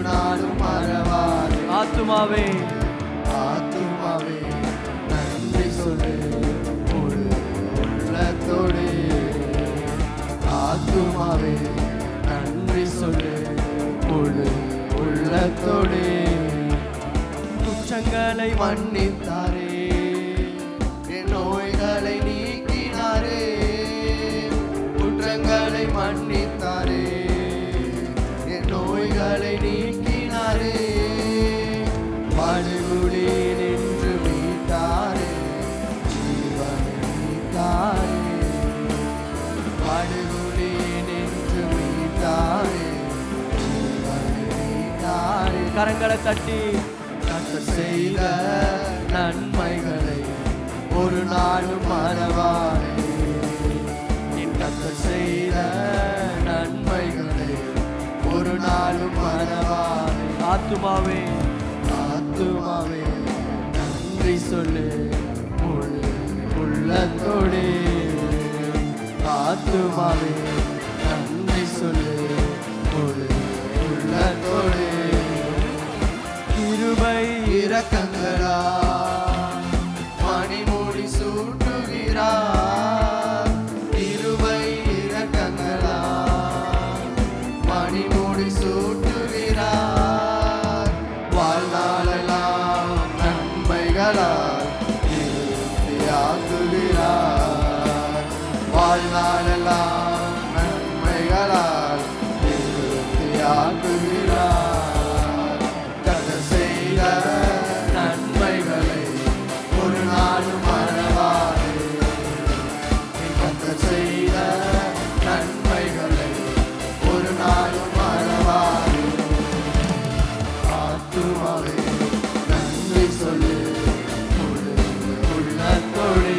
நாளும் மறவாதே. ஆத்துமாவே ஆத்துமாவே நன்றி சொல்லு முழு உள்ளத்தோடு. ஆத்துமாவே நன்றி சொல்லு முழு உள்ளத்தோடு. குற்றங்களை மன்னித்தாரே, என் நோய்களை நீக்கினாரே. குற்றங்களை மன்னித்தாரே, என் நோய்களை நீக்கினாரே. படுகுழி நின்று மீட்டாரே, ஜீவனை நீத்தாரே. படுகுழி நின்று மீட்டாரே, ஜீவனை நீத்தாரே. கரங்களை தட்டி கர்த்தர் செய்த நன்மைகளை ஒரு நாளும் மறவாதே. கர்த்தர் செய்த நன்மைகளை ஒரு நாளும் மறவாதே. ஆத்துமாவே ஆத்துமாவே நன்றி சொல்லு முழு உள்ளத்தோடு. ஆத்துமாவே நன்றி சொல்லு முழு உள்ளத்தோடு. கிருபை இரக்கங்களா மணிமுடி சூட்டுகிறார். கிருபை இரக்கங்களா மணிமுடி சூட்டுகிறார். வாழ்நாளெல்லாம் நன்மைகளால் திருப்தியாக்குகிறார். வாழ்நாளெல்லாம் நன்மைகளால் திருப்தியாக்குகிறார். நன்மைகளை ஒரு நாளும் மறவாதே. கர்த்தர் செய்த நன்மைகளை ஒரு நாளும் மறவாதே. ஆத்துமாவே நன்றி சொல்லு முழு உள்ளத்தோடு.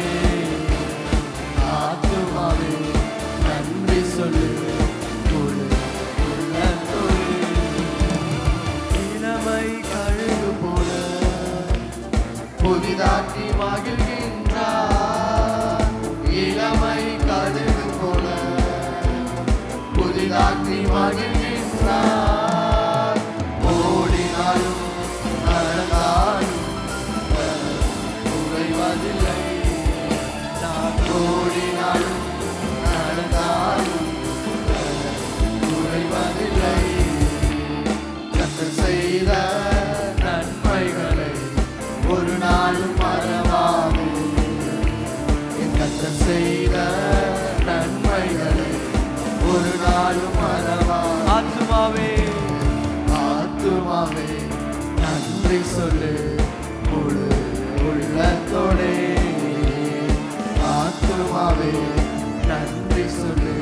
ஆத்துமாவே நன்றி சொல்லு முழு உள்ளத்தோடு. இளமை கழுகு போல புதிதாக்கி மகிழ்கின்றார். இளமை கழுகு போல புதிதாக்கி மகிழ்கின்றார். ஓடினாலும் நடந்தாலும் குறைவதில்லை. நான் ஓடினாலும் நடந்தாலும் குறைவதில்லை. கர்த்தர் செய்த நன்மைகளை ஒரு நாளும் மறவாதே. கர்த்தர் செய்த நன்மைகளை ஒரு நாளும் மறவாதே. ஆத்துமாவே ஆத்துமாவே நன்றி சொல்லு முழு உள்ளத்தோடே. ஆத்துமாவே நன்றி சொல்லு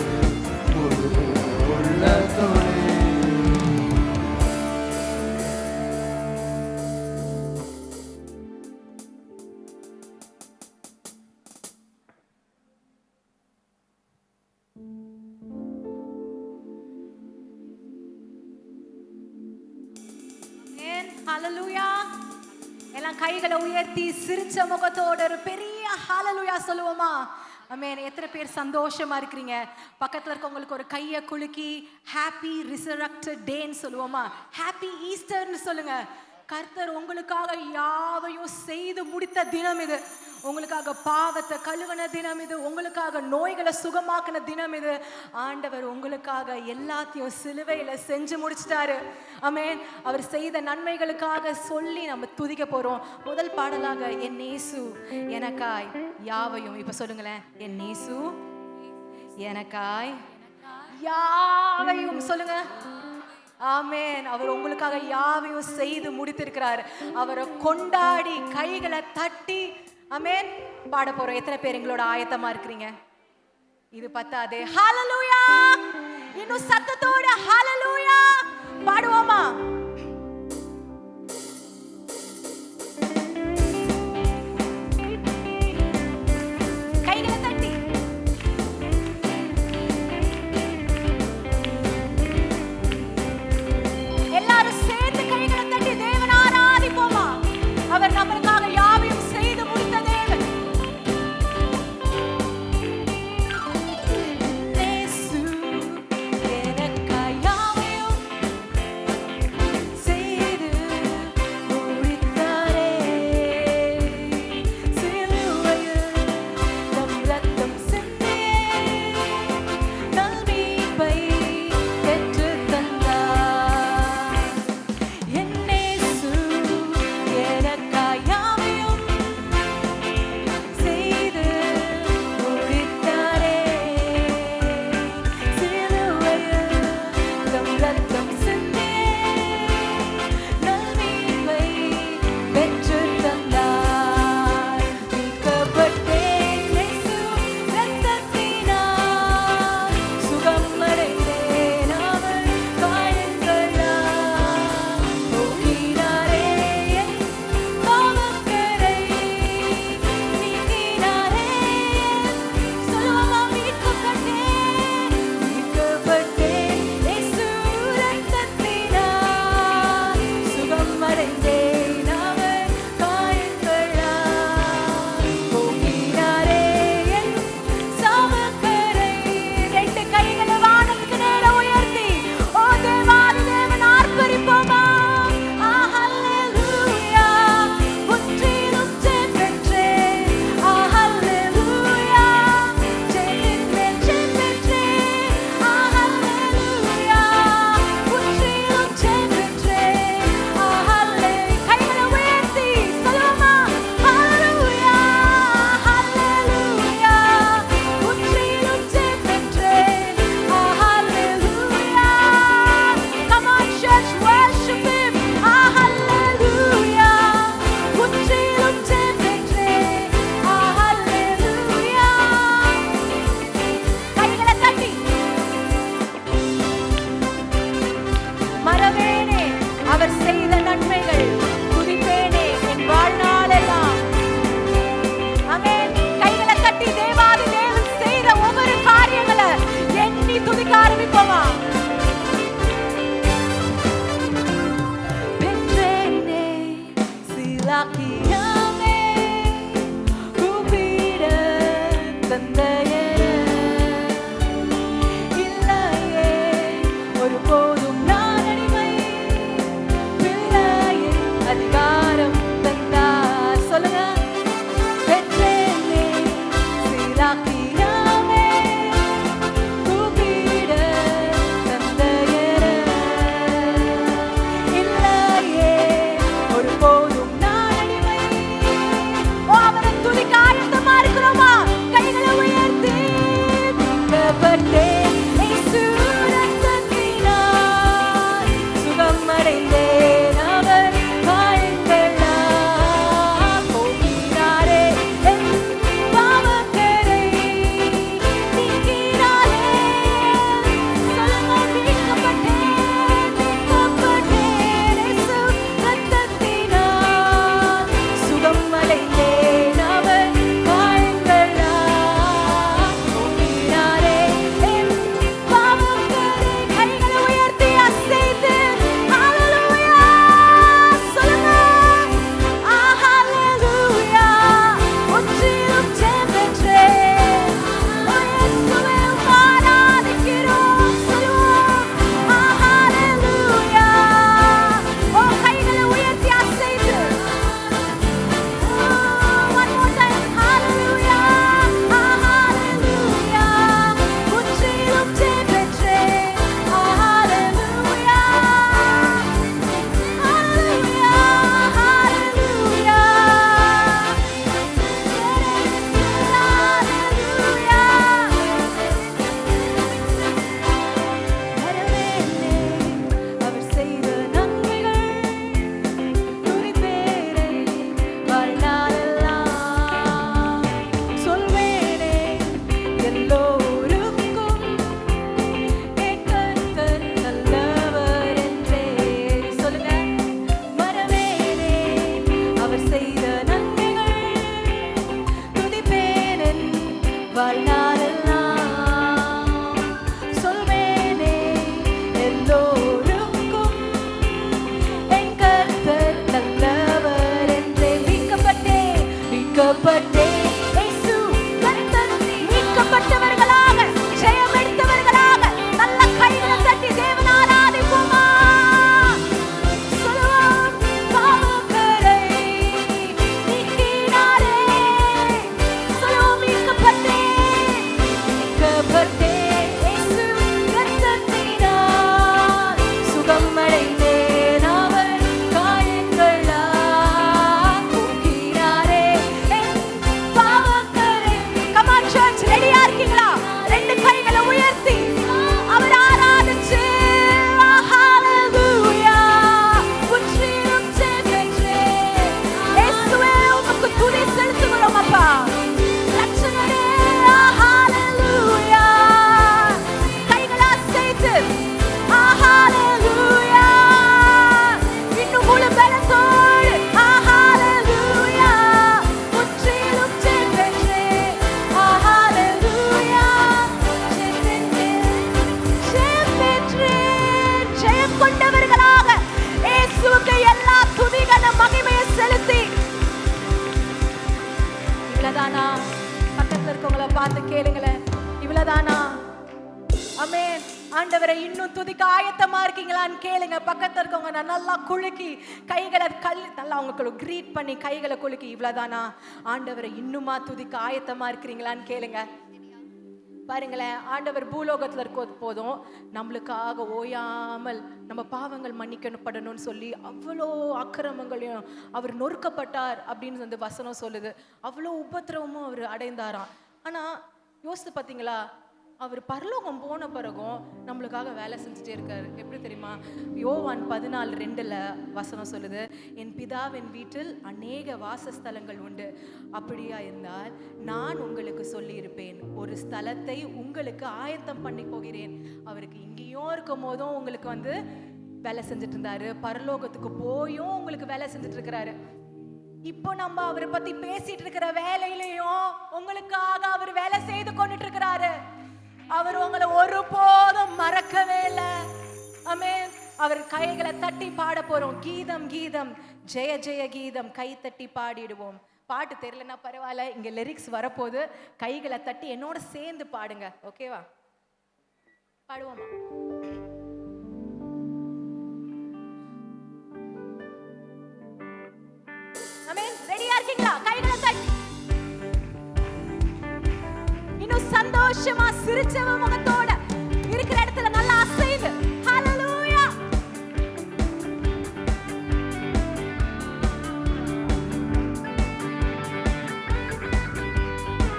முழு உள்ளத்தோடே. ஹalleluya. எல்லாம் கைகளை உயர்த்தி சிரிச்ச முகத்தோட ஒரு பெரிய ஹalleluya சொல்லுவோமா? ஆமென். எத்தனை பேர் சந்தோஷமா இருக்கிறீங்க? பக்கத்துல இருக்கவங்களுக்கு ஒரு கையை குலுக்கி ஹாப்பி ரிசரக்டட் டேன்னு சொல்லுவோமா? ஹாப்பி ஈஸ்டர்னு சொல்லுங்க. கர்த்தர் உங்களுக்காக யாவையும் செய்து முடித்த தினம் இது. உங்களுக்காக பாவத்தை கழுவன தினம் இது. உங்களுக்காக நோய்களை சுகமாக்கின தினம் இது. ஆண்டவர் உங்களுக்காக எல்லாத்தையும் சிலுவையில செஞ்சு முடிச்சிட்டாரு. ஆமென். அவர் செய்த நன்மைகளுக்காக சொல்லி நம்ம துதிக்க போறோம். முதல் பாடலாக என் இயேசு எனக்காய் யாவையும். இப்ப சொல்லுங்களேன், என் இயேசு எனக்காய் யாவையும் சொல்லுங்க. ஆமென். அவர் உங்களுக்காக யாவையும் செய்து முடித்திருக்கிறார். அவரை கொண்டாடி கைகளை தட்டி ஆமென் பாட போறோம். எத்தனை பேர் எங்களோட ஆயத்தமா இருக்கிறீங்க? இது பத்தாதே. ஹalleluya. இன்னும் சத்தத்தோட ஹalleluya பாடுவோமா? கைகளை தட்டி எல்லாரும் சேர்ந்து கைகளை தட்டி தேவனை ஆராதிப்போமா? அவர் நமக்காக யாவையும் செய்து முடித்த தேவன். இயேசு எனக்காய் யாவையும் பார்த்து கேளுங்களேன். இவ்வளவுதானா? ஆமென். ஆண்டவரை இன்னும் துதிக்க ஆயத்தமா இருக்கீங்களான்னு கேளுங்க. பக்கத்துல இருக்கவங்க நல்லா குலுக்கி கைகளை நல்லா அவங்களுக்கு கிரீட் பண்ணி கைகளை குலுக்கி, இவ்வளவுதானா? ஆண்டவரை இன்னுமா துதிக்க ஆயத்தமா இருக்கிறீங்களான்னு கேளுங்க. பாருங்களேன், ஆண்டவர் பூலோகத்துல இருக்க போதும் நம்மளுக்காக ஓயாமல் நம்ம பாவங்கள் மன்னிக்கப்படணும்னு சொல்லி அவ்வளோ அக்கிரமங்களையும் அவர் நொறுக்கப்பட்டார் அப்படின்னு வந்து வசனம் சொல்லுது. அவ்வளோ உபத்திரவமும் அவர் அடைந்தாராம். ஆனா யோசித்து பார்த்தீங்களா, அவர் பரலோகம் போன பிறகும் நம்மளுக்காக வேலை செஞ்சுட்டே இருக்காரு. எப்படி தெரியுமா? யோவான் 14:2 வசனம் சொல்லுது, என் பிதாவின் வீட்டில் அநேக வாசஸ்தலங்கள் உண்டு. அப்படியா இருந்தால் நான் உங்களுக்கு சொல்லியிருப்பேன், ஒரு ஸ்தலத்தை உங்களுக்கு ஆயத்தம் பண்ணி போகிறேன். அவருக்கு இங்கேயும் இருக்கும் போதும் உங்களுக்கு வந்து வேலை செஞ்சுட்டு இருந்தாரு, பரலோகத்துக்கு போயும் உங்களுக்கு வேலை செஞ்சுட்டு இருக்கிறாரு. இப்போ நம்ம அவரை பத்தி பேசிட்டு இருக்கிற வேலையிலையும் உங்களுக்காக அவர் வேலை செய்து கொண்டுட்டு இருக்கிறாரு. அவர் உங்களை ஒருபோதும் மறக்கவே இல்லை. ஆமென். அவர் கைகளை தட்டி பாட போறோம். கீதம் கீதம் ஜெய ஜெய கீதம் கை தட்டி பாடிடுவோம். பாட்டு தெரியலன்னா பரவாயில்ல, இங்க லிரிக்ஸ் வரப்போது. கைகளை தட்டி என்னோட சேர்ந்து பாடுங்க. ஓகேவா? பாடுவோமா? ஆமென். ரெடியா இருக்கீங்களா? கைகளை தட்டி இன்னும் சந்தோஷமா சிரிச்சவ முகத்தோட இருக்கிற இடத்துல நல்லா அசைது ஹalleluya.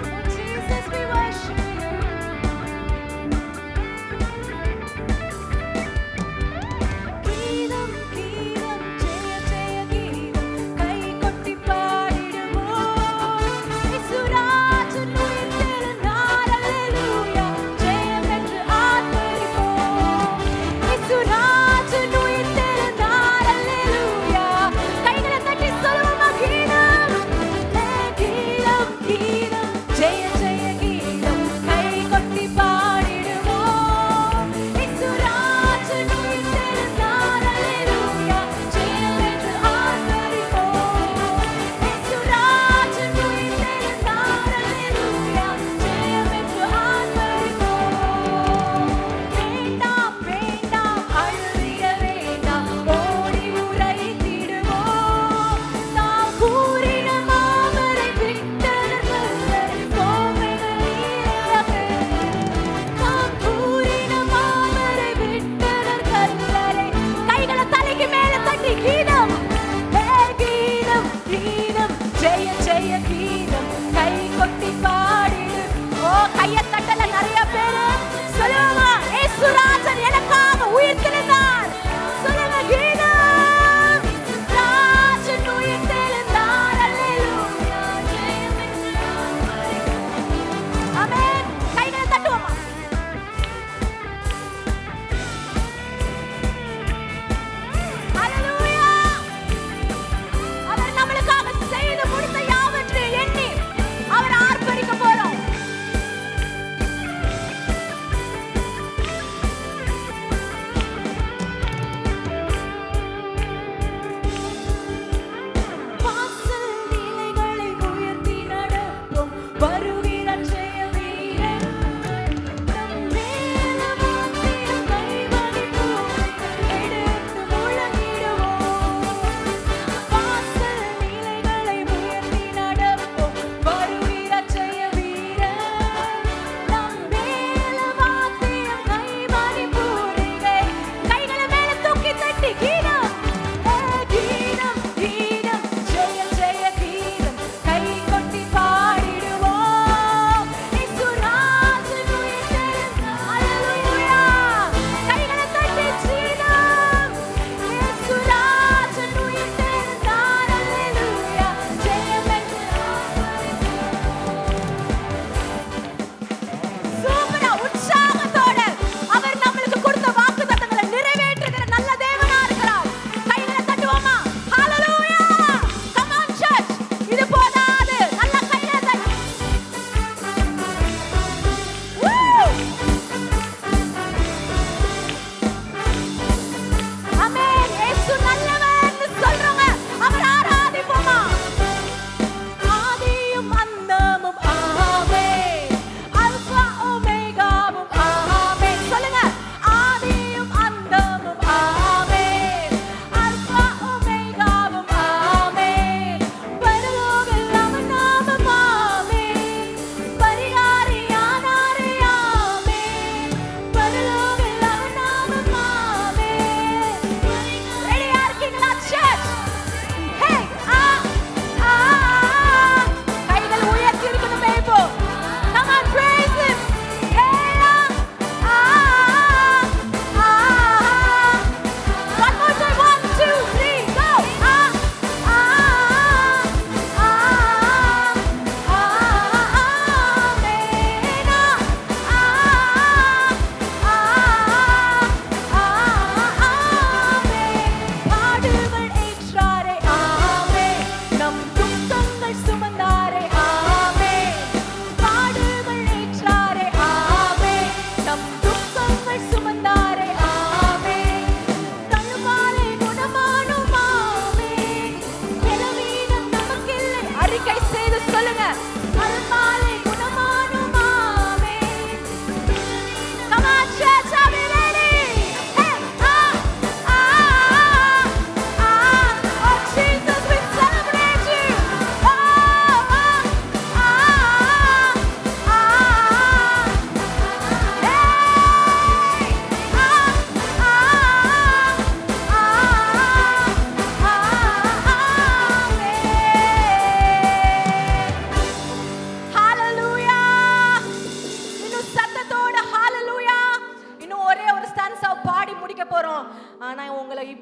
Oh Jesus, we worship you. கீதம் கீதம் ஜெய ஜெய கீதம் கை கொட்டி பாடிடுவோம். இயேசுராஜன் உயிர்த்தெழுந்தார். ஹalleluya. ஜெயம்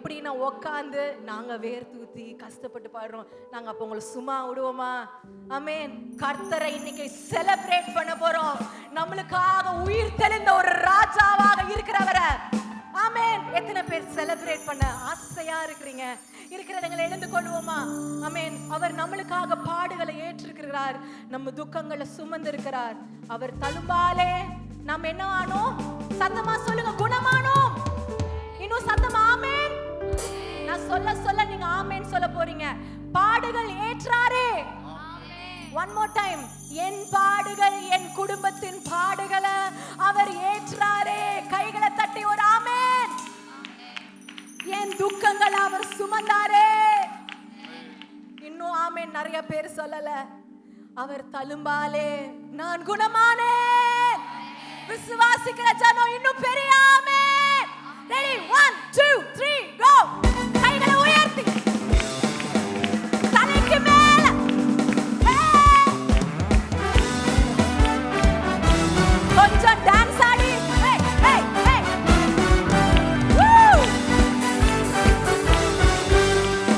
எப்படின்னா உட்காந்து நாங்க வேர்த்தூத்தி கஷ்டப்பட்டு பாடுறோம். நாங்க அப்ப உங்களை சும்மா விடுவோமா? ஆமென். கர்த்தரை இன்னைக்கு செலிப்ரேட் பண்ண போறோம். நம்மளுக்காக உயிர் தெளிந்த ஒரு ராஜாவாக இருக்கிறவரை. ஆமென். எத்தனை பேர் செலிப்ரேட் பண்ண ஆசையா இருக்கிறீங்க? இருக்கிறவங்களை எழுந்து கொள்வோமா? ஆமென். அவர் நம்மளுக்காக பாடுகளை ஏற்றிருக்கிறார், நம்ம துக்கங்களை சுமந்திருக்கிறார். அவர் தழும்பாலே நாம் என்ன ஆனோம்? சத்தமா சொல்லுங்க, குணமானோம். இன்னும் சத்தமா ஆமென். நான் சொல்ல சொல்ல நீங்க ஆமென் சொல்ல போறீங்க. பாடுகள் ஏற்றாரே. One more time. என் பாடுகள், என் குடும்பத்தின் பாடுகளை அவர் ஏற்றாரே. கைகளை தட்டி ஒரு ஆமென். என் துக்கங்கள் அவர் சுமந்தாரே. இன்னும் ஆமென் நிறைய பேர் சொல்லல. அவர் தழும்பாலே நான் குணமானேன். விசுவாசிக்கிற ஜனம் இன்னும் பெரிய ஆமென். ரெடி 1 2 3 கோ. கைகளை உயர்த்தி தலைக்கு மேல கொஞ்சம் டான்ஸ் ஆடி.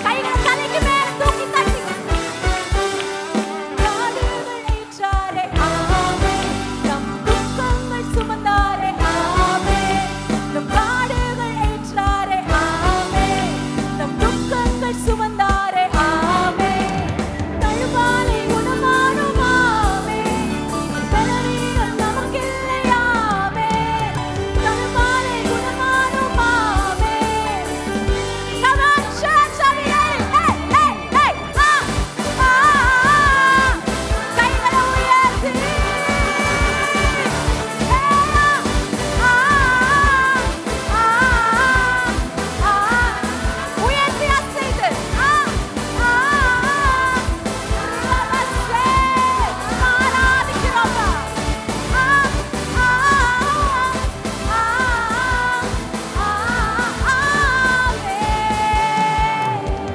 கைகளை தலைக்கு மேல தூக்கி தட்டி பாடுகள் ஏற்றாரே. ஆமென். நம் துக்கங்கள் சுமந்தாரே. ஆமென். நம் பாடுகள் ஏற்றாரே. ஆமென். நம் துக்கங்கள் சுமந்தாரே. ஆமென். தழும்பாலே குணமானோம். ஆமென். பலவீனம் நமக்கில்லையாமே. தழும்பாலே குணமானோம். ஆமென். Come on, church, hey, hey, hey, hey, கைகளை உயர்த்தி உயர்த்தி அசைத்து ஆராதிக்கிறோம்.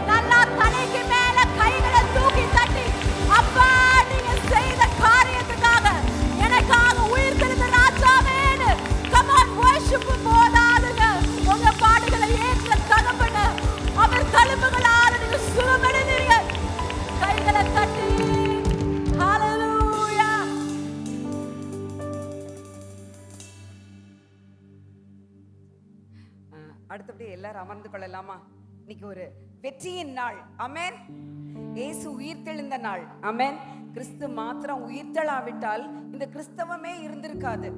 நல்லா தலைக்கு மேல கைகளை தூக்கி தட்டி, அப்பா நீங்க செய்த காரியத்துக்காக, எனக்காக உயிர் தெழுந்த ராஜாவேன்னு come on worship போதாதுங்க. உங்க பாடுகளை ஏற்ற தகப்பன அவர் தழும்புகளால நீங்க சுகமடைந்தீங்க. கைகளை தட்டி ஹalleluya. அடுத்தபடி எல்லாரும் அமர்ந்து கொள்ளலாமா? இன்னைக்கு ஒரு வெற்றியின் நாள். ஆமென். இயேசு உயிர்த்தெழுந்த நாள். ஆமென். கிறிஸ்து மாத்திரம் உயிர்த்தெழாவிட்டால் இந்த கிறிஸ்தவமே இருந்திருக்காது.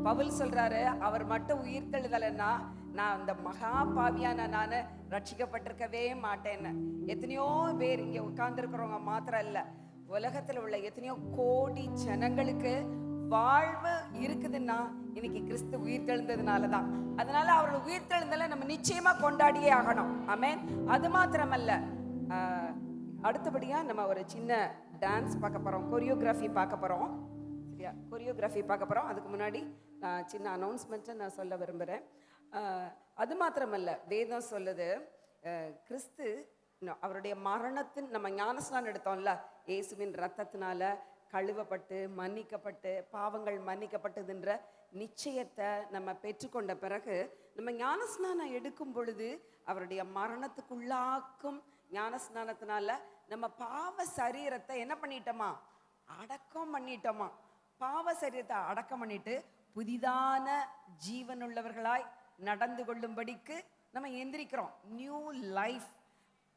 பவுல் சொல்றாரு, அவர் மட்டும் உயிர்த்தெழுதலைன்னா நான் அந்த மகா பாவியான நானு ரட்சிக்கப்பட்டிருக்கவே மாட்டேன்னு. எத்தனையோ பேர் இங்க உட்கார்ந்து இருக்கிறவங்க மாத்திரம் இல்ல, உலகத்துல உள்ள எத்தனையோ கோடி ஜனங்களுக்கு வாழ்வு இருக்குதுன்னா இன்னைக்கு கிறிஸ்து உயிர்த்தெழுந்ததுனாலதான். அதனால அவரோட உயிர்த்தெழுந்தலை நம்ம நிச்சயமா கொண்டாடியே ஆகணும். ஆமென். அது மாத்திரமல்ல, அடுத்தபடியா நம்ம ஒரு சின்ன டான்ஸ் பார்க்க போறோம், கொரியோகிராஃபி பார்க்க போறோம். சரியா? கொரியோகிராஃபி பார்க்க போறோம். அதுக்கு முன்னாடி நான் சின்ன அனௌன்ஸ்மெண்ட்டை நான் சொல்ல விரும்புகிறேன். அது மாத்திரமல்ல, வேதம் சொல்லுது, கிறிஸ்து அவருடைய மரணத்தின், நம்ம ஞானஸ்நானம் எடுத்தோம்ல, இயேசுவின் ரத்தத்தினால கழுவப்பட்டு மன்னிக்கப்பட்டு பாவங்கள் மன்னிக்கப்பட்டதுன்ற நிச்சயத்தை நம்ம பெற்றுக்கொண்ட பிறகு நம்ம ஞானஸ்நானம் எடுக்கும் பொழுது அவருடைய மரணத்துக்குள்ளாக்கும் ஞானஸ்நானத்தினால நம்ம பாவ சரீரத்தை என்ன பண்ணிட்டோமா? அடக்கம் பண்ணிட்டோமா. பாவ சரீரத்தை அடக்கம் பண்ணிட்டு புதிதான ஜீவனுள்ளவர்களாய் நடந்து கொள்ளும்படிக்கு நம்ம எந்திரிக்கிறோம். நியூ லைஃப்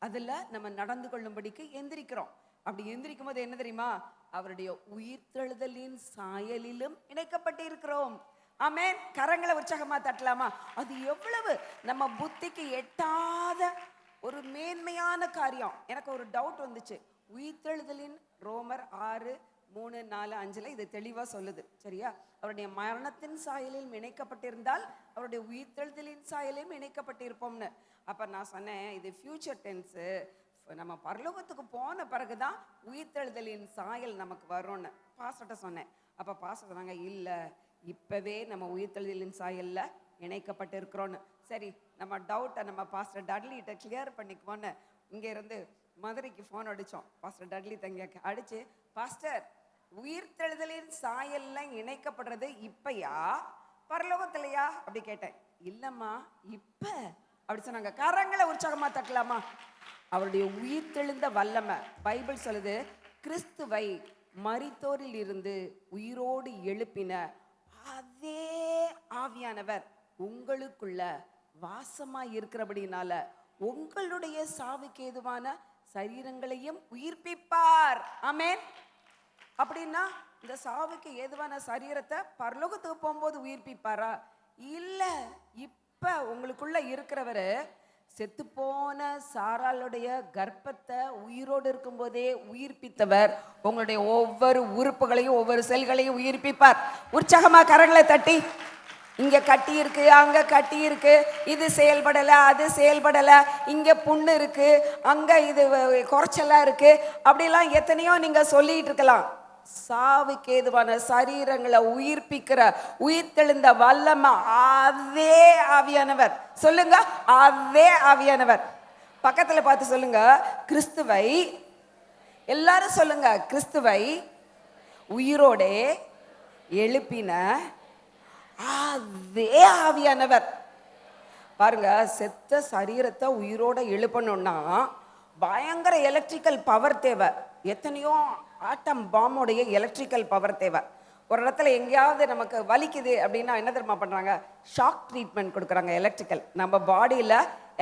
அதுல நம்ம நடந்து கொள்ளும்படிக்கு எந்திரிக்கிறோம். அப்படி எந்திரிக்கும் போது என்ன தெரியுமா? அவருடைய உயிர்த்தெழுதலின் சாயலிலும் இணைக்கப்பட்டு இருக்கிறோம். ஆமென். கரங்களை உற்சாகமா தட்டலாமா? அது எவ்வளவு நம்ம புத்திக்கு எட்டாத ஒரு மேன்மையான காரியம். எனக்கு ஒரு டவுட் வந்துச்சு. உயிர்த்தெழுதலின் ரோமர் 6:3-4-5 இது தெளிவா சொல்லுது. சரியா? அவருடைய மரணத்தின் சாயலில் இணைக்கப்பட்டிருந்தால் அவருடைய உயிர்த்தெழுதலின் சாயலிலும் இணைக்கப்பட்டிருப்போம்னு. அப்ப நான் சொன்னேன், இது ஃபியூச்சர் டென்ஸு, நம்ம பரலோகத்துக்கு போன பிறகுதான் உயிர்த்தெழுதலின் சாயல் நமக்கு வரும்னு பாஸ்டர்ட்ட சொன்னேன். அப்ப பாஸ்டர் சொன்னாங்க, இல்லை இப்பவே நம்ம உயிர்த்தெழுதலின் சாயல்ல இணைக்கப்பட்டு இருக்கிறோன்னு. சரி, நம்ம டவுட்டை நம்ம பாஸ்டர் டட்லிகிட்ட கிளியர் பண்ணிக்குவோன்னு இங்க இருந்து மதுரைக்கு ஃபோன் அடித்தோம். பாஸ்டர் டட்லி தங்க அடிச்சு, பாஸ்டர் உயிர்த்தெழுதலின் சாயல்ல இணைக்கப்படுறது இப்பயா பரலோகத்திலையா அப்படி கேட்டேன். இல்லம்மா இப்ப அப்படி சொன்னாங்க. கரங்களை உற்சாகமா தட்டலாமா? அவருடைய உயிர் தெழுந்த வல்லமை பைபிள் சொல்லுது, கிறிஸ்துவை மரித்தோரில் இருந்து உயிரோடு எழுப்பின அதே ஆவியானவர் உங்களுக்குள்ள வாசமா இருக்கிறபடினால உங்களுடைய சாவுக்கு ஏதுவான சரீரங்களையும் உயிர்ப்பிப்பார். ஆமென். அப்படின்னா இந்த சாவுக்கு ஏதுவான சரீரத்தை பரலோகத்துக்கு போகும்போது உயிர்ப்பிப்பாரா? இல்ல, இப்ப உங்களுக்குள்ள இருக்கிறவரு செத்துப்போன சாராளுடைய கர்ப்பத்தை உயிரோடு இருக்கும் போதே உயிர்ப்பித்தவர் உங்களுடைய ஒவ்வொரு உறுப்புகளையும் ஒவ்வொரு செல்களையும் உயிர்ப்பிப்பார். உற்சாகமா கரங்களை தட்டி, இங்க கட்டி இருக்கு, அங்க கட்டி இருக்கு, இது செயல்படல, அது செயல்படல, இங்க புண்ணு இருக்கு, அங்க இது குறைச்சலா இருக்கு, அப்படிலாம் எத்தனையோ நீங்க சொல்லிட்டு இருக்கலாம். சாவுக்கு ஏதுவான சரீரங்களை உயிர்ப்பிக்கிற உயிர்த்தெழுந்த வல்லமை அதே ஆவியானவர். சொல்லுங்க, அதே ஆவியானவர். பக்கத்துல பார்த்து சொல்லுங்க, கிறிஸ்துவை, எல்லாரும் சொல்லுங்க, கிறிஸ்துவை உயிரோட எழுப்பின அதே ஆவியானவர். பாருங்க, செத்த சரீரத்தை உயிரோட எழுப்பணும்னா பயங்கர எலக்ட்ரிக்கல் பவர் தேவை. எத்தனையோ ஆட்டம் பாம்போடைய எலக்ட்ரிக்கல் பவர் தேவை. ஒரு இடத்துல எங்கேயாவது நமக்கு வலிக்குது அப்படின்னா என்ன தெரியுமா பண்றாங்க? ஷாக் ட்ரீட்மெண்ட் கொடுக்குறாங்க. எலக்ட்ரிக்கல், நம்ம பாடியில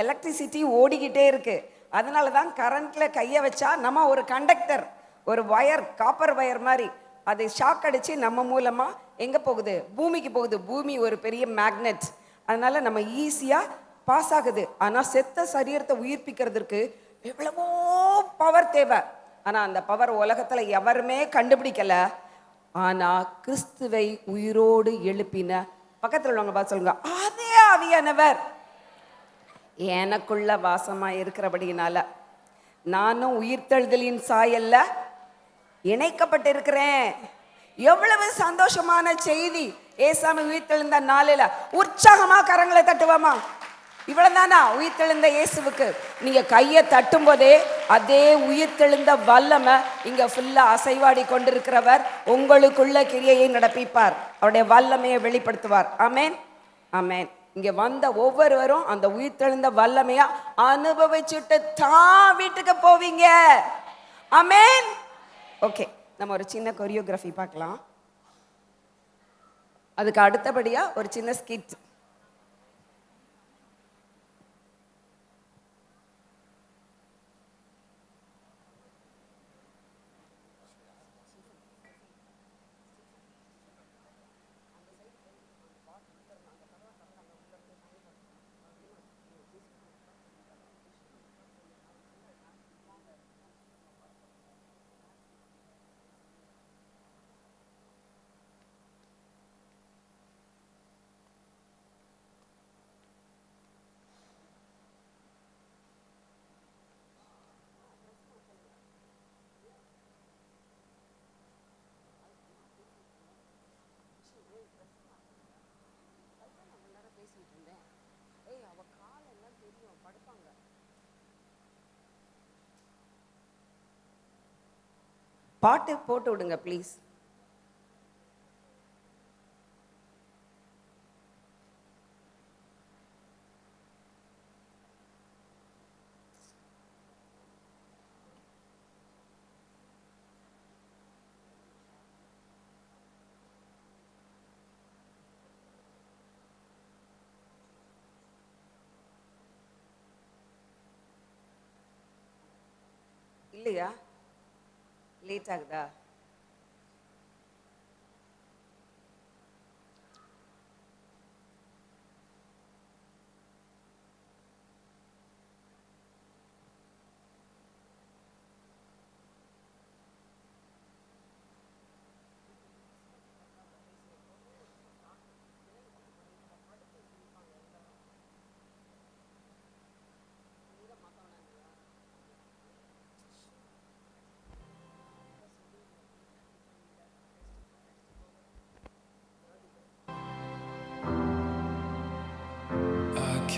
எலக்ட்ரிசிட்டி ஓடிக்கிட்டே இருக்கு. அதனால தான் கரண்ட்ல கையை வச்சா நம்ம ஒரு கண்டக்டர், ஒரு வயர், காப்பர் வயர் மாதிரி, அதை ஷாக் அடிச்சு நம்ம மூலமா எங்க போகுது? பூமிக்கு போகுது. பூமி ஒரு பெரிய மேக்னெட், அதனால நம்ம ஈஸியா பாஸ் ஆகுது. ஆனா செத்த சரீரத்தை உயிர்ப்பிக்கிறதுக்கு எவ்வளவோ பவர் தேவை. ஆனா அந்த பவர் உலகத்துல எவருமே கண்டுபிடிக்கல. ஆனா கிறிஸ்துவை உயிரோடு எழுப்பின, பக்கத்துல உள்ளவங்க பார்த்து சொல்லுங்க, அதே ஆவியானவர் எனக்குள்ள வாசமா இருக்கிறபடினால நானும் உயிர்த்தெழுதலின் சாயல்ல இணைக்கப்பட்டிருக்கிறேன். எவ்வளவு சந்தோஷமான செய்தி! ஏசாமி உயிர்த்தெழுந்த நாளில உற்சாகமா கரங்களை தட்டுவோமா? இவ்வளவுதானா உயிர்த்தெழுந்த இயேசுவுக்கு? நீங்க கையை தட்டும் போதே அதே உயிர்த்தெழுந்த வல்லமை இங்க ஃபுல்லா அசைவாடி கொண்டிருக்கிறவர் உங்களுக்குள்ள கிரியையை நடப்பிப்பார், அவருடைய வல்லமையை வெளிப்படுத்துவார். ஆமென், ஆமென். இங்க வந்த ஒவ்வொருவரும் அந்த உயிர்த்தெழுந்த வல்லமையா அனுபவிச்சுட்டு தான் வீட்டுக்கு போவீங்க. ஆமென். ஓகே, நம்ம ஒரு சின்ன கொரியோகிராஃபி பார்க்கலாம். அதுக்கு அடுத்தபடியா ஒரு சின்ன ஸ்கிட். பாட்டு போட்டு விடுங்க ப்ளீஸ். இல்லையா? லேட் ஆகுதா?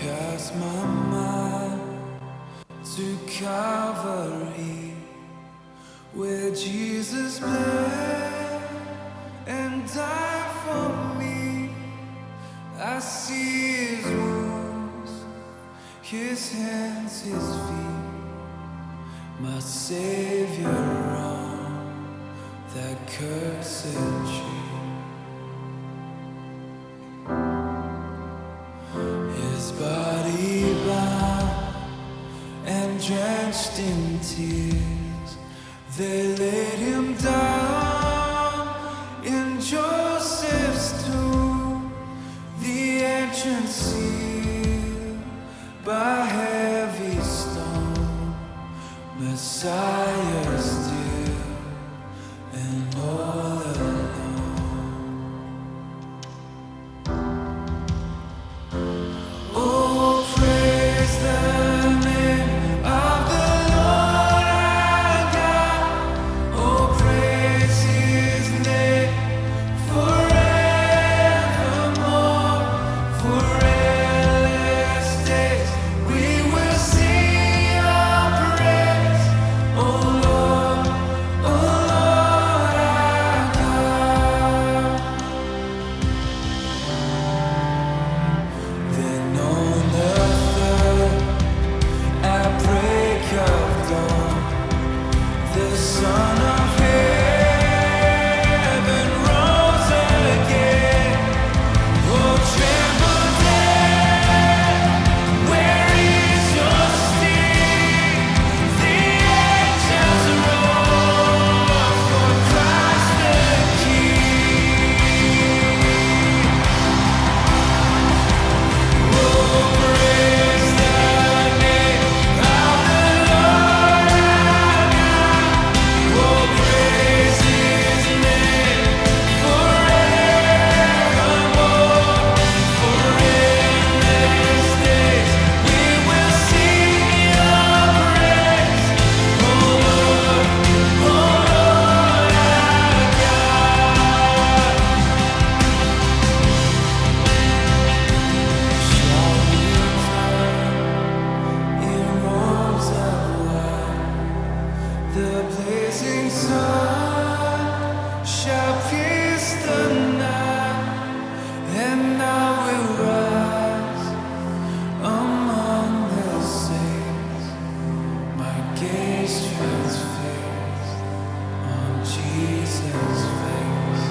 Cast my mind to Calvary, where Jesus bled and died for me. I see His wounds His hands, His feet, my Savior on that cursed tree. His body bound and drenched in tears, they laid Him down in Joseph's tomb, the entrance sealed by heavy stone. Messiah still and all alone. Oh, praise the name of the Lord our God. Oh, praise His name forevermore. For endless days we will sing Your praise. Oh Lord our God. Then on the third, at break of dawn, the Son of Heaven rose again. Oh, tremble dead, where is your sting? The angels roar for Christ the King. Oh, praise the name of the Lord our God. Oh, praise His name forevermore. For endless days we will sing Your praise. Oh Lord our God. Shall we turn in robes of light? The blazing sun shall pierce the night, and now we'll rise among the saints. My gaze transfixed on Jesus' face.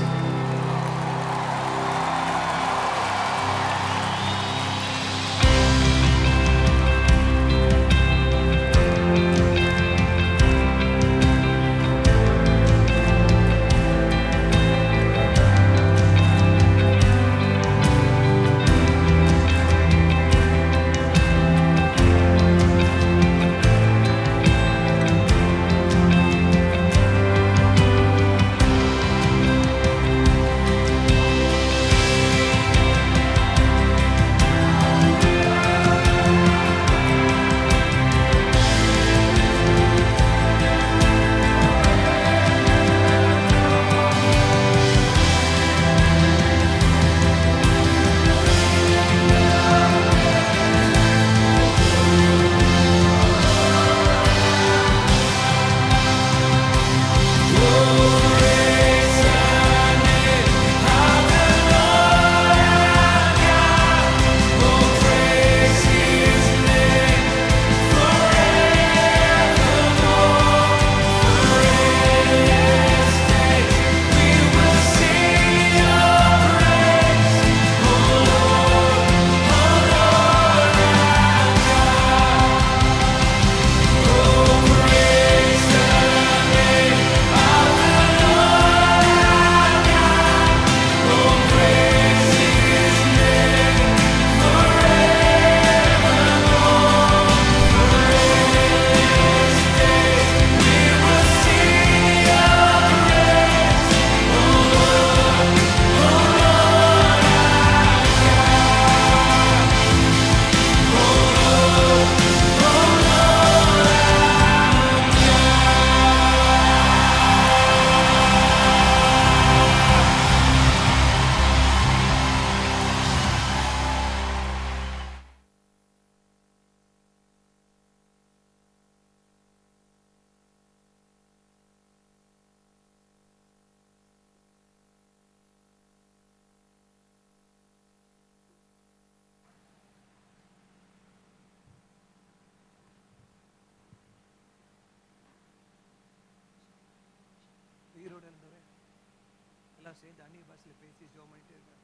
எல்லாம் சேர்ந்து அந்நிய பாஷையில் பேசி ஜெபம் பண்ணிட்டே இருக்காங்க.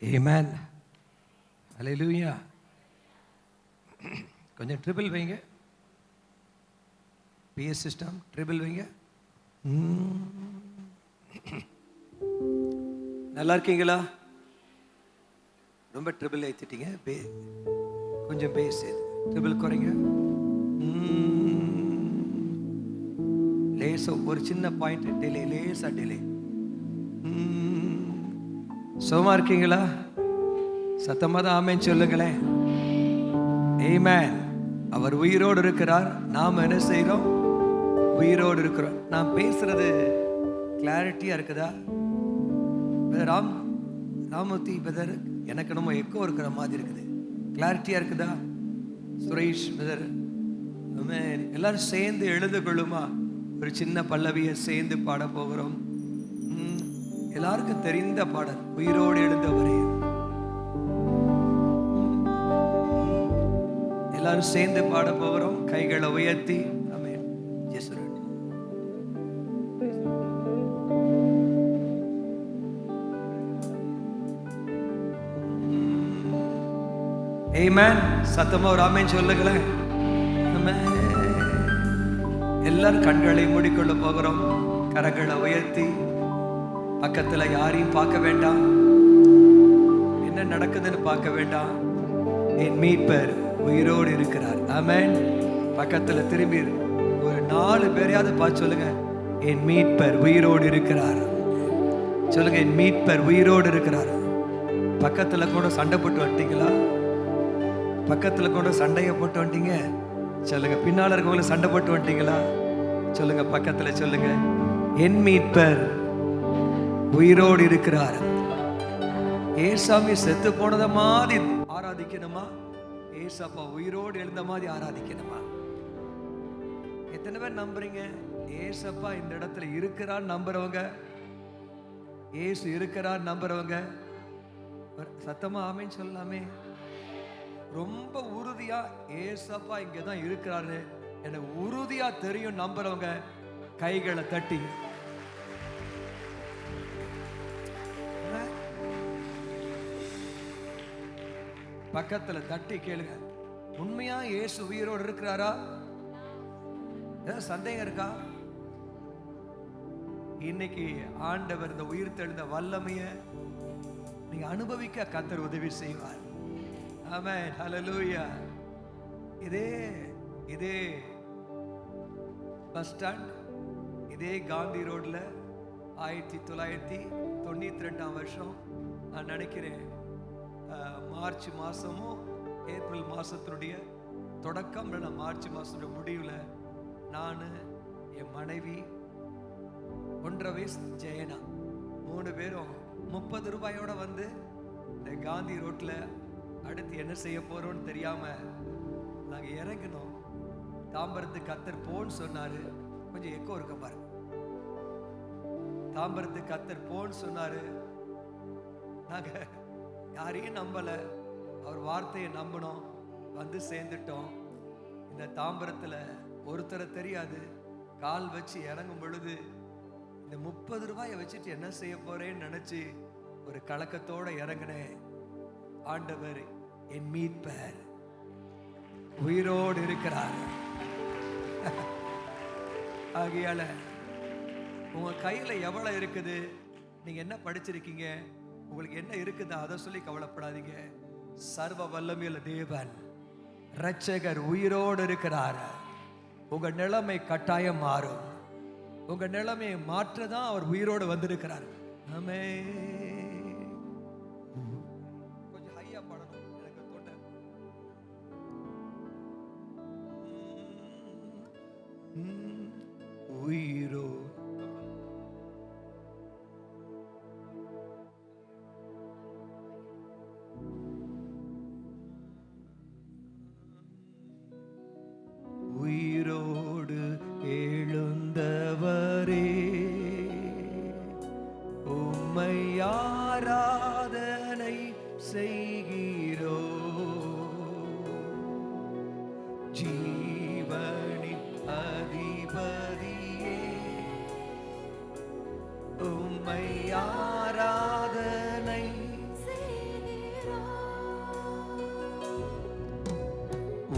Amen. Hallelujah. கொஞ்சம் triple வைங்க. பிஎஸ் சிஸ்டம் ட்ரிபிள் வைங்க. நல்லா இருக்கீங்களா? ரொம்ப ட்ரிபிள் ஏற்றிட்டீங்க. கொஞ்சம் பேஸ் ட்ரிபிள் குறைங்க. லேசா ஒரு சின்ன பாயிண்ட் டிலே, லேசா டிலே. சுகமா இருக்கீங்களா? சத்தமாக தான் ஆமென் சொல்லுங்களேன். ஆமென். அவர் உயிரோடு இருக்கிறார். நாம் என்ன செய்கிறோம்? உயிரோடு இருக்கிறோம். நான் பேசுறது கிளாரிட்டியா இருக்குதா? ராமூர்த்தி பிரதர், எனக்கு நம்ம எக்கோ இருக்கிற மாதிரி இருக்குது. கிளாரிட்டியா இருக்குதா? சுரேஷ் பிரதர், எல்லாரும் சேர்ந்து எழுந்து கொள்ளுமா? ஒரு சின்ன பல்லவியை சேர்ந்து பாட போகிறோம். எல்லாருக்கும் தெரிந்த பாடல், உயிரோடு எழுந்தவரே. எல்லாரும் சேர்ந்து பாட போகிறோம். கைகளை உயர்த்தி. ஆமென். ஜெசுரன். ஆமென். சத்தமா ஒரு ஆமென் சொல்லுங்களேன். ஆமென். எல்லாரும் கண்களை மூடிக்கொள்ள போகிறோம். கரங்களை உயர்த்தி. பக்கத்துல யாரையும் பார்க்க வேண்டாம், என்ன நடக்குதுன்னு பார்க்க வேண்டாம். என் மீட்பர் உயிரோடு இருக்கிறார். ஆமென். பக்கத்துல திரும்பி ஒரு 4 பேரையாவது பார்த்து சொல்லுங்க, என் மீட்பர் உயிரோடு இருக்கிறார். சொல்லுங்க, என் மீட்பர் உயிரோடு இருக்கிறார். பக்கத்துல கூட சண்டை போட்டு வந்துட்டீங்களா? பக்கத்துல கூட சண்டையை போட்டு வந்துட்டீங்க? சொல்லுங்க. பின்னால இருக்கவங்கள சண்டை போட்டு வந்துட்டீங்களா? சொல்லுங்க. பக்கத்துல சொல்லுங்க, என் மீட்பர் உயிரோடு இருக்கிறார். ஏசாமி செத்து போனத மாதிரி ஆராதிக்கணுமா? ஏசப்பா உயிரோடு எழுந்த மாதிரி ஆராதிக்கணுமா? எத்தனை பேர் நம்புறீங்க ஏசப்பா இந்த இடத்துல இருக்கிறார்? நம்புறவங்க, ஏசு இருக்கிறார் நம்புறவங்க சத்தமா ஆமென் சொல்லலாமே. ரொம்ப உறுதியா ஏசப்பா இங்கதான் இருக்கிறாரு எனக்கு உறுதியா தெரியும் நம்புறவங்க கைகளை தட்டி. பக்கத்துல தட்டி கேளுங்க, உண்மையா இயேசு உயிரோடு இருக்கிறாரா? ஏதாவது சந்தேகம் இருக்கா? இன்னைக்கு ஆண்டவர் இந்த உயிர் தெழுந்த வல்லமைய நீங்க அனுபவிக்க கர்த்தர் உதவி செய்வார். ஆமென். ஹல்லேலூயா. இதே பஸ் ஸ்டாண்ட், இதே காந்தி ரோட்ல 1992 வருஷம் நான் நினைக்கிறேன், மார்ச் மாசமும் ஏப்ரல் மாசத்தினுடைய தொடக்கம், மார்ச் மாசத்துடைய முடிவுல நான், என் மனைவி, 1.5 வயசு ஜெயனா, 3 பேரும் 30 ரூபாயோட வந்து இந்த காந்தி ரோட்ல அடுத்து என்ன செய்ய போறோம்னு தெரியாம நாங்க இறங்கினோம். தாம்பரத்துக்கு கர்த்தர் போன்னு சொன்னாரு. கொஞ்சம் எக்கோ இருக்க பாருங்க. தாம்பரத்துக்கு கர்த்தர் போன்னு சொன்னாரு. நாங்க யாரையும் நம்பல, அவர் வார்த்தையை நம்பினோம். வந்து சேர்ந்துட்டோம். இந்த தாம்பரத்துல ஒருத்தரை தெரியாது. கால் வச்சு இறங்கும் பொழுது இந்த 30 ரூபாயை வச்சுட்டு என்ன செய்ய போறேன்னு நினைச்சு ஒரு கலக்கத்தோட இறங்கினேன். ஆண்டவர் என் மீட்பர் உயிரோடு இருக்கிறார். ஆகையால உங்க கையில எவ்வளவு இருக்குது, நீங்க என்ன படிச்சிருக்கீங்க, உங்களுக்கு என்ன இருக்குது அதை சொல்லி கவலைப்படாதீங்க. சர்வ வல்லமையுள்ள தேவன் இரட்சகர் உயிரோடு இருக்கிறார். உங்க நிலைமை கட்டாயம் மாறும். உங்க நிலைமையை மாற்றதான் அவர் உயிரோடு வந்திருக்கிறார். ஆமென். கொஞ்சம் ஹையா பாடணும், எனக்கு தொண்டை. உயிரோ உயிரோடு எழுந்தவரே, உம்மை ஆராதனை செய்கிறோம். உம்மை ஆராதனை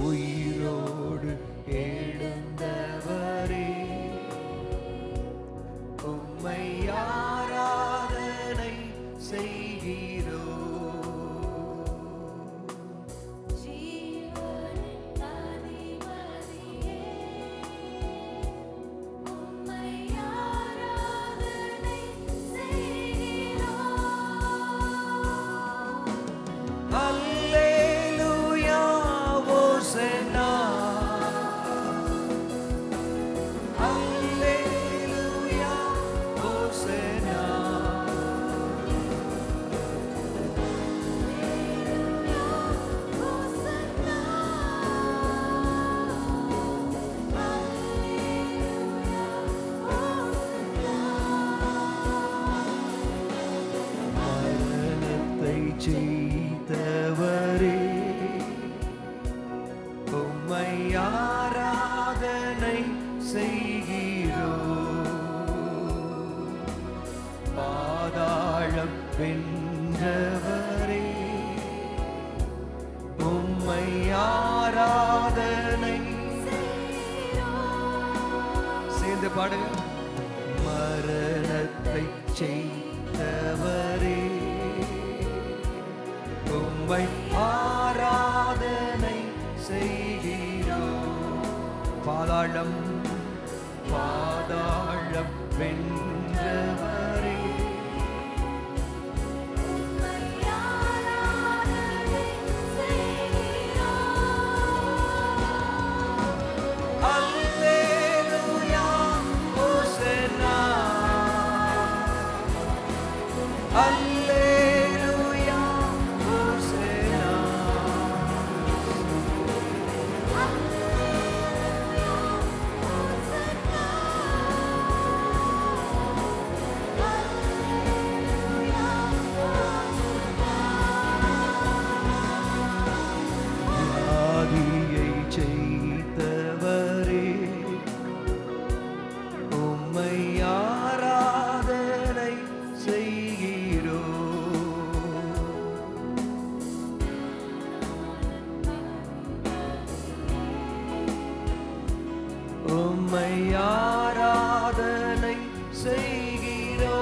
உயிரோடு எழுந்தவரே உம்மை ஆராதனை செய்கிறோ அல்லேலூயா ஓசன்னா அல்லேலூயா ஓசன்னா மரணத்தை செய்தவரே உம்மை ஆராதனை செய்கிறோ பாதாளம் வென்றவரே உம்மை ஆராதனை சேர்ந்து பாடுங்க மரணத்தை செய்தவரே உம்மை ஆராதனை செய்கிறோ பாதாளம் பாதாளம் வென்றவரே அல்லேலூயா ஓசன்னா அல்லேலூயா ஓசன்னா வியாதியை செய்தவரே உம்மை ஆராதனை செய்கிறோ உம்மை ஆராதனை செய்கிறோ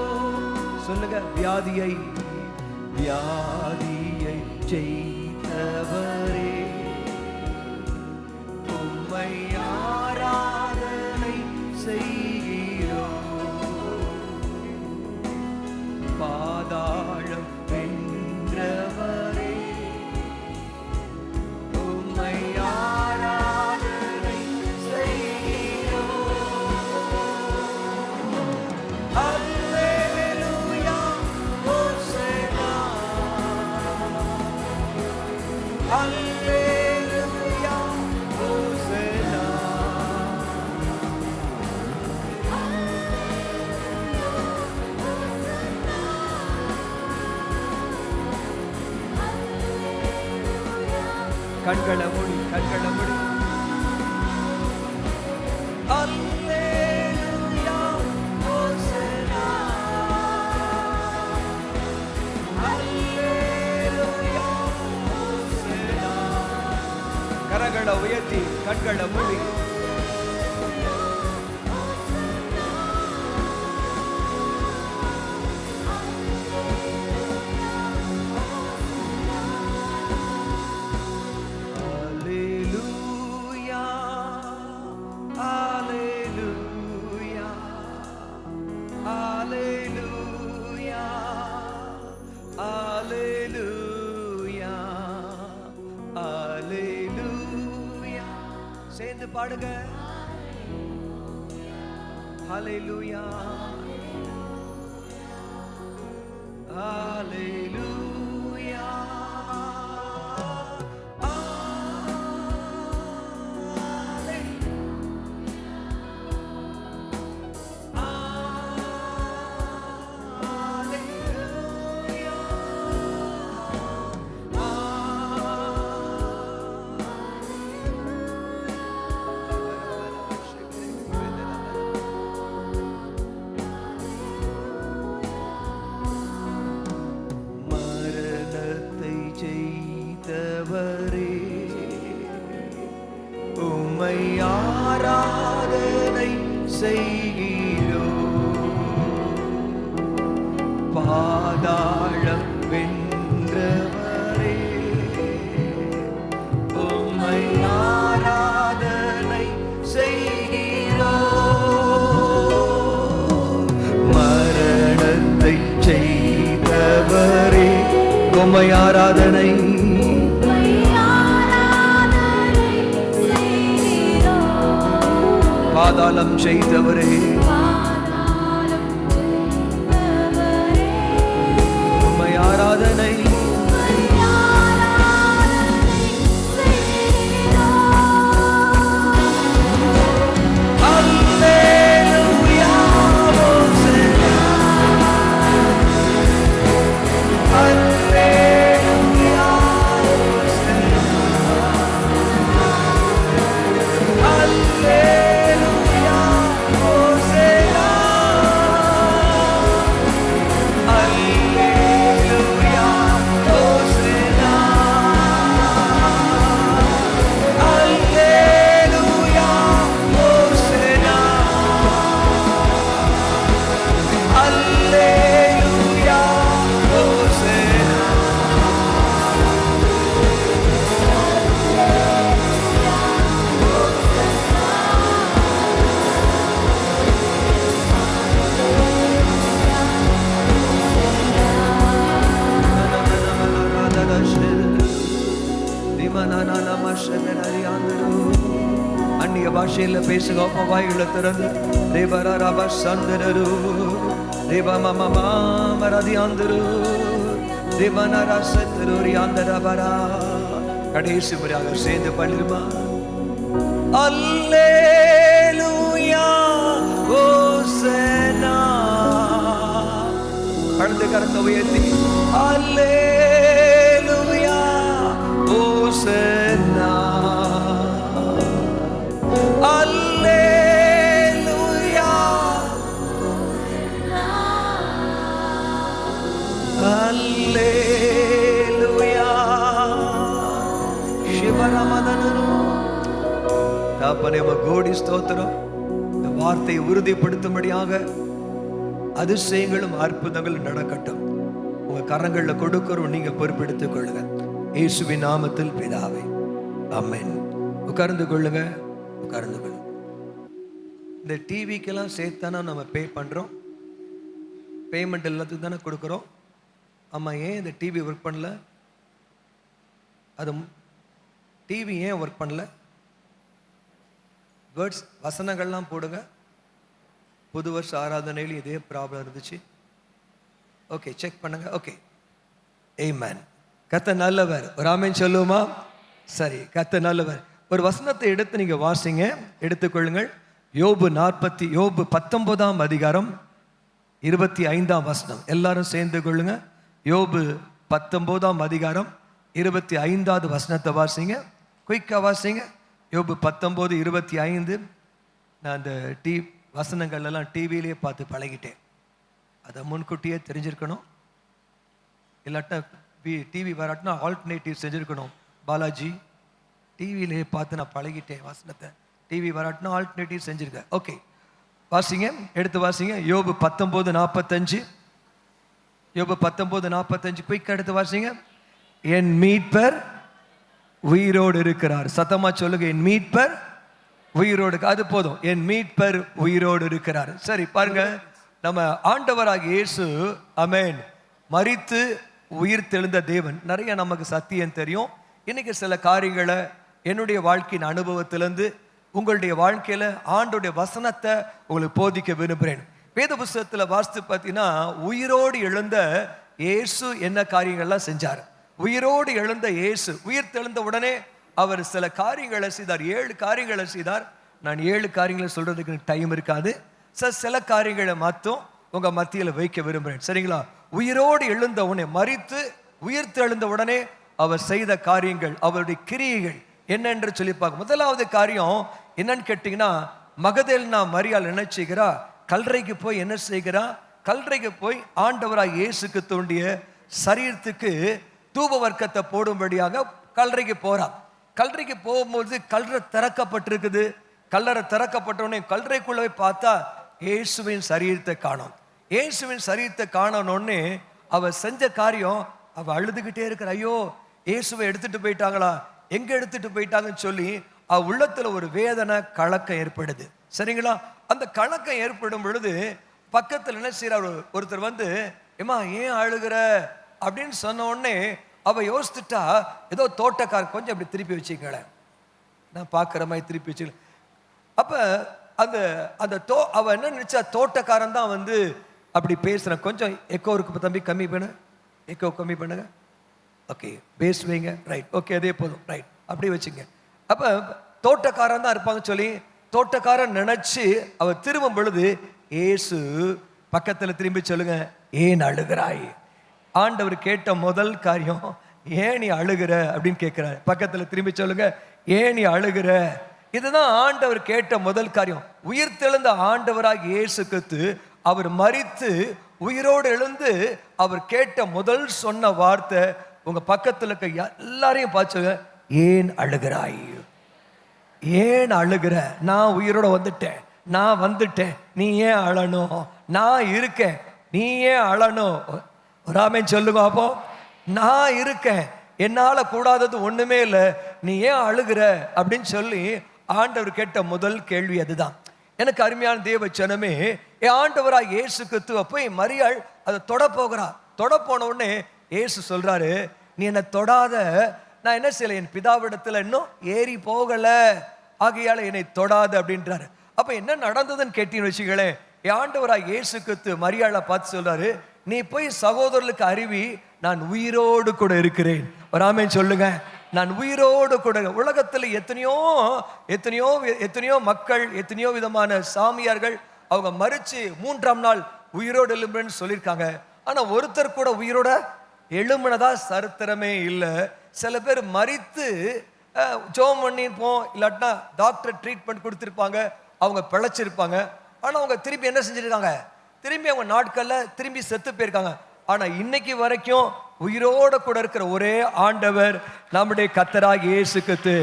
சொல்லுங்க வியாதியை வியாதியை செய்தவரே உம்மை ஆராதனை செய்கிறோ பாதாளம் வென்றவரே உம்மை ஆராதனை செய்கிறோ அல்லேலூயா ஓசன்னா அல்லேலூயா ஓசன்னா கண்களை மூடி கண்களை மூடி அல்லேலூயா ஓசன்னா அல்லேலூயா ஓசன்னா கரங்களை உயர்த்தி கண்களை மூடி Alleluia, Alleluia, Alleluia, Alleluia, Alleluia. சேர்ந்து பாடுங்க Alleluia, Alleluia. பாதாளம் வென்றவரே, உம்மை ஆராதனை செய்கிறோம். மரணத்தை செய்தவரே, உம்மை ஆராதனை பாதாளம் செய்தவரே, உம்மை ஆராதனை அல்லேலூயா ஹோசன்னா, அல்லேலூயா ஹோசன்னா, அல்லேலூயா ஹோசன்னா, அல்லேலூயா ஹோசன்னா, அல்லேலூயா ஹோசன்னா, அல்லேலூயா ஹோசன்னா. அந்நிய பாஷையில பேசுங்க, வாய்களை திறந்து தேவரப சந்தரு தேவமமரதியாந்தரு தேவனரசத்துரியாந்தரபரா. கடைசி முறையாக சேர்ந்து பண்ணிருமா? அல்லேலூயா ஹோசன்னா. அடுத்த கரத்தை உயர்த்தி அல்லேலூயா ஹோசன்னா, அல்லேலூயா, அல்லேலூயா. சிவரமதனு தாப்பனே கோடி ஸ்தோத்திரம். இந்த வார்த்தையை உறுதிப்படுத்தும்படியாக அதிசயங்களும் அற்புதங்களும் நடக்கட்டும். உங்க கரங்கள்ல கொடுக்கிறோம், நீங்க பொறுப்பெடுத்துக் கொள்ளுங்க. இயேசுவின் நாமத்தில் பிதாவே, ஆமென். உட்கார்ந்து கொள்ளுங்க, உட்கார்ந்து கொள்ளுங்க. இந்த டிவிக்கெல்லாம் சேர்த்தானா நம்ம பே பண்றோம், பேமெண்ட் எல்லாத்துக்கும் தானே கொடுக்குறோம். ஆமா, ஏன் இந்த டிவி ஒர்க் பண்ணல? அது டிவி ஏன் ஒர்க் பண்ணல? வேர்ட்ஸ் வசனங்கள்லாம் போடுங்க. புது வருஷ ஆராதனையிலும் இதே ப்ராப்ளம் இருந்துச்சு. ஓகே, செக் பண்ணுங்க. ஓகே, ஆமென். கர்த்தர் நல்லவர். ஒரு ஆமென் சொல்லுவோமா? சரி, கர்த்தர் நல்லவர். ஒரு வசனத்தை எடுத்து நீங்க வாசிங்க, எடுத்துக்கொள்ளுங்கள். யோபு 19ஆம் அதிகாரம் 25ஆம் வசனம். எல்லாரும் சேர்ந்து கொள்ளுங்க. யோபு 19ஆம் அதிகாரம் 25வது வசனத்தை வாசிங்க. குயிக்கா வாசிங்க. யோபு 19:25. நான் அந்த வசனங்கள் எல்லாம் டிவியிலேயே பார்த்து பழகிட்டேன். அதை முன்கூட்டியே தெரிஞ்சிருக்கணும். இல்லாட்டா டிவி வராட்டினா ஆல்டர்னேட்டிவ் செஞ்சுருக்கணும். பாலாஜி, டிவியிலேயே பார்த்து நான் பழகிட்டேன் வசனத்தை. டிவி வராட்டினா ஆல்டர்னேட்டிவ் செஞ்சுருக்கேன். ஓகே, வாசிங்க, எடுத்து வாசிங்க. யோபு 19:45. யோபு 19:45 குயிக்கா எடுத்து வாசிங்க. என் மீட்பர் உயிரோடு இருக்கிறார். சத்தமா சொல்லுங்க, என் மீட்பர் உயிரோடு. அது போதும், என் மீட்பர் உயிரோடு இருக்கிறார். சரி பாருங்க, நம்ம ஆண்டவராகிய இயேசு ஆமென் மரித்து உயிர் தெழுந்த தேவன். நிறைய நமக்கு சத்தியம் தெரியும். இன்னைக்கு சில காரியங்களை என்னுடைய வாழ்க்கையின் அனுபவத்திலிருந்து உங்களுடைய வாழ்க்கையில ஆண்டோடைய வசனத்தை உங்களுக்கு போதிக்க விரும்புகிறேன். வேத புஸ்தகத்தில் வாசித்து பார்த்தீங்கன்னா, உயிரோடு எழுந்த இயேசு என்ன காரியங்கள்லாம் செஞ்சார். உயிரோடு எழுந்த இயேசு உயிர் தெழுந்த உடனே அவர் சில காரியங்களை செய்தார். 7 காரியங்களை செய்தார். நான் 7 காரியங்களை சொல்றதுக்கு டைம் இருக்காது. சில காரியங்களை மட்டும் உங்க மத்தியில் வைக்க விரும்புகிறேன். சரிங்களா? உயிரோடு எழுந்த உடனே, மரித்து உயிர் தெழுந்த உடனே அவர் செய்த காரியங்கள், அவருடைய கிரியைகள் என்னென்று சொல்லி பார்க்க. முதலாவது காரியம் என்னன்னு கேட்டீங்கன்னா, மகதலேனா மரியாள் என்ன செய்கிறா? கல்லறைக்கு போய் என்ன செய்கிறா? கல்லறைக்கு போய் ஆண்டவராய் இயேசுக்கு தோண்டிய சரீரத்துக்கு தூப வர்க்கத்தை போடும்படியாக கல்லறைக்கு போறா. கல்லறைக்கு போகும்போது கல்லறை திறக்கப்பட்டிருக்குது. கல்லறை திறக்கப்பட்ட உடனே கல்லறைக்குள்ள போய் பார்த்தா இயேசுவின் சரீரத்தை காணோம். இயேசுவின் சரீரத்தை காணோன்னே அவ செஞ்ச காரியம், அவ அழுதுகிட்டே இருக்கிற, ஐயோ இயேசுவை எடுத்துட்டு போயிட்டாங்களா, எங்க எடுத்துட்டு போயிட்டாங்கன்னு சொல்லி அவ உள்ளத்துல ஒரு வேதனை, கலக்கம் ஏற்படுது. சரிங்களா? அந்த கலக்கம் ஏற்படும் பொழுது பக்கத்துல என்ன செய்யறாரு, ஒருத்தர் வந்து, ஏமா ஏன் அழுகிற அப்படின்னு சொன்ன உடனே அவ யோசித்துட்டா, ஏதோ தோட்டக்கார கொஞ்சம் அப்படி திருப்பி வச்சுக்கல, நான் பார்க்குற மாதிரி திருப்பி வச்சுக்கல. அப்ப அந்த அந்த அவ என்ன நினைச்சா, தோட்டக்காரன் தான் வந்து அப்படி பேசுறேன். கொஞ்சம் எக்கோ இருக்கு தம்பி, கம்மி பண்ணு, எக்கோ கம்மி பண்ணுங்க. ஓகே, பேசுவீங்க, ரைட், ஓகே, அதே போதும், ரைட், அப்படி வச்சுங்க. அப்ப தோட்டக்காரன் தான் இருப்பாங்க சொல்லி தோட்டக்காரன் நினைச்சு அவ திரும்பும் பொழுது இயேசு பக்கத்துல திரும்பி சொல்லுங்க, ஏன் அழுகிறாய்? ஆண்டவர் கேட்ட முதல் காரியம், ஏன் நீ அழுகிற அப்படின்னு கேட்கிறார். பக்கத்துல திரும்பி சொல்லுங்க, ஏன் நீ அழுகிற? இதுதான் ஆண்டவர் கேட்ட முதல் காரியம். உயிர்த்தெழுந்த ஆண்டவராக இயேசு கிறிஸ்து அவர் மரித்து உயிரோடு எழுந்து அவர் கேட்ட முதல் சொன்ன வார்த்தை, உங்க பக்கத்துல இருக்க எல்லாரையும் பார்த்து, ஏன் அழுகிறாய்? ஏன் அழுகிற? நான் உயிரோட வந்துட்டேன், நான் வந்துட்டேன், நீ ஏன் அழணும்? நான் இருக்கேன், நீ ஏன் அழணும்? ராமன் சொல்லுங்க அப்போ, நான் இருக்கேன், என்னால கூடாதது ஒண்ணுமே இல்லை, நீ ஏன் அழுகிற அப்படின்னு சொல்லி ஆண்டவர் கேட்ட முதல் கேள்வி அதுதான். எனக்கு அருமையான தேவ ஜனமே, ஆண்டவராக இயேசு கிறிஸ்துவ போய் மரியாள் அதை தொட போகிறா. தொட போன உடனே இயேசு சொல்றாரு, நீ என்னை தொடாத, நான் என்ன செய்யல, என் பிதாவிடத்துல இன்னும் ஏறி போகல, ஆகையால என்னை தொடாது அப்படின்றாரு. அப்ப என்ன நடந்ததுன்னு கேட்டீங்கன்னு வச்சுங்களேன், ஆண்டவராக இயேசு கிறிஸ்து மரியாளை பார்த்து சொல்றாரு, நீ போய் சகோதரர்களுக்கு அறிவி, நான் உயிரோடு கூட இருக்கிறேன். ஒரு ஆமென் சொல்லுங்க. நான் உயிரோடு கூட. உலகத்தில் எத்தனையோ எத்தனையோ எத்தனையோ மக்கள், எத்தனையோ விதமான சாமியார்கள் அவங்க மரிச்சு 3ஆம் நாள் உயிரோடு எழும்புன்னு சொல்லியிருக்காங்க. ஆனா ஒருத்தர் கூட உயிரோட எழும்புனதா சரித்திரமே இல்லை. சில பேர் மரித்து ஜோம் பண்ணிருப்போம், இல்லாட்டினா டாக்டர் ட்ரீட்மெண்ட் கொடுத்துருப்பாங்க, அவங்க பிழைச்சிருப்பாங்க. ஆனா அவங்க திரும்பி என்ன செஞ்சிருக்காங்க, திரும்பி அவங்க நாட்கள்ல திரும்பி செத்து போயிருக்காங்க. ஆனா இன்னைக்கு வரைக்கும் உயிரோட கூட இருக்கிற ஒரே ஆண்டவர் நம்முடைய கர்த்தராகிய இயேசு கிறிஸ்து.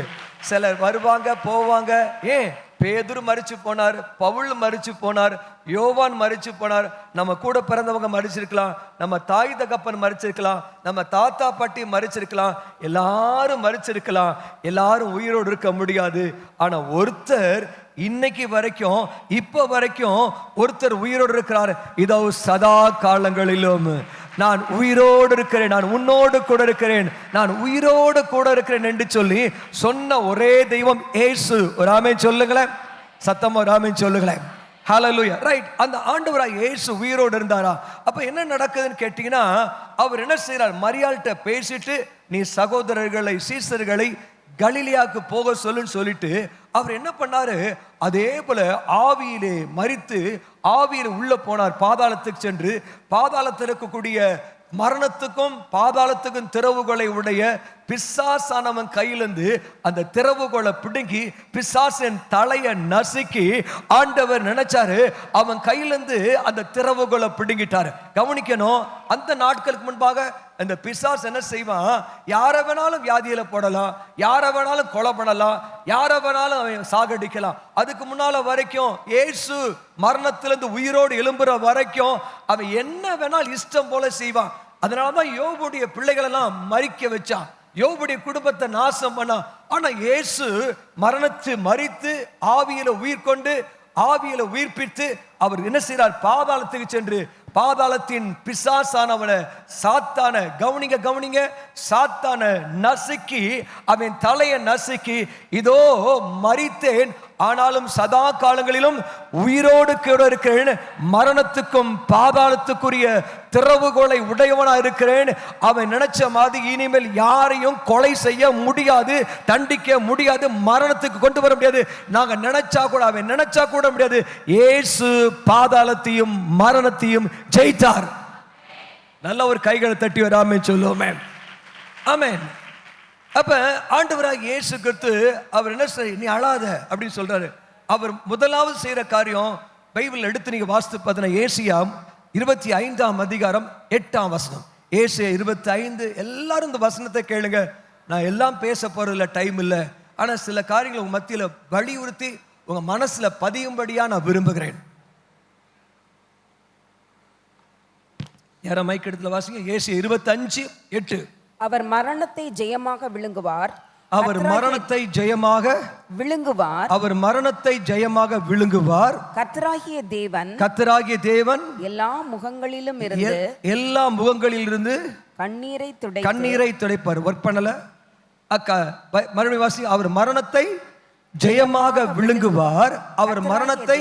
சிலர் வருவாங்க போவாங்க. ஏன் பேதுரு மரிச்சு போனார், பவுல் மரிச்சு போனார், யோவான் மரிச்சு போனார், நம்ம கூட பிறந்தவங்க மரிச்சிருக்கலாம், நம்ம தாய் தகப்பன் மரிச்சிருக்கலாம், நம்ம தாத்தா பாட்டி மரிச்சிருக்கலாம், எல்லாரும் மரிச்சிருக்கலாம், எல்லாரும் உயிரோடு இருக்க முடியாது. ஆனா ஒருத்தர் இன்னைக்கு வரைக்கும், இப்ப வரைக்கும் ஒருத்தர் உயிரோடு இருக்கிறார். இதோ சதா காலங்களிலும் நான் உயிரோடு இருக்கிறேன், நான் உன்னோடு கூட இருக்கிறேன், நான் உயிரோடு கூட இருக்கிறேன் என்று சொல்லி சொன்ன ஒரே தெய்வம் இயேசு. ஒரு ஆமென் சொல்லுங்களேன், சத்தமா ஒரு ஆமென் சொல்லுங்களேன். ஹல்லேலூயா. ரைட். அந்த ஆண்டவராய் இயேசு உயிரோடு இருந்தாரா? அப்ப என்ன நடக்குதுன்னு கேட்டீங்கன்னா, அவர் என்ன செய்யறார், மரியாள்கிட்ட பேசிட்டு நீ சகோதரர்களை சீசர்களை கலிலியாவுக்கு போக சொல்லுன்னு சொல்லிட்டு அவர் என்ன பண்ணாரு, அதே போல ஆவியிலே மரித்து ஆவியில உள்ள போனார். பாதாளத்துக்கு சென்று பாதாளத்தில் இருக்கக்கூடிய மரணத்துக்கும் பாதாளத்துக்கும் திறவுகளை உடைய பிசாசானவன் கையிலிருந்து அந்த திறவுகளை பிடுங்கி பிசாசின் தலையை நசுக்கி ஆண்டவர் நினைச்சாரு, அவன் கையிலிருந்து அந்த திறவுகளை பிடுங்கிட்டாரு. கவனிக்கணும், அந்த நாட்களுக்கு முன்பாக அந்த பிசாசு என்ன செய்வான், யாரை வேணாலும் வியாதியில போடலாம், யாரை வேணாலும் கொலை பண்ணலாம், யாரை வேணாலும் அவன் சாகடிக்கலாம். அதுக்கு முன்னால வரைக்கும் இயேசு மரணத்திலிருந்து உயிரோடு எழும்புற வரைக்கும் அவன் என்ன வேணாலும் இஷ்டம் போல செய்வான். அதனாலதான் யோபுடைய பிள்ளைகள் எல்லாம் மரிக்க வச்சான், யோபுடைய குடும்பத்தை நாசம் பண்ணான். ஆனா இயேசு மரித்து ஆவியில உயிர் கொண்டு ஆவியில உயிர்ப்பித்து அவர் என்ன செய்றார், பாதாளத்துக்கு சென்று பாதாளத்தின் பிசாசானவன சாத்தான, கவனிங்க, சாத்தான நசுக்கி அவன் தலையை நசுக்கி, இதோ மரித்தேன் ஆனாலும் சதா காலங்களிலும் உயிரோடு கூட இருக்கிறேன், மரணத்துக்கும் பாதாளத்துக்குரிய திறவுகோலை உடையவனா இருக்கிறேன். அவன் நினைச்ச மாதிரி இனிமேல் யாரையும் கொலை செய்ய முடியாது, தண்டிக்க முடியாது, மரணத்துக்கு கொண்டு வர முடியாது. நாங்க நினைச்சா கூட, அவன் நினைச்சா கூட முடியாது. இயேசு பாதாளத்தையும் மரணத்தையும் ஜெயித்தார். நல்ல ஒரு கைகளை தட்டி ஒரு ஆமென் சொல்லுவோமே. ஆமென். அப்ப ஆண்டவராக இயேசு கிறிஸ்து அவர் என்ன செய்ய, நீ அழாத அப்படின்னு சொல்றாரு. அவர் முதலாவது செய்யற காரியம், பைபிள் எடுத்து நீங்க வாசித்து பார்த்தீங்கன்னா ஏசியா 25ஆம் அதிகாரம் 8ஆம் வசனம். ஏசியா 25. எல்லாரும் இந்த வசனத்தை கேளுங்க. நான் எல்லாம் பேச போறதில்ல, டைம் இல்லை. ஆனா சில காரியங்களை உங்க மத்தியில வலியுறுத்தி உங்க மனசுல பதியும்படியா நான் விரும்புகிறேன். யார மைக் இடத்துல வாசிங்க. ஏசாயா 25:8. அவர் மரணத்தை ஜெயமாக விழுங்குவார். அவர் மரணத்தை ஜெயமாக விழுங்குவார். அவர் மரணத்தை ஜெயமாக விழுங்குவார். கர்த்தராகிய தேவன் எல்லா முகங்களிலும் இருந்து எல்லா முகங்களிலிருந்து கண்ணீரை துடைப்பார். ஒர்க் பண்ணல அக்கா, மறுபடியும் வாசி. அவர் மரணத்தை ஜெயமாக விழுங்குவார். அவர் மரணத்தை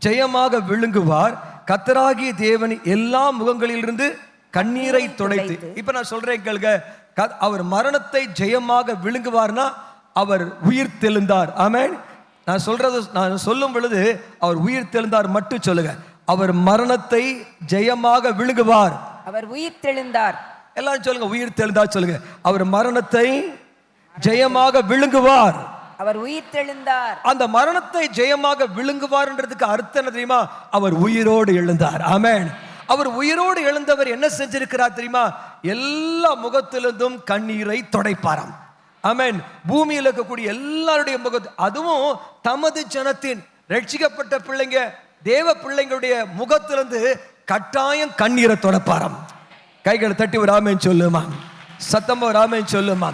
ஜெயமாக விழுங்குவார். கர்த்தராகிய தேவன் எல்லா முகங்களிலிருந்து கண்ணீரை துடைத்து. இப்ப நான் சொல்றேன் கேளுங்க. அவர் மரணத்தை ஜெயமாக விழுங்குவார்னா அவர் உயிர் தெழுந்தார். ஆமென். நான் சொல்லும் பொழுது அவர் உயிர் தெழுந்தார் மட்டும் சொல்லுங்க. அவர் மரணத்தை ஜெயமாக விழுங்குவார். அவர் உயிர் தெழுந்தார். எல்லாரும் சொல்லுங்க, உயிர் தெழுந்தார் சொல்லுங்க. அவர் மரணத்தை ஜெயமாக விழுங்குவார். அவர் உயிர் தெழுந்தார். அந்த மரணத்தை ஜெயமாக விழுங்குவார்ன்றதுக்கு அர்த்தம் என்ன தெரியுமா? அவர் உயிரோடு எழுந்தார். ஆமென். அவர் உயிரோடு எழுந்தவர் என்ன செஞ்சிருக்கிறார் தெரியுமா? எல்லா முகத்திலிருந்தும் கண்ணீரை துடைப்பாராம். ஆமென். பூமியில் இருக்கக்கூடிய எல்லாருடைய முகத்து, அதுவும் தமது ஜனத்தின் ரட்சிக்கப்பட்ட பிள்ளைங்க, தேவ பிள்ளைங்களுடைய முகத்திலிருந்து கட்டாயம் கண்ணீரை துடைப்பாராம். கைகளை தட்டி ஒரு ஆமென் சொல்லுமா, சத்தமா ஒரு ஆமென் சொல்லுமா.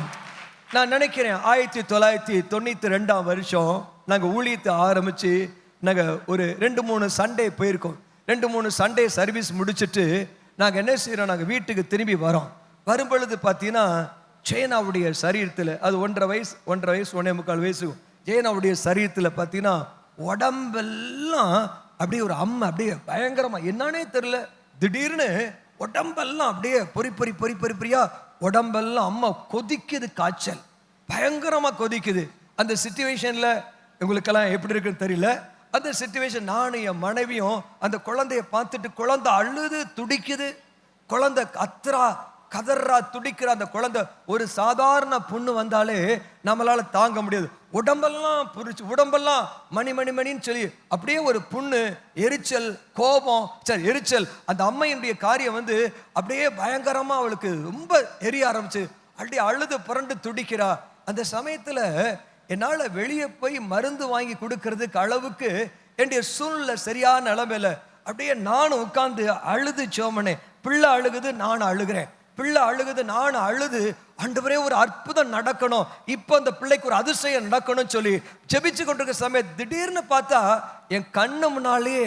நான் நினைக்கிறேன் 1992 வருஷம் நாங்கள் ஊழியத்தை ஆரம்பிச்சு நாங்கள் ஒரு 2-3 சண்டே போயிருக்கோம். 2-3 சண்டே சர்வீஸ் முடிச்சுட்டு நாங்கள் என்ன செய்கிறோம், நாங்கள் வீட்டுக்கு திரும்பி வரோம். வரும்பொழுது பார்த்தீங்கன்னா ஜெயனாவுடைய சரீரத்தில், அது 1.5 வயசு 1.25 வயசு ஜெயனாவுடைய சரீரத்தில் பார்த்தீங்கன்னா உடம்பெல்லாம் அப்படியே ஒரு அம்மா அப்படியே பயங்கரமாக என்னன்னே தெரியல, திடீர்னு உடம்பெல்லாம் அப்படியே பொறியா உடம்பெல்லாம் அம்மா கொதிக்குது, காய்ச்சல் பயங்கரமாக கொதிக்குது. அந்த சிச்சுவேஷனில் உங்களுக்கெல்லாம் எப்படி இருக்குன்னு தெரியல. அந்த சிச்சுவேஷன், நானும் என் மனைவியும் அந்த குழந்தைய பார்த்துட்டு, குழந்தை அழுது துடிக்குது, குழந்தை கதறா துடிக்கிற அந்த குழந்தை. ஒரு சாதாரண புண்ணு வந்தாலே நம்மளால தாங்க முடியாது. உடம்பெல்லாம் புரிச்சு, உடம்பெல்லாம் மணின்னு சொல்லி அப்படியே ஒரு புண்ணு, எரிச்சல், கோபம், சரி எரிச்சல். அந்த அம்மையினுடைய காரியம் வந்து அப்படியே பயங்கரமா அவளுக்கு ரொம்ப எரிய ஆரம்பிச்சு அப்படியே அழுது புரண்டு துடிக்கிறா. அந்த சமயத்துல என்னால வெளியே போய் மருந்து வாங்கி கொடுக்கறதுக்கு அளவுக்கு என்னுடைய சூழ்நிலை சரியான நிலைமையில அப்படியே நானும் உட்கார்ந்து அழுது சோமனே. பிள்ளை அழுகுது, நானும் அழுகிறேன். பிள்ளை அழுகுது, நானும் அழுது, ஆண்டவரே ஒரு அற்புதம் நடக்கணும், இப்போ அந்த பிள்ளைக்கு ஒரு அதிசயம் நடக்கணும்னு சொல்லி ஜெபிச்சு கொண்டிருக்க சமயம் திடீர்னு பார்த்தா என் கண்ணு முன்னாலேயே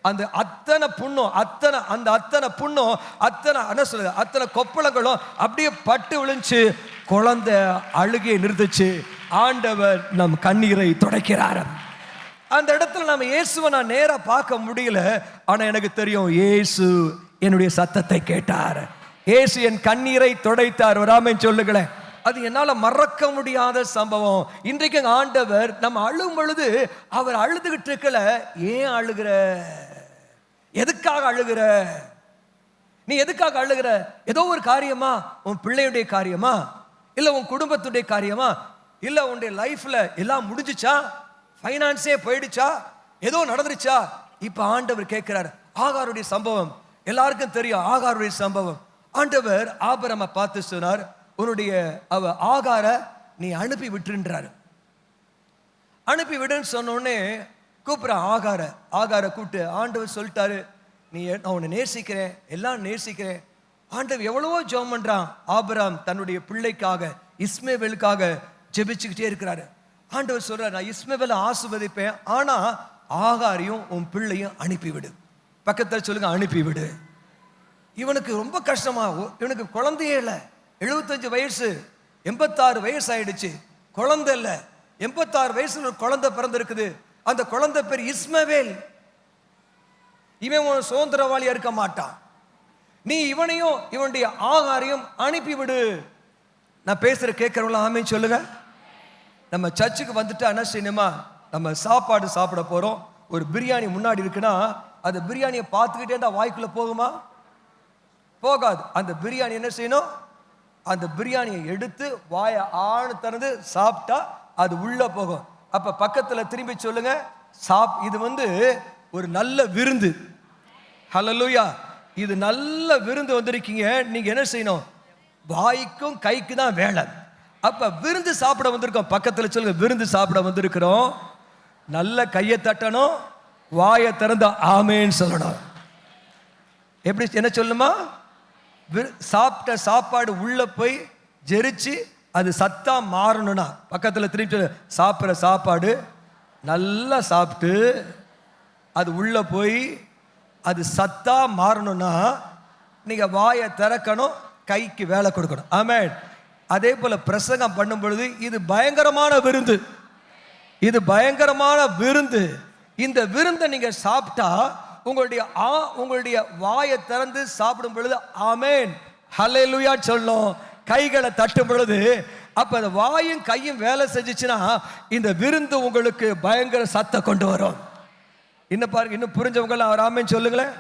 அந்த அத்தனை புண்ணும் அத்தனை கொப்பளங்களும் அப்படியே பட்டு விழுந்துச்சு. குழந்தை அழுகையை நிறுத்துச்சு. ஆண்டவர் நம் கண்ணீரை துடைக்கிறார். அந்த இடத்துல நம்ம இயேசுவை நான் நேரா பார்க்க முடியல. ஆனா எனக்கு தெரியும், இயேசு என்னுடைய சத்தத்தை கேட்டார், இயேசு என் கண்ணீரை துடைத்தார். ஒரு ஆமென் சொல்லுங்களேன். அது என்னால மறக்க முடியாத சம்பவம். இன்றைக்கு ஆண்டவர் நம்ம அழும் பொழுது அவர் அழுதுகிட்டு இருக்கல. ஏன் அழுகிற? எதுக்காக அழுகிற? நீ எதுக்காக அழுகிற? ஏதோ ஒரு காரியமா? உன் பிள்ளையுடைய காரியமா? இல்ல உன் குடும்பத்துடைய காரியமா? இல்ல உன்னுடைய லைஃப்ல எல்லாம் முடிஞ்சுச்சா? ஃபைனான்ஸே போயிடுச்சா? ஏதோ நடந்துருச்சா? இப்ப ஆண்டவர் கேட்கிறார். ஆகாருடைய சம்பவம் எல்லாருக்கும் தெரியும். ஆகாருடைய சம்பவம், ஆண்டவர் ஆபிரகாமை பார்த்து சொன்னார், உன்னுடைய ஆகார நீ அனுப்பி விட்டுன்றாரு. அனுப்பி விடுன்னு சொன்ன உடனே கூப்பிட்ற ஆகார கூப்பிட்டு ஆண்டவர் சொல்லிட்டாரு, நீ நான் உன்னை நேசிக்கிறேன், எல்லாம் நேசிக்கிறேன். ஆண்டவர் எவ்வளவோ ஜெபம் பண்றான். ஆபிரகாம் தன்னுடைய பிள்ளைக்காக, இஸ்மவேலுக்காக ஜெபிச்சுக்கிட்டே இருக்கிறாரு. ஆண்டவர் சொல்றாரு, நான் இஸ்மவேலை ஆசீர்வதிப்பேன், ஆனா ஆகாரையும் உன் பிள்ளையும் அனுப்பிவிடு. பக்கத்தில் சொல்லுங்க, அனுப்பிவிடு. இவனுக்கு ரொம்ப கஷ்டமா, இவனுக்கு குழந்தையே இல்லை, 75 வயசு, 86 வயசு ஆயிடுச்சு, குழந்தை இல்லை. 86 வயசுல ஒரு குழந்தை பிறந்திருக்குது. அந்த குழந்தை பேர் இஸ்மவேல். இவன் சுதந்திரவாளியா இருக்க மாட்டான். நீ இவனையும் இவனுடைய ஆகாரையும் அனுப்பிவிடு. நான் பேசுற கேட்கறவங்கள ஆமென் சொல்லுங்க. நம்ம சர்ச்சுக்கு வந்துட்டு என்ன செய்யணுமா, நம்ம சாப்பாடு சாப்பிட போறோம். ஒரு பிரியாணி முன்னாடி இருக்குன்னா அந்த பிரியாணியை பார்த்துக்கிட்டே இருந்தா வாய்க்குள்ள போகுமா? போகாது. அந்த பிரியாணி என்ன செய்யணும், அந்த பிரியாணியை எடுத்து வாயை ஆணு திறந்து சாப்பிட்டா அது உள்ள போகும். அப்ப பக்கத்துல திரும்பி சொல்லுங்க, இது வந்து ஒரு நல்ல விருந்து. ஹல்லேலூயா. இது நல்ல விருந்து வந்திருக்கீங்க, நீங்க என்ன செய்யணும், வாய்க்கும் கைக்கு தான் வேலை. அப்ப விருந்து சாப்பிட வந்திருக்கோம். பக்கத்துல சொல்லுங்க, விருந்து சாப்பிட வந்திருக்கிறோம். நல்ல கையை தட்டணும், வாயை திறந்த ஆமேன்னு சொல்லணும். எப்படி என்ன சொல்லுமா? சாப்பிட்ட சாப்பாடு உள்ள போய் ஜெரிச்சு அது சத்தா மாறணும்னா, பக்கத்தில் திரும்பி சொல்லு, சாப்பிட்ற சாப்பாடு நல்லா சாப்பிட்டு அது உள்ள போய் அது சத்தா மாறணும்னா நீங்க வாயை திறக்கணும், கைக்கு வேலை கொடுக்கணும். ஆமென். அதே போல பிரசங்கம் பண்ணும் பொழுது இது பயங்கரமான விருந்து, இது பயங்கரமான விருந்து. இந்த விருந்தை நீங்க சாப்பிட்டா உங்களுடைய வாயை திறந்து சாப்பிடும் பொழுது ஆமென் ஹல்லேலூயா சொல்லணும். கைகளை தட்டும் பொழுது அப்ப அந்த வாயும் கையும் வேலை செஞ்சுச்சுன்னா இந்த விருந்து உங்களுக்கு பயங்கர சத்தம் கொண்டு வரும். இன்னும் பாருங்க, இன்னும் புரிஞ்சவங்கள அவர் ஆமென் சொல்லுங்களேன்.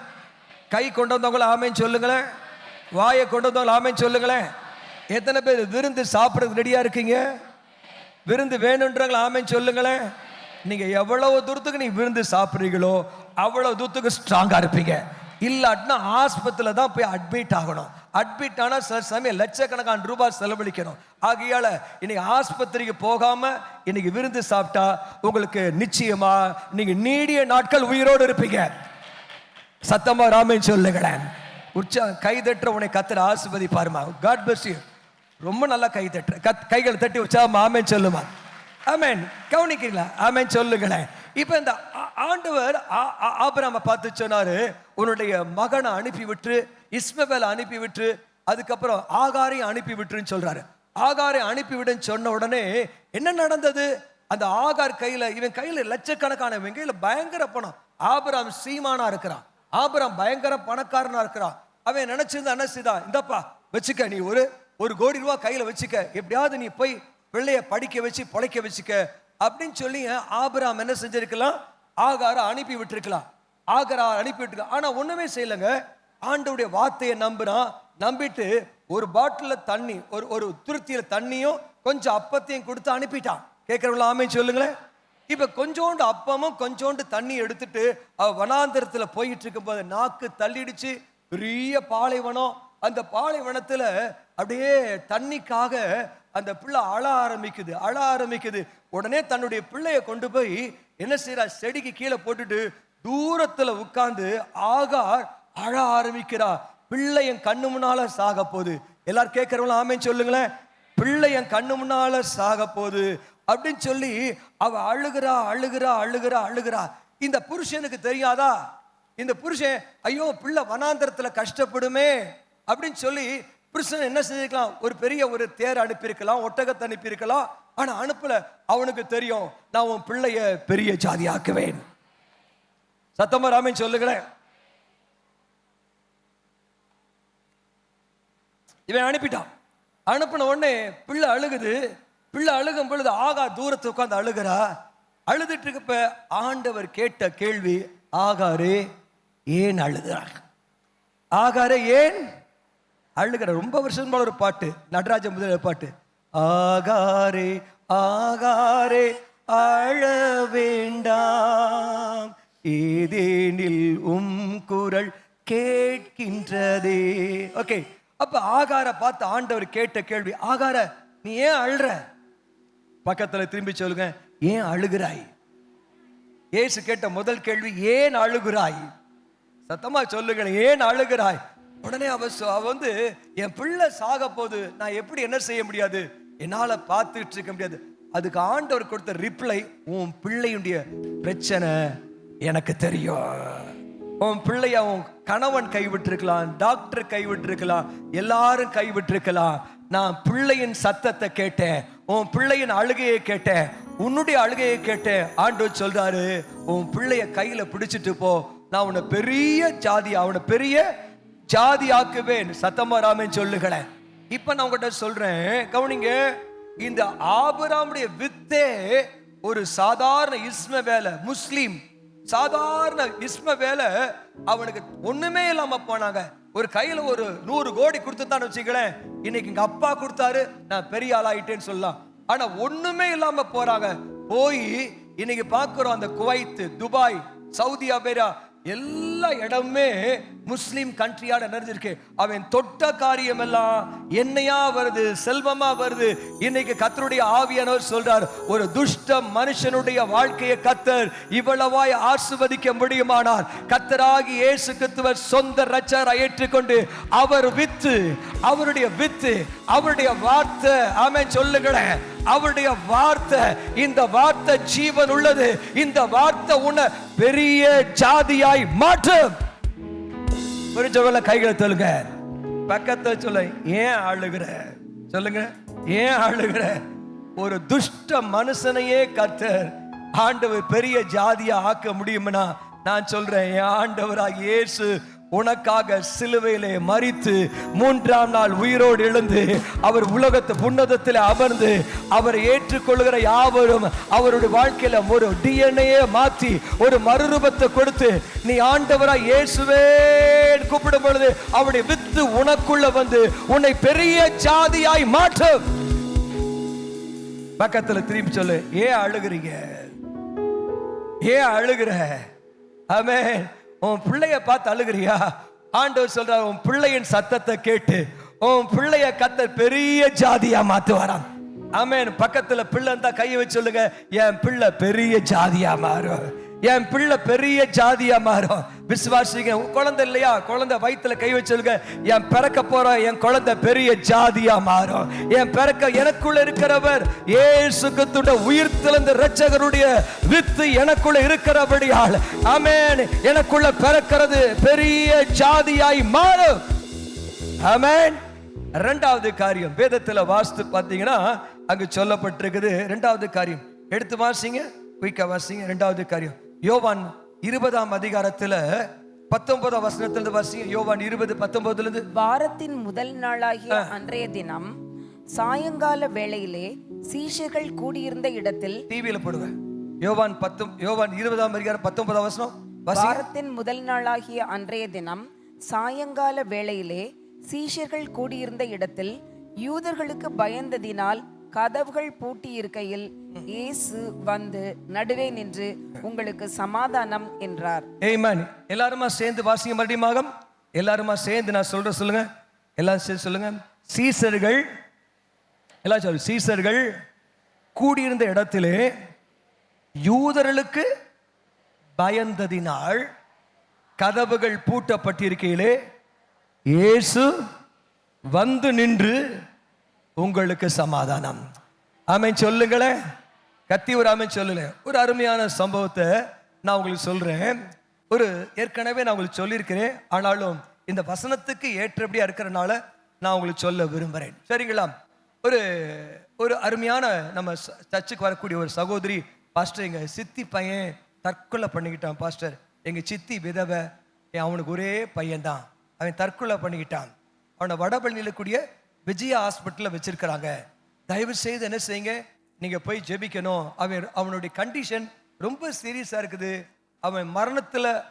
கை கொண்டு வந்தவங்கள ஆமென் சொல்லுங்களேன். வாயை கொண்டு வந்தவங்கள ஆமென் சொல்லுங்களேன். எத்தனை பேர் விருந்து சாப்பிட்றதுக்கு ரெடியா இருக்கீங்க? விருந்து வேணுன்றவங்கள ஆமென் சொல்லுங்களேன். நீங்க எவ்வளவு தூரத்துக்கு நீங்க விருந்து சாப்பிட்றீங்களோ அவ்வளவு தூரத்துக்கு ஸ்ட்ராங்கா இருப்பீங்க. இல்லாட்டினா ஆஸ்பத்திரியில தான் போய் அட்மிட் ஆகணும். அட்மிட் ஆனால் சில சமயம் லட்சக்கணக்கான ரூபாய் செலவழிக்கணும். ஆகையால இன்னைக்கு ஆஸ்பத்திரிக்கு போகாம இன்னைக்கு விருந்து சாப்பிட்டா உங்களுக்கு நிச்சயமா நீங்க நீடிய நாட்கள் உயிரோடு இருப்பீங்க. சத்தமா ராமன் சொல்லுங்களேன். உற்சாகம் கை தட்டுற உன்னை கத்திர ஆசிர்வதி பாருமா. God bless you. ரொம்ப நல்லா கை தட்டுற, கைகளை தட்டி உற்சாகம் ஆமென் சொல்லுமா. ஆமென். கவனிக்கிறீங்களா? ஆமென் சொல்லுங்களேன். இப்ப இந்த ஆண்டவர் ஆபிரகாமை பார்த்து சொன்னாரு, உன்னுடைய மகனை அனுப்பி விட்டு, இஸ்மவேலை அனுப்பி விட்டு, அதுக்கப்புறம் ஆகாரையும் அனுப்பி விட்டுன்னு சொல்றாரு. ஆகாரை அனுப்பி விடுன்னு சொன்ன உடனே என்ன நடந்தது? அந்த ஆகார் கையில, இவன் கையில லட்சக்கணக்கான, இவன் கையில பயங்கர பணம். ஆபிரகாம் சீமானா இருக்கிறான், ஆபிரகாம் பயங்கர பணக்காரனா இருக்கிறான். அவன் நினைச்சிருந்தா என்ன செய்தான், இந்தப்பா வச்சுக்க, நீ ஒரு கோடி ரூபாய் கையில வச்சுக்க, எப்படியாவது நீ போய் பிள்ளைய படிக்க வச்சு பொழைக்க வச்சுக்க அப்படின்னு சொல்லி ஆபிரகாம் என்ன செஞ்சிருக்கலாம், ஆகாரை அனுப்பி விட்டுருக்கலாம். ஆகாரை அனுப்பி விட்டுருக்கலாம். ஆனா ஒண்ணுமே செய்யலைங்க. ஆண்டவருடைய வார்த்தையை நம்பிட்டு ஒரு பாட்டில தண்ணி, ஒரு துருத்தியில தண்ணியும் கொஞ்சம் அப்பத்தையும் கொடுத்து அனுப்பிட்டான். கேட்கறவங்கள ஆமென் சொல்லுங்களேன். இப்ப கொஞ்சோண்டு அப்பமும் கொஞ்சோண்டு தண்ணி எடுத்துட்டு அவ வனாந்தரத்துல போயிட்டு இருக்கும் போது நாக்கு தள்ளிடுச்சு. பெரிய பாலைவனம். அந்த பாலைவனத்துல அப்படியே தண்ணிக்காக அந்த பிள்ளை அழ ஆரம்பிக்குது. உடனே தன்னுடைய பிள்ளைய கொண்டு போய் என்ன செய்யறா, செடிக்கு கீழே போட்டுட்டு தூரத்துல உட்கார்ந்து ஆகார் அழ ஆரம்பிக்கிறா. பிள்ளை என் கண்ணு முன்னால சாக போகுது. எல்லாரும் கேட்கறவங்களும் ஆமென் சொல்லுங்களேன். பிள்ளை என் கண்ணு முன்னால சாக போகுது அப்படின்னு சொல்லி அவ அழுகிறா. இந்த புருஷனுக்கு தெரியாதா? இந்த புருஷன் ஐயோ பிள்ளை வனாந்தரத்துல கஷ்டப்படுமே அப்படின்னு சொல்லி புருஷன் என்ன செஞ்சிருக்கலாம், ஒரு தேர் அனுப்பியிருக்கலாம், ஒட்டகத்தை அனுப்பியிருக்கலாம். ஆனா அனுப்பல. அவனுக்கு தெரியும், நான் உன் பிள்ளைய பெரிய ஜாதி ஆக்குவேன். சத்தமா ராமன் சொல்லுங்களேன். இவன் அனுப்பிட்டான். அனுப்பின உடனே பிள்ளை அழுகுது. பிள்ளை அழுகும் பொழுது ஆகா தூரத்து உட்கார்ந்து அழுகிறா. அழுதுட்டு இருக்கப்ப ஆண்டவர் கேட்ட கேள்வி, ஆகாரே ஏன் அழுகிறார்? ஆகாரே ஏன் அழுகிற? ரொம்ப வருஷம் போல ஒரு பாட்டு, நடராஜ முதல் பாட்டு. ஆகாரே ஆகாரே அழ வேண்டாம், ஏதேனில் குரல் கேட்கின்றதே. ஓகே, அப்ப ஆகார பார்த்து ஆண்டவர் கேட்ட கேள்வி, ஆகார நீ ஏன் அழுற? பக்கத்துல திரும்பி சொல்லுங்க, ஏன் அழுகிறாய்? இயேசு கேட்ட முதல் கேள்வி, ஏன் அழுகிறாய்? சத்தமா சொல்லுங்க, ஏன் அழுகிறாய்? உடனே அவ என் பிள்ளை சாக போது, நான் எப்படி என்ன செய்ய முடியாது, என்னால பார்த்துட்டு இருக்க முடியாது. அதுக்கு ஆண்டவர் கொடுத்த ரிப்ளை, உன் பிள்ளையுடைய பிரச்சனை எனக்கு தெரியும். உன் பிள்ளைய உன் கணவன் கைவிட்டிருக்கலாம், டாக்டர் கைவிட்டிருக்கலாம், எல்லாரும் கைவிட்டிருக்கலாம். நான் பிள்ளையின் சத்தத்தை கேட்டேன், உன் பிள்ளையின் அழுகையை கேட்டேன், உன்னுடைய அழுகையை கேட்டேன். ஆண்டவர் சொல்றாரு, உன் பிள்ளைய கையில பிடிச்சிட்டு போ, நான் உன்னை பெரிய ஜாதி ஆக்குவேன். சத்தமா ராமன் சொல்லுங்களேன். இப்ப நான் உங்ககிட்ட சொல்றேன், கவனிங்க. இந்த ஆபிரகாமுடைய வித்தே ஒரு சாதாரண இஸ்மவேல, முஸ்லீம் சாதாரண இஸ்மவேல, அவனுக்கு ஒண்ணுமே இல்லாம போனாங்க. ஒரு கையில 100 கோடி கொடுத்துதான் வச்சுங்களேன். இன்னைக்கு எங்க அப்பா கொடுத்தாரு, நான் பெரிய ஆளாயிட்டேன்னு சொல்லலாம். ஆனா ஒண்ணுமே இல்லாம போறாங்க. போய் இன்னைக்கு பாக்குறோம், அந்த குவைத், துபாய், சவுதி அரேபியா எல்லா இடமே முஸ்லிம் கண்ட்ரியால நிறைஞ்சிருக்கு. அவன் தொட்ட காரியம் எல்லாம் என்னையா வருது, செல்வமா வருது. இன்னைக்கு கர்த்தருடைய ஆவியானவர் சொல்றார், ஒரு துஷ்ட மனுஷனுடைய வாழ்க்கையை கர்த்தர் இவ்வளவாய் ஆசீர்வதிக்க முடியுமானால் கர்த்தராகி இயேசு கிறிஸ்துவர் சொந்த இரட்சகரை ஏற்றுக்கொண்டு அவர் வித்து, அவருடைய வித்து, அவருடைய வார்த்தை, ஆமென் சொல்லுங்களேன், அவருடைய வார்த்தை, இந்த வார்த்தை ஜீவன் உள்ளது. இந்த வார்த்தை உன்னை பெரிய ஜாதியாய் மாற்றும். புரிஞ்சவங்கள கைகளை சொல்லுங்க, பக்கத்தை சொல்ல, ஏன் அழுகிற சொல்லுங்க, ஏன் அழுகிற? ஒரு துஷ்ட மனுஷனையே கர்த்தர் ஆண்டவர் பெரிய ஜாதியா ஆக்க முடியும்னா நான் சொல்றேன், என் ஆண்டவராக இயேசு உனக்காக சிலுவையிலே மரித்து 3ஆம் நாள் உயிரோடு எழுந்து அவர் உலகத்து உன்னதத்தில் அமர்ந்து அவரை ஏற்றுக்கொள்கிற யாவரும் அவருடைய வாழ்க்கையில ஒரு DNA மாற்றி ஒரு மறுரூபத்தை கொடுத்து நீ ஆண்டவராய் இயேசுவே கூப்பிடும் பொழுது அவருடைய வித்து உனக்குள்ள வந்து உன்னை பெரிய ஜாதியாய் மாற்றும். பக்கத்துல திரும்பி சொல்லு, ஏன் அழுகிறீங்க, ஏன் அழுகிற? ஆமென். உன் பிள்ளைய பார்த்து அழுகிறியா? ஆண்டவர் சொல்றார், உன் பிள்ளையின் சத்தத்தை கேட்டு உன் பிள்ளைய கர்த்தர் பெரிய ஜாதியா மாத்துவாராம். ஆமென். பக்கத்துல பிள்ளை இருந்தா கையை வச்சு சொல்லுங்க, என் பிள்ளை பெரிய ஜாதியா மாறும், என் பிள்ளை பெரிய ஜாதியா மாறும். விசுவாசிங்க. குழந்தை இல்லையா? குழந்தை வயிற்றுல கை வச்சு சொல்லுங்க, என் பிறக்க போற என் குழந்தை பெரிய ஜாதியா மாறும். என் பிறக்க எனக்குள்ள இருக்கிறவர் இயேசு கிறிஸ்துவின் உயிர்த்தெழுந்த இரட்சகருடைய வித்து எனக்குள்ள இருக்கிறபடியால் ஆமென், எனக்குள்ள பிறக்கிறது பெரிய ஜாதியாய் மாறும். ஆமென். இரண்டாவது காரியம் வேதத்துல வாசித்து பார்த்தீங்கன்னா அங்கு சொல்லப்பட்டிருக்குது. இரண்டாவது காரியம் எடுத்து வாசிங்க, குயிக்கா வாசிங்க. இரண்டாவது காரியம் யோவான் 20ஆம் அதிகாரத்துல 19ஆம் வசனத்திலிருந்து வாசிங்க. யோவான் 20:19. வாரத்தின் முதல் நாளாகிய அன்றைய தினம் சாயங்கால வேளையிலே சீஷர்கள் கூடியிருந்த இடத்தில் டிவியில போடுவேன். யோவான் 20ஆம் அதிகாரம் 19ஆம் வசனம். வாரத்தின் முதல் நாளாகிய அன்றைய தினம் சாயங்கால வேளையிலே சீஷர்கள் கூடியிருந்த இடத்தில் யூதர்களுக்கு பயந்ததினால் கதவுகள் பூட்டி இருக்கையில் இயேசு வந்து நடுவே நின்று உங்களுக்கு சமாதானம் என்றார். ஆமென். எல்லாருமா சேர்ந்து வாசிங்க மறுபடியும். எல்லாருமா சேர்ந்து நான் சொல்ற சொல்லுங்க, எல்லாரும் சேர்ந்து சொல்லுங்க. சீஷர்கள், எல்லாம் சொல்லு, சீஷர்கள் கூடியிருந்த இடத்திலே யூதர்களுக்கு பயந்ததினால் கதவுகள் பூட்டப்பட்டிருக்கையிலே இயேசு வந்து நின்று உங்களுக்கு சமாதானம். ஆமென் சொல்லுங்களேன். கத்தி ஒரு ஆமென் சொல்லுங்க. ஒரு அருமையான சம்பவத்தை நான் உங்களுக்கு சொல்றேன். ஏற்கனவே நான் உங்களுக்கு சொல்லியிருக்கிறேன், ஆனாலும் இந்த வசனத்துக்கு ஏற்றபடியா இருக்கிறனால நான் உங்களுக்கு சொல்ல விரும்புகிறேன். சரிங்களா? ஒரு அருமையான நம்ம சர்ச்சுக்கு வரக்கூடிய ஒரு சகோதரி, பாஸ்டர் எங்க சித்தி பையன் தற்கொலை பண்ணிக்கிட்டான் பாஸ்டர், எங்க சித்தி விதவை, அவனுக்கு ஒரே பையன்தான், அவன் தற்கொலை பண்ணிக்கிட்டான், அவனை வடபழனியில் கூடிய விஜயா ஹாஸ்பிட்டலில் வச்சிருக்கிறாங்க, தயவு செய்து என்ன செய்யுங்க, நீங்க போய் ஜெபிக்கணும், அவனுடைய கண்டிஷன் ரொம்ப சீரியஸா இருக்குது, அவன்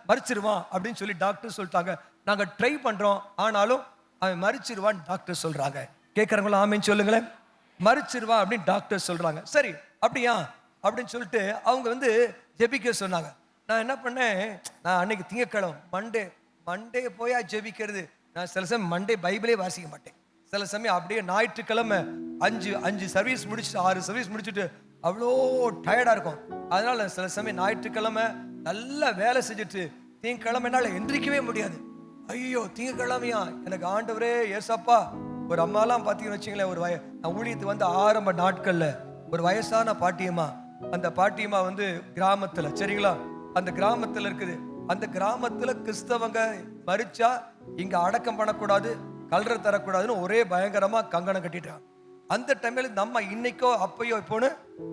மறிச்சிருவான் அப்படின்னு சொல்லி டாக்டர் சொல்லிட்டாங்க. நாங்க ட்ரை பண்றோம், ஆனாலும் அவன் மறிச்சிருவான் டாக்டர் சொல்றாங்க. கேட்கறவங்களும் ஆமேன்னு சொல்லுங்களேன். மறிச்சிருவான் அப்படின்னு டாக்டர் சொல்றாங்க. சரி அப்படியா அப்படின்னு சொல்லிட்டு அவங்க ஜெபிக்க சொன்னாங்க. நான் என்ன பண்ணேன், நான் அன்னைக்கு திங்கக்கிழமை மண்டே போயா ஜெபிக்கிறது. நான் சில சமயம் மண்டே பைபிளே வாசிக்க மாட்டேன். சில சமயம் அப்படியே ஞாயிற்றுக்கிழமை 5 சர்வீஸ் முடிச்சுட்டு 6 சர்வீஸ் முடிச்சுட்டு அவ்வளோ டயர்டா இருக்கும். அதனால சில சமயம் ஞாயிற்றுக்கிழமை நல்லா வேலை செஞ்சுட்டு திங்கக்கிழமை என்னால் எந்திரிக்கவே முடியாது. ஐயோ திங்கக்கிழமையா, எனக்கு ஆண்டவரே ஏசப்பா. ஒரு அம்மாலாம் பார்த்தீங்கன்னு வச்சுங்களேன், நான் ஊழியத்துக்கு ஆரம்ப நாட்கள்ல ஒரு வயசான பாட்டியம்மா, அந்த பாட்டியம்மா கிராமத்துல, சரிங்களா, அந்த கிராமத்துல இருக்குது. அந்த கிராமத்துல கிறிஸ்தவங்க மரிச்சா இங்க அடக்கம் பண்ணக்கூடாது, கல்ற தரக்கூடாதுன்னு ஒரே பயங்கரமா கங்கணம் கட்டிட்டான். அந்த டைம்ல நம்ம இன்னைக்கோ அப்பையோ இப்போன்னு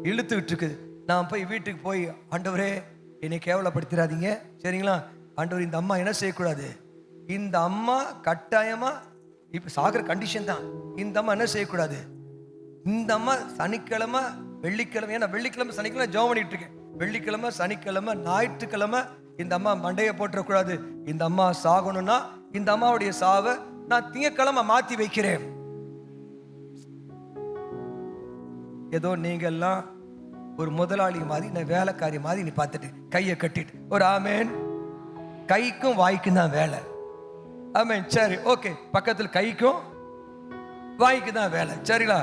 இழுத்துக்கிட்டு இருக்குது. நான் போய் வீட்டுக்கு போய், ஆண்டவரே என்னை கேவலப்படுத்திடாதீங்க, சரிங்களா, ஆண்டவர் இந்த அம்மா என்ன செய்யக்கூடாது, இந்த அம்மா கட்டாயமா இப்ப சாகிற கண்டிஷன் தான், இந்த அம்மா என்ன செய்யக்கூடாது, இந்த அம்மா சனிக்கிழமை வெள்ளிக்கிழமை, ஏன்னா வெள்ளிக்கிழமை சனிக்கிழமை ஜெபம் பண்ணிட்டு இருக்கேன், வெள்ளிக்கிழமை சனிக்கிழமை ஞாயிற்றுக்கிழமை இந்த அம்மா மண்டையை போட்டுறக்கூடாது, இந்த அம்மா சாகணும்னா இந்த அம்மாவுடைய சாவை நான் திங்கக்கிழமை மாத்தி வைக்கிறேன். ஏதோ நீங்க எல்லாம் ஒரு முதலாளி மாதிரி, நான் வேலைக்காரி மாதிரி நீ பார்த்துட்டு கையை கட்டிட்டு ஒரு ஆமேன். கைக்கும் வாய்க்கும் தான் வேலை. ஆமாம், சரி, ஓகே. பக்கத்தில் கைக்கும் வாய்க்கு தான் வேலை, சரிங்களா?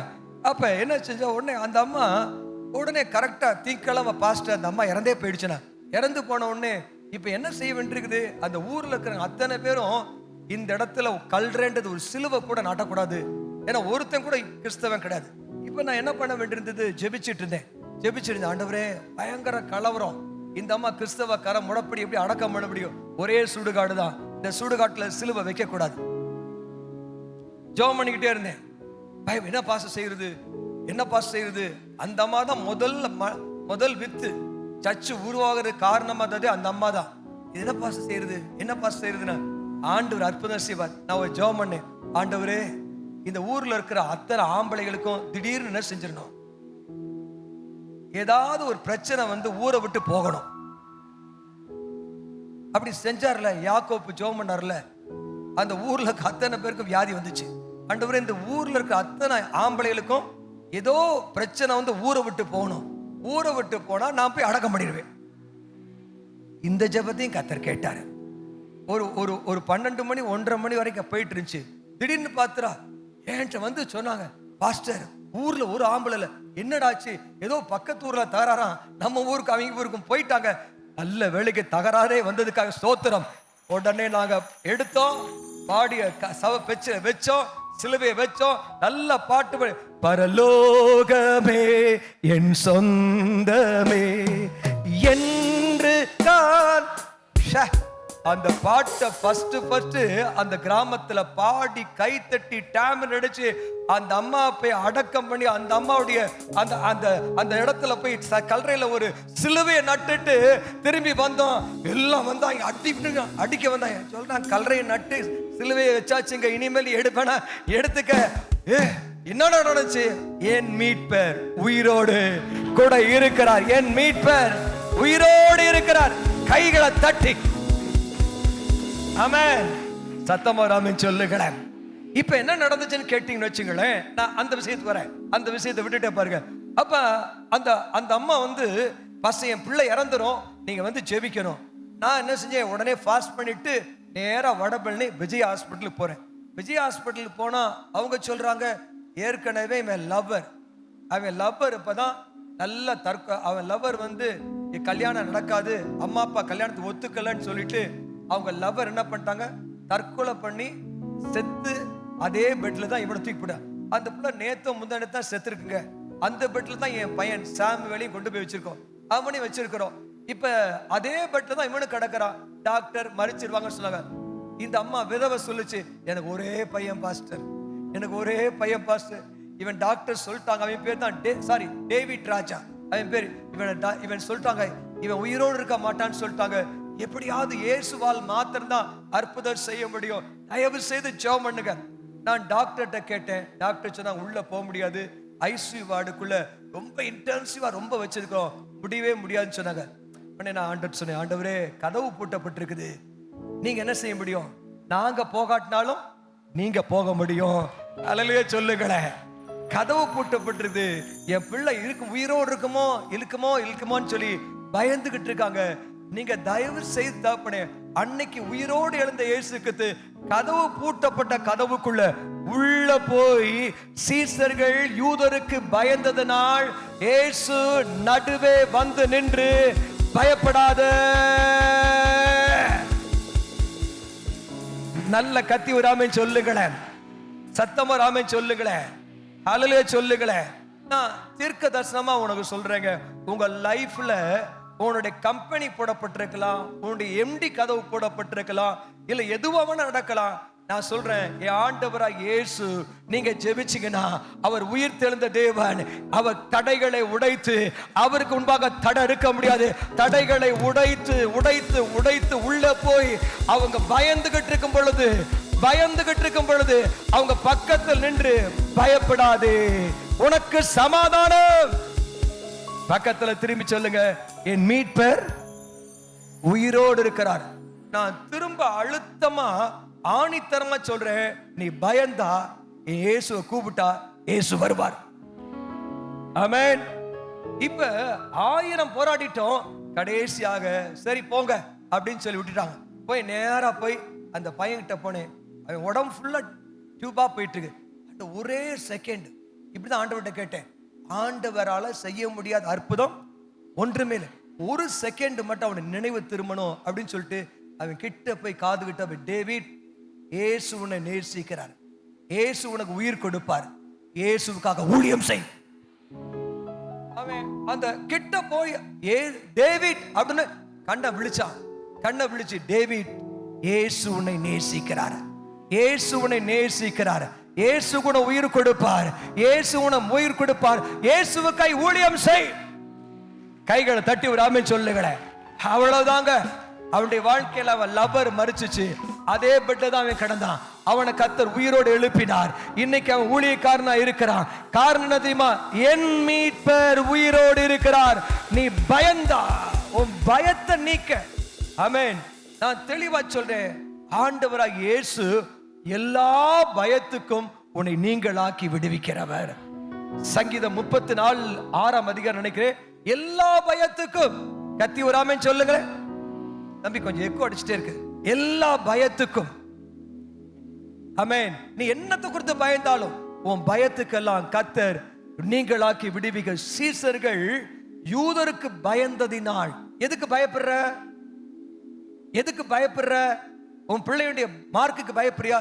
அப்போ என்ன செஞ்சா உடனே அந்த அம்மா உடனே கரெக்டாக திங்கக்கிழமை பாஸ்டர் அந்த அம்மா இறந்தே போயிடுச்சுன்னா, இறந்து போன உடனே இப்போ என்ன செய்ய வேண்டியிருக்குது? அந்த ஊரில் இருக்கிற அத்தனை பேரும் இந்த இடத்துல கல்றேன்றது ஒரு சிலுவை கூட நாட்டக்கூடாது, ஏன்னா ஒருத்தன் கூட கிறிஸ்தவன் கிடையாது. இப்போ நான் என்ன பண்ண வேண்டியிருந்தது? ஜெபிச்சுட்டு இருந்தேன். ஆண்டவரே, பயங்கர கலவரம், இந்த அம்மா கிறிஸ்தவ கரை முடப்படி எப்படி அடக்கம் பண்ண முடியும்? ஒரே சுடுகாடு தான், இந்த சுடுகாட்டில் சிலுவை வைக்கக்கூடாது. ஜெபம் பண்ணிக்கிட்டே இருந்தேன். பயம், என்ன பாஸ்டர் செய்யறது? அந்த அம்மா தான் முதல் வித்து சர்ச்சு உருவாகிறது காரணமாக அந்த அம்மா தான். இது என்ன பாஸ்டர் செய்யறதுன்னா, ஆண்டவர் அற்புதம் செய்வார். நான் ஒரு ஜெபம் பண்ணேன், ஆண்டவரே இந்த ஊர்ல இருக்கிற அத்தனை ஆம்பளைகளுக்கும் திடீர்னு என்ன செஞ்சிடணும், ஏதாவது ஒரு பிரச்சனை வந்து ஊரை விட்டு போகணும். அப்படி செஞ்சார்ல, யாக்கோப்பு ஜெபம் பண்ணார்ல, அந்த ஊர்ல இருக்க அத்தனை பேருக்கும் வியாதி வந்துச்சு. ஆண்டவரே இந்த ஊர்ல இருக்கிற அத்தனை ஆம்பளைகளுக்கும் ஏதோ பிரச்சனை வந்து ஊரை விட்டு போகணும், ஊரை விட்டு போனா நான் போய் அடக்கம் பண்ணிடுவேன். இந்த ஜெபத்தையும் கர்த்தர் கேட்டாரு. ஒரு 12 மணி 1:30 மணி வரைக்கும் போயிட்டு இருந்துச்சு. திடீர்னு பாத்துறா என்கிட்ட வந்து சொன்னாங்க, பாஸ்டர் ஊர்ல ஒரு ஆம்பளை என்னடாச்சு, ஏதோ பக்கத்து ஊர்ல தகராறாம், நம்ம ஊருக்கு அவங்க ஊருக்கும் போயிட்டாங்க. நல்ல வேலைக்கு தகராறே வந்ததுக்காக ஸ்தோத்திரம். உடனே நாங்க எடுத்தோம், பாடிய வச்சோம், சிலுவையை வச்சோம், நல்ல பாட்டு, பரலோகமே என் சொந்தமே என்று நான் அந்த பாட்டை ஃபர்ஸ்ட் அந்த கிராமத்துல பாடி கை தட்டி டேமன் அடிச்சு அந்த அம்மா போய் அடக்கம் பண்ணி அந்த அம்மாவுடைய அந்த அந்த அந்த இடத்துல போய் கல்லறையில ஒரு சிலுவையை நட்டுட்டு திரும்பி வந்தோம். எல்லாம் வந்தாங்க, அடிக்க வந்தாங்க. சொல்றாங்க, கல்லறையை நட்டு சிலுவையை வச்சாச்சுங்க, இனிமேல் எடுப்பேனா எடுத்துக்க. என்னடா நடந்துச்சு? என் மீட்பர் உயிரோடு கூட இருக்கிறார், என் மீட்பர் உயிரோடு இருக்கிறார். கைகளை தட்டி ஆமென், சத்தமா ஆமென் சொல்லுங்களேன். இப்ப என்ன நடந்துச்சுன்னு கேட்டீங்கன்னு வச்சுங்களேன், நான் அந்த விஷயத்துக்கு வரேன். அந்த விஷயத்தை விட்டுட்டே பாருங்க. அப்ப அந்த அம்மா வந்து ஃபர்ஸ்ட் என் பிள்ளை இறந்துரும், நீங்க வந்து ஜெபிக்கணும். நான் என்ன செஞ்சேன், உடனே ஃபாஸ்ட் பண்ணிட்டு நேரா வடபழனி விஜய் ஹாஸ்பிட்டலுக்கு போறேன். விஜய் ஹாஸ்பிட்டலுக்கு போனா அவங்க சொல்றாங்க, ஏற்கனவே இவன் லவ்வர் இப்பதான் நல்ல அவன் லவ்வர் வந்து கல்யாணம் நடக்காது, அம்மா அப்பா கல்யாணத்துக்கு ஒத்துக்கலன்னு சொல்லிட்டு அவங்க லவ்வர் என்ன பண்ணிட்டாங்க, தற்கொலை பண்ணி செத்து அதே பெட்ல தான் இவனை தூக்கி போட. அந்த பிள்ளை நேத்தோ முந்தானே தான் செத்து இருக்குங்க. அந்த பெட்ல தான் என் பையன் சாமுவேலையும் கொண்டு போய் வச்சிருக்கோம், அவனையும் வச்சிருக்கிறோம். இப்ப அதே பெட்ல தான் இவனு கிடக்குறான். டாக்டர் மறிச்சிருவாங்கன்னு சொன்னாங்க. இந்த அம்மா விதவை சொல்லுச்சு, எனக்கு ஒரே பையன் பாஸ்டர். இவன் டாக்டர் சொல்லிட்டாங்க, அவன் பேர் தான் டேவிட் ராஜா அவன் பேர். இவன் சொல்லிட்டாங்க, இவன் உயிரோடு இருக்க மாட்டான்னு சொல்லிட்டாங்க. எப்படியாவது இயேசுவால் மாத்திரம்தான் அற்புதம் செய்ய முடியும், தயவு செய்து ஜெபம் பண்ணுங்க. நான் டாக்டர்கிட்ட கேட்டேன். டாக்டர் சொன்னா உள்ள போக முடியாது, ஐசியூ வார்டுக்குள்ள ரொம்ப இன்டென்சிவா ரொம்ப வச்சிருக்கோம், முடியவே முடியாதுன்னு சொன்னாங்க. உடனே நான் ஆண்டவர் சொன்னேன், ஆண்டவரே கதவு பூட்டப்பட்டிருக்குது, நீங்க என்ன செய்ய முடியும்? நாங்க போகாட்டினாலும் நீங்க போக முடியும். அல்லேலூயா சொல்லுங்களேன். கதவு பூட்டப்பட்டிருது, என் பிள்ளை உயிரோடு இருக்குமோன்னு சொல்லி பயந்துகிட்டு இருக்காங்க. நீங்க தயவு செய்து தகப்பனே, அன்னைக்கு உயிரோடு எழுந்த இயேசுக்கு கதவு பூட்டப்பட்ட கதவுக்குள்ள உள்ள போய் சீசர்கள் யூதருக்கு பயந்ததனால் இயேசு நடுவே வந்து நின்று, பயப்படாத, நல்ல கத்தி ஒரு ஆமென் சொல்லுங்களேன், சத்தமா ஒரு ஆமென் சொல்லுங்களேன், ஹல்லேலூயா சொல்லுங்களேன். நான் தீர்க்க தரிசனமா உனக்கு சொல்றேங்க, உங்க லைஃப்ல உன்னுடைய கம்பெனி போடப்பட்டிருக்கலாம், உன்னுடைய எம்டி கதவு போடப்பட்டிருக்கலாம், இல்ல எதுவாக நடக்கலாம். நான் சொல்றேன், என் ஆண்டவராக இயேசு நீங்க ஜெபிச்சீங்கன்னா அவர் உயிர் தெழுந்த தேவன். அவர் தடைகளை உடைத்து, அவருக்கு முன்பாக தடை இருக்க முடியாது, தடைகளை உடைத்து உடைத்து உடைத்து உள்ள போய் அவங்க பயந்துகிட்டு இருக்கும் பொழுது அவங்க பக்கத்தில் நின்று, பயப்படாதே, உனக்கு சமாதானம். பக்கத்துல திரும்பி சொல்லுங்க, என் மீட்பர் உயிரோடு இருக்கிறார். நான் திரும்ப அழுத்தமா ஆணித்தரமா சொல்றேன், நீ பயந்தா இயேசுவை கூப்பிட்டா இயேசு வருவார். ஆமென். இப்ப 1000 போராடிட்டோம், கடைசியாக சரி போங்க அப்படின்னு சொல்லி விட்டுட்டாங்க. போய் நேரா போய் அந்த பையன்கிட்ட போனேன். அவன் உடம்பு ஃபுல்லா டியூபா போயிட்டு இருக்கு. அந்த ஒரே செகண்ட் இப்படிதான் ஆண்டவர்கிட்ட கேட்டேன். ஆண்டவரால செய்ய முடியாத அற்புதம் ஒன்றுமே இல்லை. ஒரு செகண்ட் மட்டும் அவனை நினைவு திரும்பணும் அப்படின்னு சொல்லிட்டு அவன் கிட்ட போய் காது கிட்ட போய், டேவிட், இயேசு உன்னை நேசிக்கிறார், இயேசு உனக்கு உயிர் கொடுப்பார், இயேசுவுக்காக ஊழியம் செய். அவன் அந்த கிட்ட போய் டேவிட் அப்படின்னு கண்ணை விழிச்சான். கண்ணை விழிச்சு, டேவிட், இயேசு உன்னை நேசிக்கிறார், இயேசு உன்னை நேசிக்கிறார், இயேசு கூட உயிர் கொடுப்பார், இயேசு உனக்கு உயிர் கொடுப்பார், இயேசுவுக்காய் ஊழியம் செய். கைகளை தட்டி ஒரு ஆமென் சொல்லுங்களேன். அவ்வளவுதாங்க. அவனுடைய வாழ்க்கையில அவன் லவர் மரிச்சிச்சு. அதே பெட்ல தான் அவன் கிடந்தான். அவனை கர்த்தர் உயிரோடு எழுப்பினார். இன்னைக்கு அவன் ஊழியக்காரனா இருக்கிறான். காரணம் என்ன தெரியுமா? என் மீட்பர் உயிரோடு இருக்கிறார். நீ பயந்தா உன் பயத்தை நீக்க. ஆமென். நான் தெளிவா சொல்றேன், ஆண்டவராகிய இயேசு எல்லா பயத்துக்கும் உன்னை நீங்களாக்கி விடுவிக்கிறவர். சங்கீதம் 34:6 நினைக்கிறேன். எல்லா பயத்துக்கும், கத்தி ஒரு ஆமென் சொல்லுங்களேன். தம்பி கொஞ்சம் எக்கோ அடிச்சுட்டே இருக்கு. எல்லா பயத்துக்கும். ஆமென். நீ என்னத்தை குறித்து பயந்தாலும் உன் பயத்துக்கெல்லாம் கர்த்தர் நீங்களாக்கி விடுவிக்க. சீசர்கள் யூதருக்கு பயந்ததினால், எதுக்கு பயப்படுற? எதுக்கு பயப்படுற? உன் பிள்ளையுடைய மார்க்குக்கு பயப்படுறியா?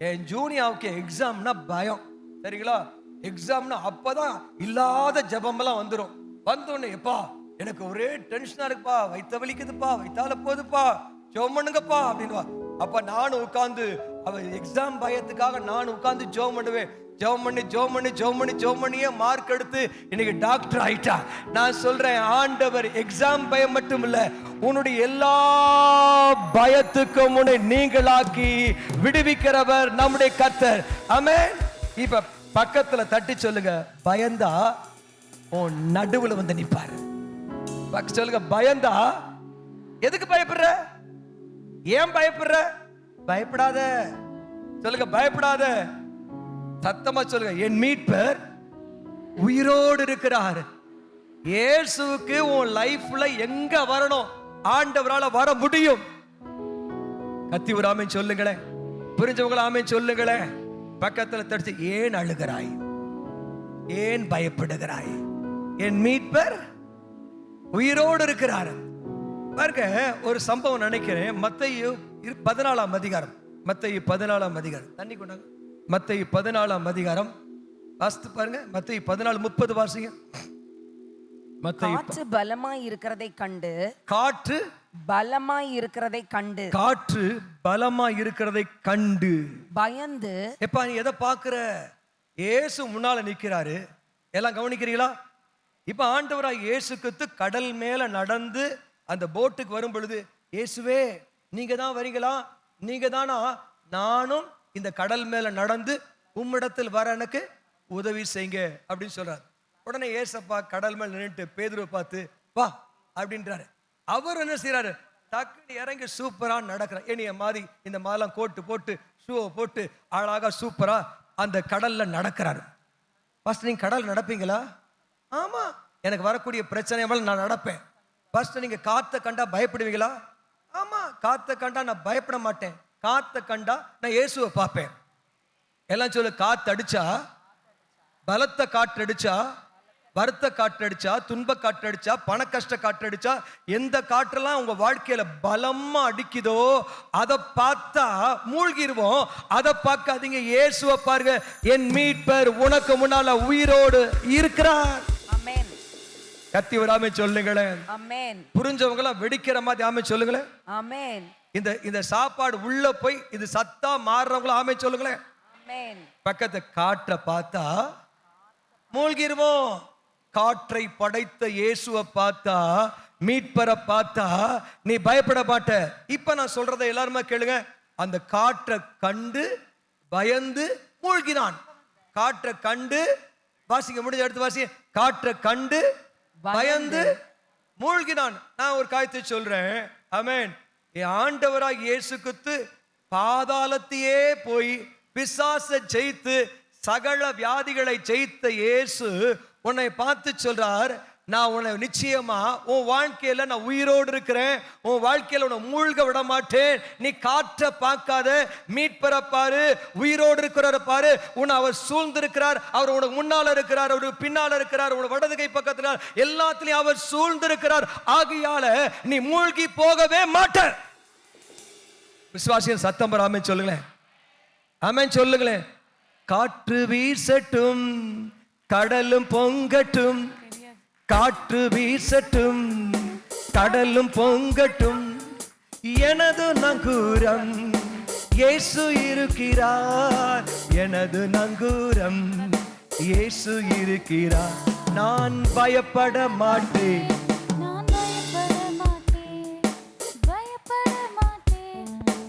என் ஜூனியாவுக்கு எக்ஸாம்னா பயம், சரிங்களா? எக்ஸாம்னா அப்பதான் இல்லாத ஜபமெல்லாம் வந்துடும். வந்தோடனே, எப்பா எனக்கு ஒரே டென்ஷனா இருக்குப்பா, வயித்த வலிக்குதுப்பா, வயித்தால போகுதுப்பா, ஜெபம் பண்ணுங்கப்பா அப்படின்னு. அப்ப நானும் உட்கார்ந்து அவன் எக்ஸாம் பயத்துக்காக நான் உட்கார்ந்து ஜெபம் பண்ணுவேன். ஜெபம் பண்ணியே மார்க் எடுத்து இன்னைக்கு டாக்டர் ஆயிட்டா. நான் சொல்றேன், ஆண்டவர் எக்ஸாம் பயம் மட்டும் இல்ல, உன்னுடைய எல்லா பயத்துக்கும் உன்னை நீங்களாக்கி விடுவிக்கிறவர் நம்முடைய கர்த்தர். ஆமென். இப்ப பக்கத்துல தட்டி சொல்லுங்க, பயந்தா உன் நடுவுல வந்து நிப்பாரு. சொல்லுங்க, பயந்தா. எதுக்கு பயப்படுற? ஏன் பயப்படுற? பயப்படாத. சொல்லுங்க, பயப்படாத. சத்தமா சொல்லுங்க, என் மீட்பர் உயிரோடு இருக்கிறார். இயேசுவுக்கு உன் லைஃப்ல எங்க வரணும், ஆண்டவரால வர முடியும். கத்தி ஒரு ஆமென் சொல்லுங்களேன். புரிஞ்சவங்கள ஆமென் சொல்லுங்களேன். பக்கத்துல தடுத்து, ஏன் அழுகிறாய், ஏன் பயப்படுகிறாய்? என் மீட்பர் உயிரோடு இருக்கிறார். பாருங்க, ஒரு சம்பவம் நினைக்கிறேன். மத்தேயு 14 அதிகாரம். மத்தேயு 14 அதிகாரம். தண்ணி கொண்டாங்க. மத்தேயு 14 அதிகாரம் வாசித்து பாருங்க. மத்தேயு 14:30 வாசிங்க. காற்று பலமாய் இருக்கிறதை கண்டு, காற்று பலமாய் இருக்கிறதை கண்டு, காற்று பலமாய் இருக்கிறதை கண்டு பயந்து. எப்பா நீ எதை பாக்குற? இயேசு முன்னால நிக்கிறாரு. எல்லாம் கவனிக்கிறீங்களா? இப்ப ஆண்டவராய் இயேசு கிறிஸ்து கடல் மேல நடந்து அந்த போட்டுக்கு வரும் பொழுது, இயேசுவே நீங்க தான் வரீங்களா? நீங்க தானா? நானும் இந்த கடல் மேல நடந்து உம்மிடத்தில் வர எனக்கு உதவி செய்யுங்க அப்படின்னு சொல்றாரு. உடனே ஏசப்பா கடல் மேல நின்றுட்டு பேதுருவை பார்த்து, வா அப்படின்றாரு. அவர் என்ன செய்யறாரு? டக்குன்னு இறங்கி சூப்பரா நடக்கிறார். என்னைய மாதிரி இந்த மாதிரிலாம் கோட்டு போட்டு ஷூவை போட்டு அழகா சூப்பரா அந்த கடல்ல நடக்கிறாரு. ஃபர்ஸ்ட் நீங்க கடல் நடப்பீங்களா? ஆமா, எனக்கு வரக்கூடிய பிரச்சனை நான் நடப்பேன். ஃபர்ஸ்ட் நீங்க காத்த கண்டா பயப்படுவீங்களா? ஆமா, காத்த கண்டா நான் பயப்பட மாட்டேன். காத்த கண்டா நான் இயேசுவை பார்ப்பேன். எல்லாம் சொல்லு, காத்து அடிச்சா, பலத்த காற்றடிச்சா, வருத்த காற்றடிச்சா, துன்ப காற்றடிச்சா, பண கஷ்ட காற்றடிச்சா, எந்த காற்றெல்லாம் உங்க வாழ்க்கையில பலமா அடிக்குதோ அதை பார்த்தா மூழ்கிடுவோம். அதை பார்க்காதீங்க, இயேசுவை பாருங்க. என் மீட்பர் உனக்கு முன்னால உயிரோடு இருக்கிறார். ஆமென். கத்தி ஒரு ஆமென் சொல்லுங்களேன். ஆமென். புரிஞ்சவங்க எல்லாம் வெடிக்கிற மாதிரி ஆமென் சொல்லுங்களேன். ஆமென். இந்த சாப்பாடு உள்ள போய் இது சத்தா மாறுறவங்களும் ஆமென் சொல்லுங்களேன். ஆமென். பக்கத்து காற்றை பார்த்தா மூழ்கிருவோம். காற்றை படைத்த இயேசுவை பார்த்தா, மீட்பரை பார்த்தா நீ பயப்பட மாட்ட. இப்ப நான் சொல்றதை எல்லாருமே கேளுங்க. அந்த காற்றை கண்டு பயந்து மூழ்கினான். காற்றை கண்டு, வாசிங்க முடிஞ்ச எடுத்து வாசிங்க. காற்றை கண்டு பயந்து மூழ்கினான். நான் ஒரு காரியத்தை சொல்றேன். ஆமென். ஆண்டவராக இயேசு கிறிஸ்து பாதாளத்தையே போய் பிசாசை ஜெயித்து சகல வியாதிகளை ஜெயித்த இயேசு உன்னை பார்த்து சொல்றார், நான் உன்னை நிச்சயமா உன் வாழ்க்கையில நான் உயிரோடு இருக்கிறேன், உன் வாழ்க்கையில உன்னை மூழ்க விட மாட்டேன். நீ காற்றை பார்க்காத, மீட்பரை பாரு, உயிரோடு இருக்கிறார பாரு. உன்னை அவர் சூழ்ந்திருக்கிறார், அவர் உனக்கு முன்னால இருக்கிறார், அவர் பின்னால இருக்கிறார், உன் வடது கை பக்கத்துல எல்லாத்திலையும் அவர் சூழ்ந்திருக்கிறார். ஆகையால நீ மூழ்கி போகவே மாட்ட. விசுவாசியின் சத்தம் பெற ஆமென் சொல்லுங்களேன், ஆமென் சொல்லுங்களேன். காற்று வீசட்டும், கடலும் பொங்கட்டும், காற்று வீசட்டும், கடலும் பொங்கட்டும், எனது நங்கூரம் இயேசு இருக்கிறார், எனது நங்கூரம் இயேசு இருக்கிறார். நான் பயப்பட மாட்டேன், நான் பயப்பட மாட்டேன், பயப்பட மாட்டேன்,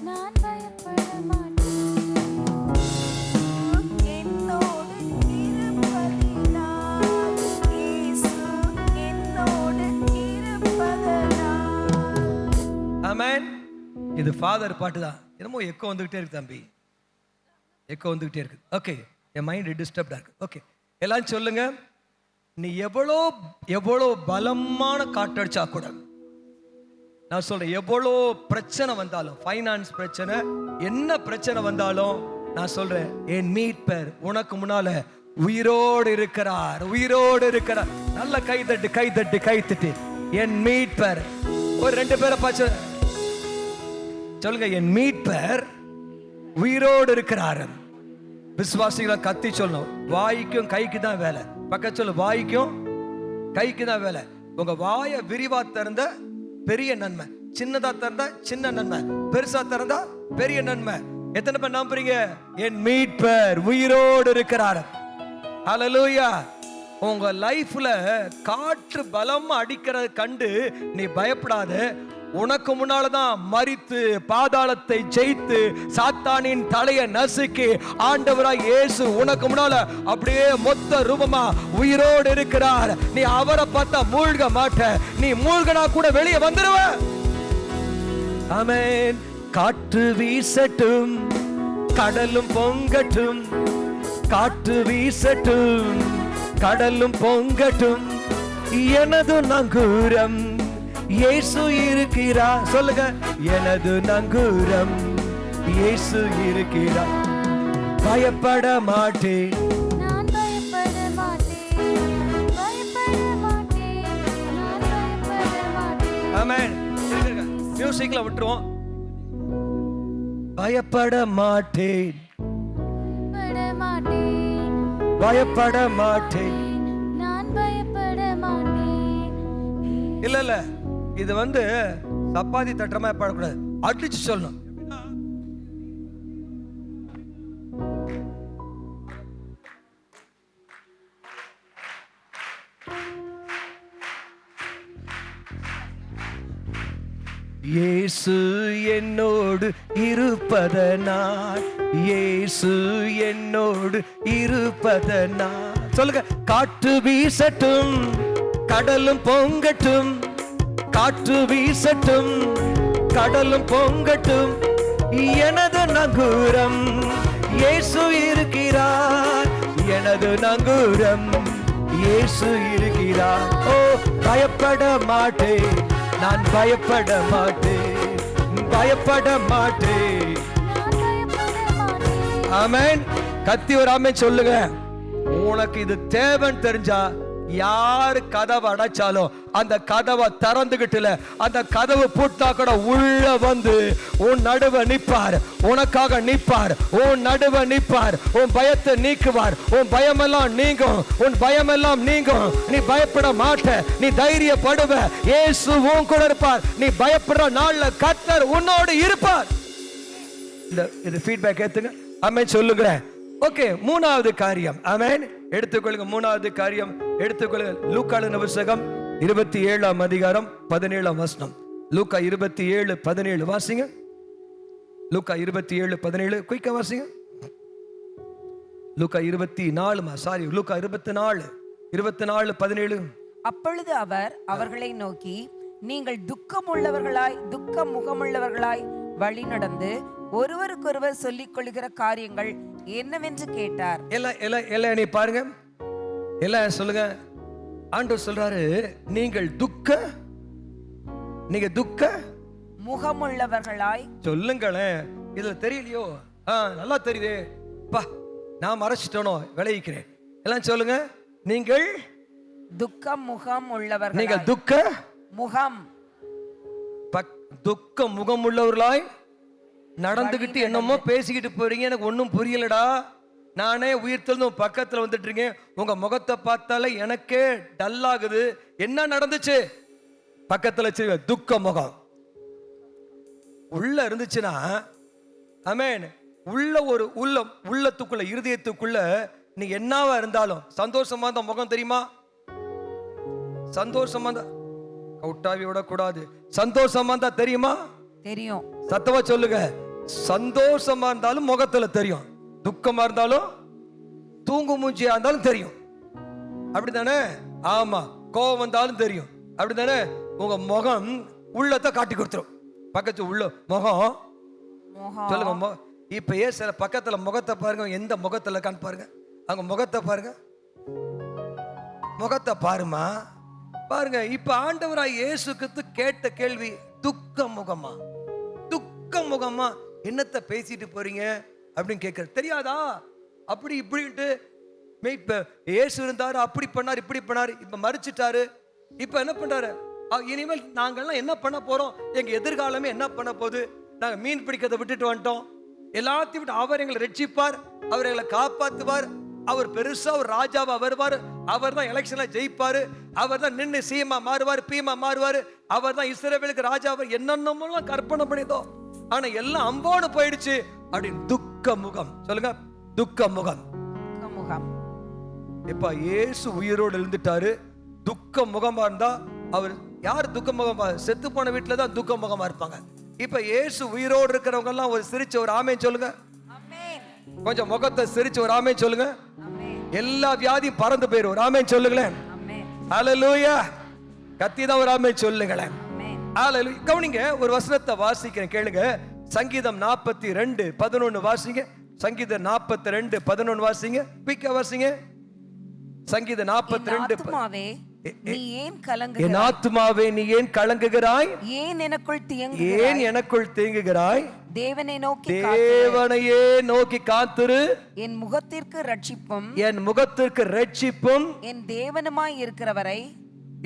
நான் பயப்பட மாட்டேன். என்னோடு இருப்பதினால், இயேசு என்னோடு இருப்பதனால். ஆமென். இது ஃபாதர் பாட்டு தான். என்னமோ எக்கோ வந்துகிட்டே இருக்கு தம்பி, எக்கோ வந்துகிட்டே இருக்கு. ஓகே, என் மைண்ட் டிஸ்டர்ப்டா இருக்கு. ஓகே, எல்லாம் சொல்லுங்க. நீ எவ்வளோ எவ்வளோ பலமான காற்றடிச்சா கூட, நான் சொல்றேன், எவ்வளோ பிரச்சனை வந்தாலும், ஃபைனான்ஸ் பிரச்சனை, என்ன பிரச்சனை வந்தாலும், நான் சொல்றேன், என் மீட்பர் உனக்கு முன்னால உயிரோடு இருக்கிறார், உயிரோடு இருக்கிறார். நல்ல கை தட்டு, கை தட்டு, கை தட்டு. என் மீட்பர். ஒரு 2 பேரை பார்த்து சொல்லுங்க, என் மீட்பர் உயிரோடு இருக்கிறார். விசுவாசிகளை கத்தி சொல்லணும். வாய்க்கும் கைக்கு தான் வேலை. பக்கத்து சொல்லு, வாய்க்கும் கைக்கு தான் வேலை. உங்க வாயை விரிவா திறந்த பெரிய நன்மை, சின்னதா திறந்தா சின்ன நன்மை, பெருசா திறந்தா பெரிய நன்மை. எத்தனை பேர் நம்புறீங்க? என் மீட்பர் உயிரோடு இருக்கிறார். ஹல்லேலூயா. உங்க லைஃப்ல காற்று பலம் அடிக்கிறத கண்டு நீ பயப்படாத. உனக்கு முன்னாலதான் மரித்து பாதாளத்தை ஜெயித்து சாத்தானின் தலையை நசுக்கி ஆண்டவராய் இயேசு உனக்கு முன்னால அப்படியே மொத்த ரூபமா உயிரோடு இருக்கிறார். நீ அவரை பார்த்தா மூழ்க மாட்ட, நீ மூழ்கனா கூட வெளியே வந்துருவ. ஆமென். காற்று வீசட்டும், கடலும் பொங்கட்டும், காற்று வீசட்டும், கடலும் பொங்கட்டும், எனது நங்கூரம் இயேசு இருக்கிறார். சொல்லுங்க, எனது நங்கூரம் இயேசு இருக்கிறார். பயப்பட மாட்டேன், நான் பயப்பட மாட்டேன், பயப்பட மாட்டேன், நான் பயப்பட மாட்டேன். ஆமென். மியூசிக்ல விட்டுருவோம். பயப்பட மாட்டேன், பயப்பட மாட்டேன், பயப்பட மாட்டேன். நான் பயப்பட மாட்டேன். இல்ல இல்ல, இது சப்பாத்தி தட்டுறமா பாடக்கூடாது, அடிச்சு சொல்லணும். இயேசு என்னோடு இருப்பதனால், இயேசு என்னோடு இருப்பதனால். சொல்லுங்க, காற்று வீசட்டும், கடலும் பொங்கட்டும், காற்று வீசட்டும், கடலும் பொங்கட்டும், எனது நங்கூரம் இயேசு இருக்கிறார், எனது நங்கூரம் இயேசு இருக்கிறார். ஓ, பயப்பட மாட்டேன், நான் பயப்பட மாட்டேன், பயப்பட மாட்டேன். நான் பயப்பட மாட்டேன். ஆமென். கத்தி ஒரு ஆமென் சொல்லுங்க. உனக்கு இது தேவைன்னு தெரிஞ்சா யாரு கதவை அடைச்சாலும் அந்த கதவை திறந்துகிட்டுல, அந்த கதவு பூட்டா கூட உள்ள வந்து உன் நடுவ நிப்பார், உனக்காக நிப்பார், உன் நடுவ நிப்பார், உன் பயத்தை நீக்குவார், உன் பயமெல்லாம் நீங்கும், உன் பயமெல்லாம் நீங்கும். நீ பயப்பட மாட்ட, நீ தைரியப்படுவ. இயேசு உன் கூட இருப்பார். நீ பயப்படுற நாள்ல கர்த்தர் உன்னோடு இருப்பார். இது ஃபீட்பேக் ஏத்துங்க. ஆமென் சொல்லுங்க. ஓகே, 3வது காரியம். ஆமென். எடுத்துக்கொள்ளுங்க. 3வது காரியம் எடுத்துக்கொள்ளுங்க. லூக்கா புத்தகம் 27ஆம் அதிகாரம் 17ஆம் வசனம். லூக்கா 27:17 வாசிங்க. லூக்கா 27:17 குயிக்கா வாசிங்க. லூக்கா 24 லூக்கா 24:17. அப்பொழுது அவர் அவர்களை நோக்கி, நீங்கள் துக்கம் முகமுள்ளவர்களாய் வழி நடந்து ஒருவருக்கொருவர் சொல்லிக் கொள்கிற காரியங்கள் என்னவென்று கேட்டார். எல்லாம் நீ பாருங்க, எல்லாம் சொல்லுங்க. ஆண்டவர் சொல்றாரு, நீங்கள் துக்க முகமுள்ளவர்களாய். சொல்லுங்களேன். இதுல தெரியலையோ? நல்லா தெரியுதே. பா, நான் மறைச்சிட்டோனோ விளைவிக்கிறேன். எல்லாம் சொல்லுங்க. நீங்கள் துக்க முகம் உள்ளவர்கள். நீங்கள் துக்க முகம் துக்க முகம் உள்ளவர்களாய் நடந்துகிட்டு என்னமோ பேசிக்கிட்டு போறீங்க. எனக்கு ஒன்றும் புரியலடா. நானே உயிர்த்தெழுந்து பக்கத்துல வந்துட்டு இருக்கேன். உங்க முகத்தை பார்த்தாலே எனக்கே டல்லாகுது. என்ன நடந்துச்சு? பக்கத்துல வச்சிருக்க துக்க முகம் உள்ள இருந்துச்சுன்னா, ஆமென், உள்ளத்துக்குள்ள இருதயத்துக்குள்ள நீ என்னவா இருந்தாலும் சந்தோஷமா இருந்த முகம் தெரியுமா? சந்தோஷமா இருந்தா கவுட்டாவி விடக்கூடாது. சந்தோஷமா இருந்தா தெரியுமா? தெரியும். சத்தமா சொல்லுங்க. சந்தோஷமா இருந்தாலும் முகத்துல தெரியும். துக்கமா இருந்தாலும் தூங்கு மூஞ்சியா இருந்தாலும் தெரியும். அப்படித்தானே? ஆமா. கோபம் வந்தாலும் தெரியும். அப்படித்தானே? உங்க முகம் உள்ளத்தை காட்டி கொடுத்துரும். பக்கத்து உள்ள முகம் சொல்லுங்க. இப்ப சில பக்கத்துல முகத்தை பாருங்க. எந்த முகத்துல இருக்கான்னு பாருங்க. அவங்க முகத்தை பாருங்க. முகத்தை பாருமா, பாருங்க. இப்ப ஆண்டவராய் இயேசு கிறிஸ்து கேட்ட கேள்வி துக்க முகமா? துக்க முகமா? என்னத்தை பேசிட்டு போறீங்க அப்படின்னு கேட்கறது தெரியாதா? அப்படி இப்படின்ட்டு இப்ப இயேசு இருந்தாரு, அப்படி பண்ணாரு, இப்படி பண்ணாரு, இப்ப மறிச்சிட்டாரு. இப்ப என்ன பண்றாரு? இனிமேல் நாங்கள்லாம் என்ன பண்ண போறோம்? எங்க எதிர்காலமே என்ன பண்ண போகுது? நாங்க மீன் பிடிக்கிறத விட்டுட்டு வந்துட்டோம். எல்லாத்தையும் விட்டு அவர் எங்களை ரட்சிப்பார், அவர் எங்களை காப்பாத்துவார், அவர் பெருசா ஒரு ராஜாவா வருவார், அவர் தான் எலெக்ஷன்ல ஜெயிப்பாரு, அவர் தான் நின்று சிஎம்மா மாறுவார், பிஎம்மா மாறுவார், அவர் தான் இஸ்ரவேலுக்கு ராஜாவை என்னென்னமோ கற்பனை பண்ணிதோம். ஆனா எல்லாம் அம்போடு போயிடுச்சு அப்படின்னு துக்க முகம். சொல்லுங்க, துக்க முகம். இப்ப இயேசு உயிரோடு எழுந்துட்டாரு. துக்க முகமா இருந்தா அவர் யார்? துக்க முகமா? செத்து போன வீட்டுல தான் துக்க முகமா இருப்பாங்க. இப்ப இயேசு உயிரோடு இருக்கிறவங்க எல்லாம் ஒரு சிரிச்ச ஒரு ஆமேன் சொல்லுங்க. கொஞ்சம் முகத்தை சிரிச்சு ஒரு ஆமேன் சொல்லுங்க. எல்லா வியாதியும் பறந்து போயிரும். ஒரு ஆமேன் சொல்லுங்களேன். ஹல்லேலூயா. கத்திதான் ஒரு ஆமேன் சொல்லுங்களேன். ஹல்லேலூயா. கவனிங்க, ஒரு வசனத்தை வாசிக்கிறேன், கேளுங்க. சங்கீதம் 42:11 வாசிங்க. சங்கீதம் 42:11 வாசிங்க. குயிக்கா வாசிங்க. சங்கீதம் 42. நீ ஏன் கலங்குகிறாய்? என் ஆத்துமாவே நீ ஏன் கலங்குகிறாய்? ஏன் எனக்குள் தேங்குகிறாய்? தேவனையே நோக்கி காத்திரு. என் முகத்திற்கு ரட்சிப்பும் என் தேவனுமாய் இருக்கிறவரை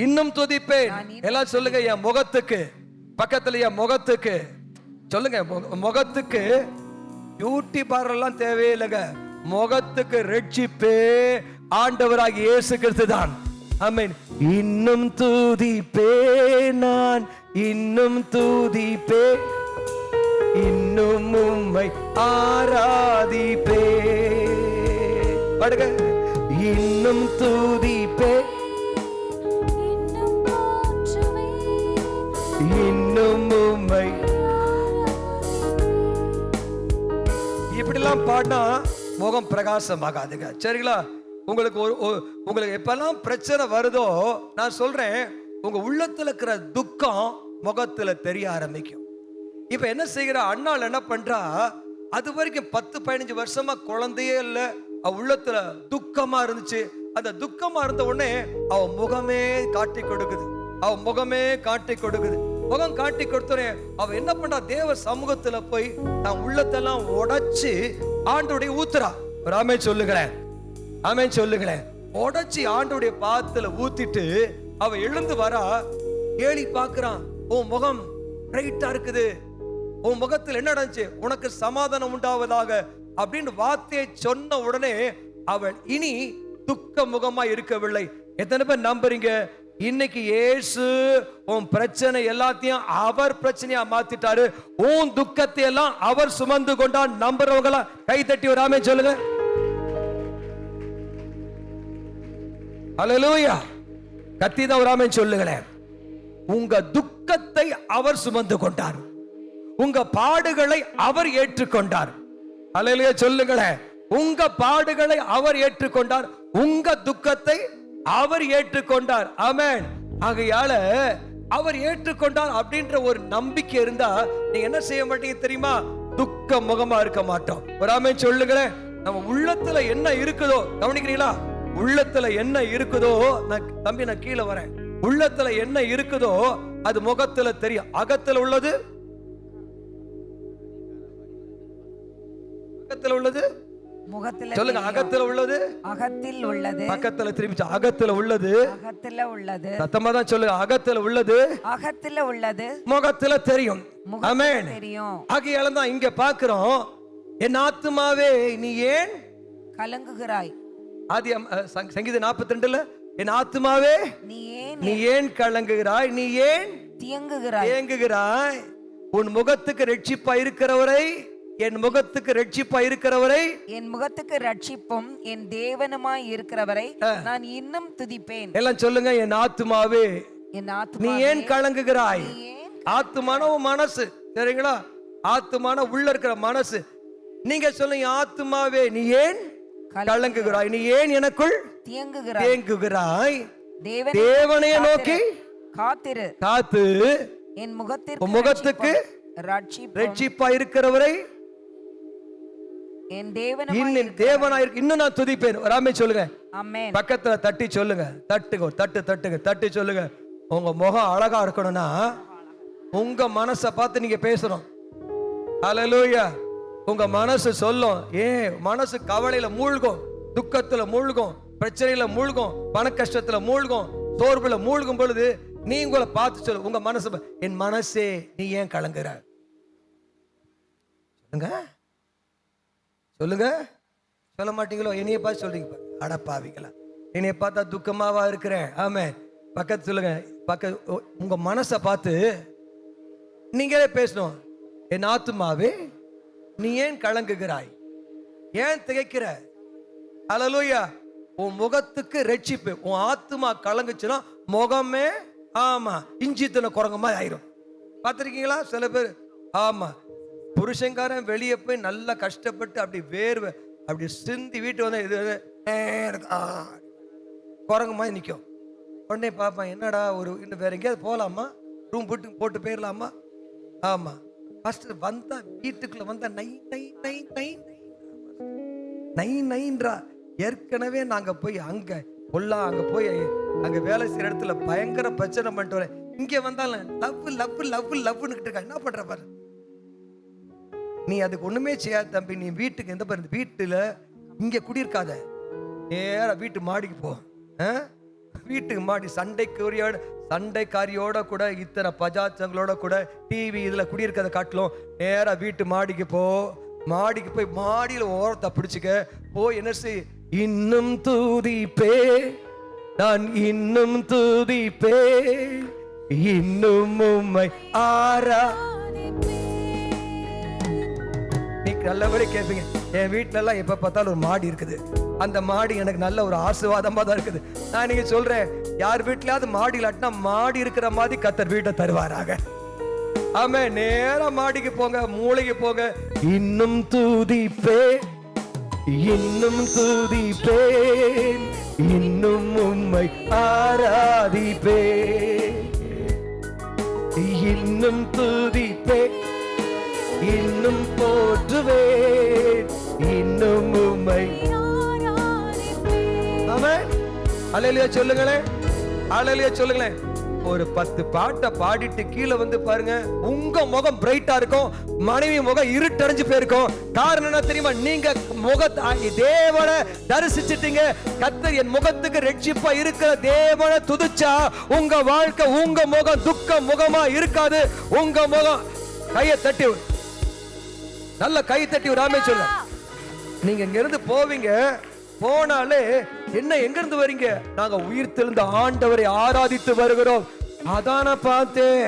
இன்னும் துதிப்பேன். எல்லாம் சொல்லுங்க. என் முகத்துக்கு பக்கத்துல, என் முகத்துக்கு சொல்லுங்க. முகத்துக்கு பியூட்டி பார்லர் எல்லாம் தேவையில்லைங்க. முகத்துக்கு ரட்சிப்பே ஆண்டவராகிய இயேசு கிறிஸ்து தான். ஆமென். இன்னும் துதிப்பே, நான் இன்னும் துதிப்பே, இன்னும் உம்மை ஆராதிப்பே. பாடுங்க. இன்னும் துதிப்பே, இன்னும் உம்மை. இப்படிலாம் பாடினா முகம் பிரகாசமாகாதுங்க. சரிங்களா? உங்களுக்கு எப்பெல்லாம் பிரச்சனை வருதோ, நான் சொல்றேன், உங்க உள்ளத்துல இருக்கிற துக்கம் முகத்துல தெரிய ஆரம்பிக்கும். இப்ப என்ன செய்கிற அண்ணாள் என்ன பண்றா? அது வரைக்கும் 10-15 வருஷமா குழந்தையே இல்லை, அவ உள்ளத்துல துக்கமா இருந்துச்சு. அந்த துக்கமா இருந்த உடனே அவ முகமே காட்டி கொடுக்குது. முகம் காட்டி கொடுத்தோடனே அவ என்ன பண்றா? தேவ சமூகத்துல போய் நான் உள்ளத்தெல்லாம் உடைச்சு ஆண்டோடைய ஊத்துறா. ஒரு ஆமென் சொல்லுங்களேன். ஆமென் சொல்லுங்களேன். உடைச்சி ஆண்டோடைய பாதத்துல ஊத்திட்டு அவ எழுந்து வரா. ஏழி பாக்குறான், உன் முகம் பிரைட்டா இருக்குது, உன் முகத்தில் என்ன நடந்துச்சு? உனக்கு சமாதானம் உண்டாவதாக அப்படின்னு வார்த்தையை சொன்ன உடனே அவள் இனி துக்க முகமா இருக்கவில்லை. எத்தனை பேர் நம்புறீங்க? இன்னைக்கு இயேசு உன் பிரச்சனை எல்லாத்தையும் அவர் பிரச்சனையா மாத்திட்டாரு. உன் துக்கத்தை எல்லாம் அவர் சுமந்து கொண்டான். நம்புறவங்களா கை தட்டி ஒரு ஆமென் சொல்லுங்க. ஹல்லேலூயா. கத்திதான் ஒரு ஆமென் சொல்லுங்களேன். உங்க துக்கத்தை அவர் சுமந்து கொண்டார். உங்க பாடுகளை அவர் ஏற்றுக்கொண்டார். ஹல்லேலூயா சொல்லுங்களேன். உங்க பாடுகளை அவர் ஏற்றுக்கொண்டார். உங்க துக்கத்தை அவர் ஏற்றுக்கொண்டார். ஆமென். ஆகையால அவர் ஏற்றுக்கொண்டார் அப்படின்ற ஒரு நம்பிக்கை இருந்தா நீங்க என்ன செய்ய மாட்டீங்க தெரியுமா? துக்க முகமா இருக்க மாட்டோம். ஒரு ஆமென் சொல்லுங்களேன். நம்ம உள்ளத்துல என்ன இருக்குதோ கவனிக்கிறீங்களா? உள்ளத்துல என்ன இருக்குதோ, தம்பி நான் கீழே வரேன், உள்ளத்துல என்ன இருக்குதோ அது முகத்துல தெரியும். அகத்துல உள்ளது அகத்துல உள்ளது முகத்துல சொல்லுங்க. தெரியும். அகத்துல உள்ளது அகத்தில் உள்ளது. பக்கத்துல திரும்பி அகத்துல உள்ளது. அகத்துல உள்ளது. சத்தமா தான் சொல்லுங்க. அகத்துல உள்ளது அகத்துல உள்ளது முகத்துல தெரியும். முகத்துல ஆமென். தெரியும். ஆகையால தான் இங்க பாக்குறோம், என் ஆத்துமாவே நீ ஏன் கலங்குகிறாய். ஆதி சங்கீதம் 42ல என் ஆத்துமாவே நீ ஏன் கலங்குகிறாய், நீ ஏன் தியங்குகிறாய், ஏங்குகிறாய். உன் முகத்துக்கு ரட்சிப்பா இருக்கிறவரை, என் முகத்துக்கு ரட்சிப்பா இருக்கிறவரை, என் முகத்துக்கு ரட்சிப்பும் என் தேவனுமாய் இருக்கிறவரை நான் இன்னும் துதிப்பேன். எல்லாம் சொல்லுங்க. என் ஆத்துமாவே என் நீ ஆத்துமா ஏன் கலங்குகிறாய். நீ ஏன் ஆத்துமான உன் மனசு, சரிங்களா? ஆத்துமான உள்ள இருக்கிற மனசு. நீங்க சொல்லுங்க, ஆத்துமாவே நீ ஏன் கலங்குகிறாய், நீ ஏன் எனக்குள் தியங்குகிறாய், தேங்குகிறாய். தேவனே தேவனைய நோக்கி காத்திரு, காத்து என் உன் முகத்திற்கு முகத்துக்கு ரட்சிப்பும் ரட்சிப்பா இருக்கிறவரை என் தேவனுமாய் இன்னும் தேவனாயிருக்கு இன்னும் நான் துதிப்பேன். வராமே சொல்லுங்க. ஆமென். பக்கத்துல தட்டி சொல்லுங்க. தட்டுங்க, தட்டுங்க, தட்டி சொல்லுங்க. உங்க முகம் அழகா இருக்கணும்னா உங்க மனசை பார்த்து நீங்க பேசணும். ஹல்லேலூயா. உங்க மனசு சொல்லும். மனசு கவலையில மூழ்கும், துக்கத்துல மூழ்கும், பிரச்சனையில மூழ்கும், பண கஷ்டத்துல மூழ்கும், சோர்வுல மூழ்கும் பொழுது நீ உங்களை பார்த்து சொல்லு. உங்க மனசு, என் மனசே நீ ஏன் கலங்குற? சொல்லுங்க, சொல்லுங்க. சொல்ல மாட்டீங்களோ? என்னைய பார்த்து சொல்றீங்க. அடப்பாவிங்களா, என்னைய பார்த்தா துக்கமாவா இருக்கிறேன். ஆமே. பக்கத்து சொல்லுங்க. உங்க மனசை பார்த்து நீங்களே பேசணும். என் ஆத்துமாவே நீ ஏன் கலங்குகிறாய், ஏன் திகைக்கிற? ஹல்லேலூயா. உன் முகத்துக்கு ரட்சிப்பு. உன் ஆத்துமா கலங்குச்சுன்னா முகமே ஆமா இஞ்சி தின குரங்கமா ஆயிரும். பார்த்துருக்கீங்களா சில பேர்? ஆமா, புருஷங்காரன் வெளியே போய் நல்லா கஷ்டப்பட்டு அப்படி வேர்வை அப்படி சிந்தி வீட்டு வந்து இது குரங்கு மாதிரி நிற்கும். உடனே பார்ப்பேன், என்னடா ஒரு இன்னும் வேற எங்கேயாவது போகலாமா, ரூம் போட்டு போயிடலாமா? ஆமா, ஃபர்ஸ்ட் வந்தா வீட்டுக்குள்ள வந்தா நை நை நை நை நை நைன்றா. ஏற்கனவே நாங்க போய் அங்க போய் அங்க வேலை செய்யற இடத்துல பயங்கர பிரச்சனை பண்ணிட்டு வரேன். இங்க வந்தாலும் லவ் லவ் லவ் லவ்னு இருக்கா. என்ன பண்ற பாரு நீ. அதுக்கு ஒண்ணுமே செய்யாத தம்பி. நீ வீட்டுக்கு எந்த பாரு, வீட்டுல இங்க குடியிருக்காத, நேரா வீட்டு மாடிக்கு போ. வீட்டுக்கு மாடி சண்டைக்காரியோட கூட இத்தனை பஜாச்சங்களோட கூட டிவி இதுல குடியிருக்கிறத காட்டிலும் நேரா வீட்டு மாடிக்கு போ. மாடிக்கு போய் மாடியில ஓரத்தை பிடிச்சுக்க. போய் என்ன செய், இன்னும் தூதிப்பே நான், இன்னும் தூதிப்பே, இன்னும் உம்மை ஆரா. நீ நல்லபடி கேட்பீங்க. என் வீட்டுல எல்லாம் எப்ப பார்த்தாலும் ஒரு மாடி இருக்குது. அந்த மாடி எனக்கு நல்ல ஒரு ஆசீர்வாதமா தான் இருக்குது. நான் நீங்க சொல்றேன், யார் வீட்லயாவது மாடி இல்லாட்டினா மாடி இருக்கிற மாதிரி கர்த்தர் வீட்டை தருவாராக. ஆமே. நேரா மாடிக்கு போங்க, மூளைக்கு போங்க. இன்னும் தூதிப்பே, இன்னும் தூதிப்பே, இன்னும் உம்மை ஆராதிப்பே, இன்னும் தூதிப்பே, இன்னும் போற்றுவேன், இன்னும் உம்மை. ஆமென். அல்லேலூயா சொல்லுங்களேன். அல்லேலூயா சொல்லுங்களேன். ஒரு 10 பாட்டை பாடிட்டு கீழே வந்து பாருங்க, உங்க முகம் பிரைட்டா இருக்கும், மனைவி முகம் இருட்டடைஞ்சு போயிருக்கும். காரணம் என்ன தெரியுமா? நீங்க தேவனை தரிசிச்சிட்டீங்க. கர்த்தர் என் முகத்துக்கு ரட்சிப்பா இருக்கிற தேவனை துதிச்சா உங்க வாழ்க்கை, உங்க முகம் துக்க முகமா இருக்காது. உங்க முகம் கையை தட்டி, நல்ல கை தட்டி விடாம சொல்ல. நீங்க இங்க இருந்து போவீங்க, போனாலே என்ன எங்க இருந்து வரீங்க? நாங்க உயிர் தெழுந்த ஆண்டவரை ஆராதித்து வருகிறோம். அதான பார்த்தேன்.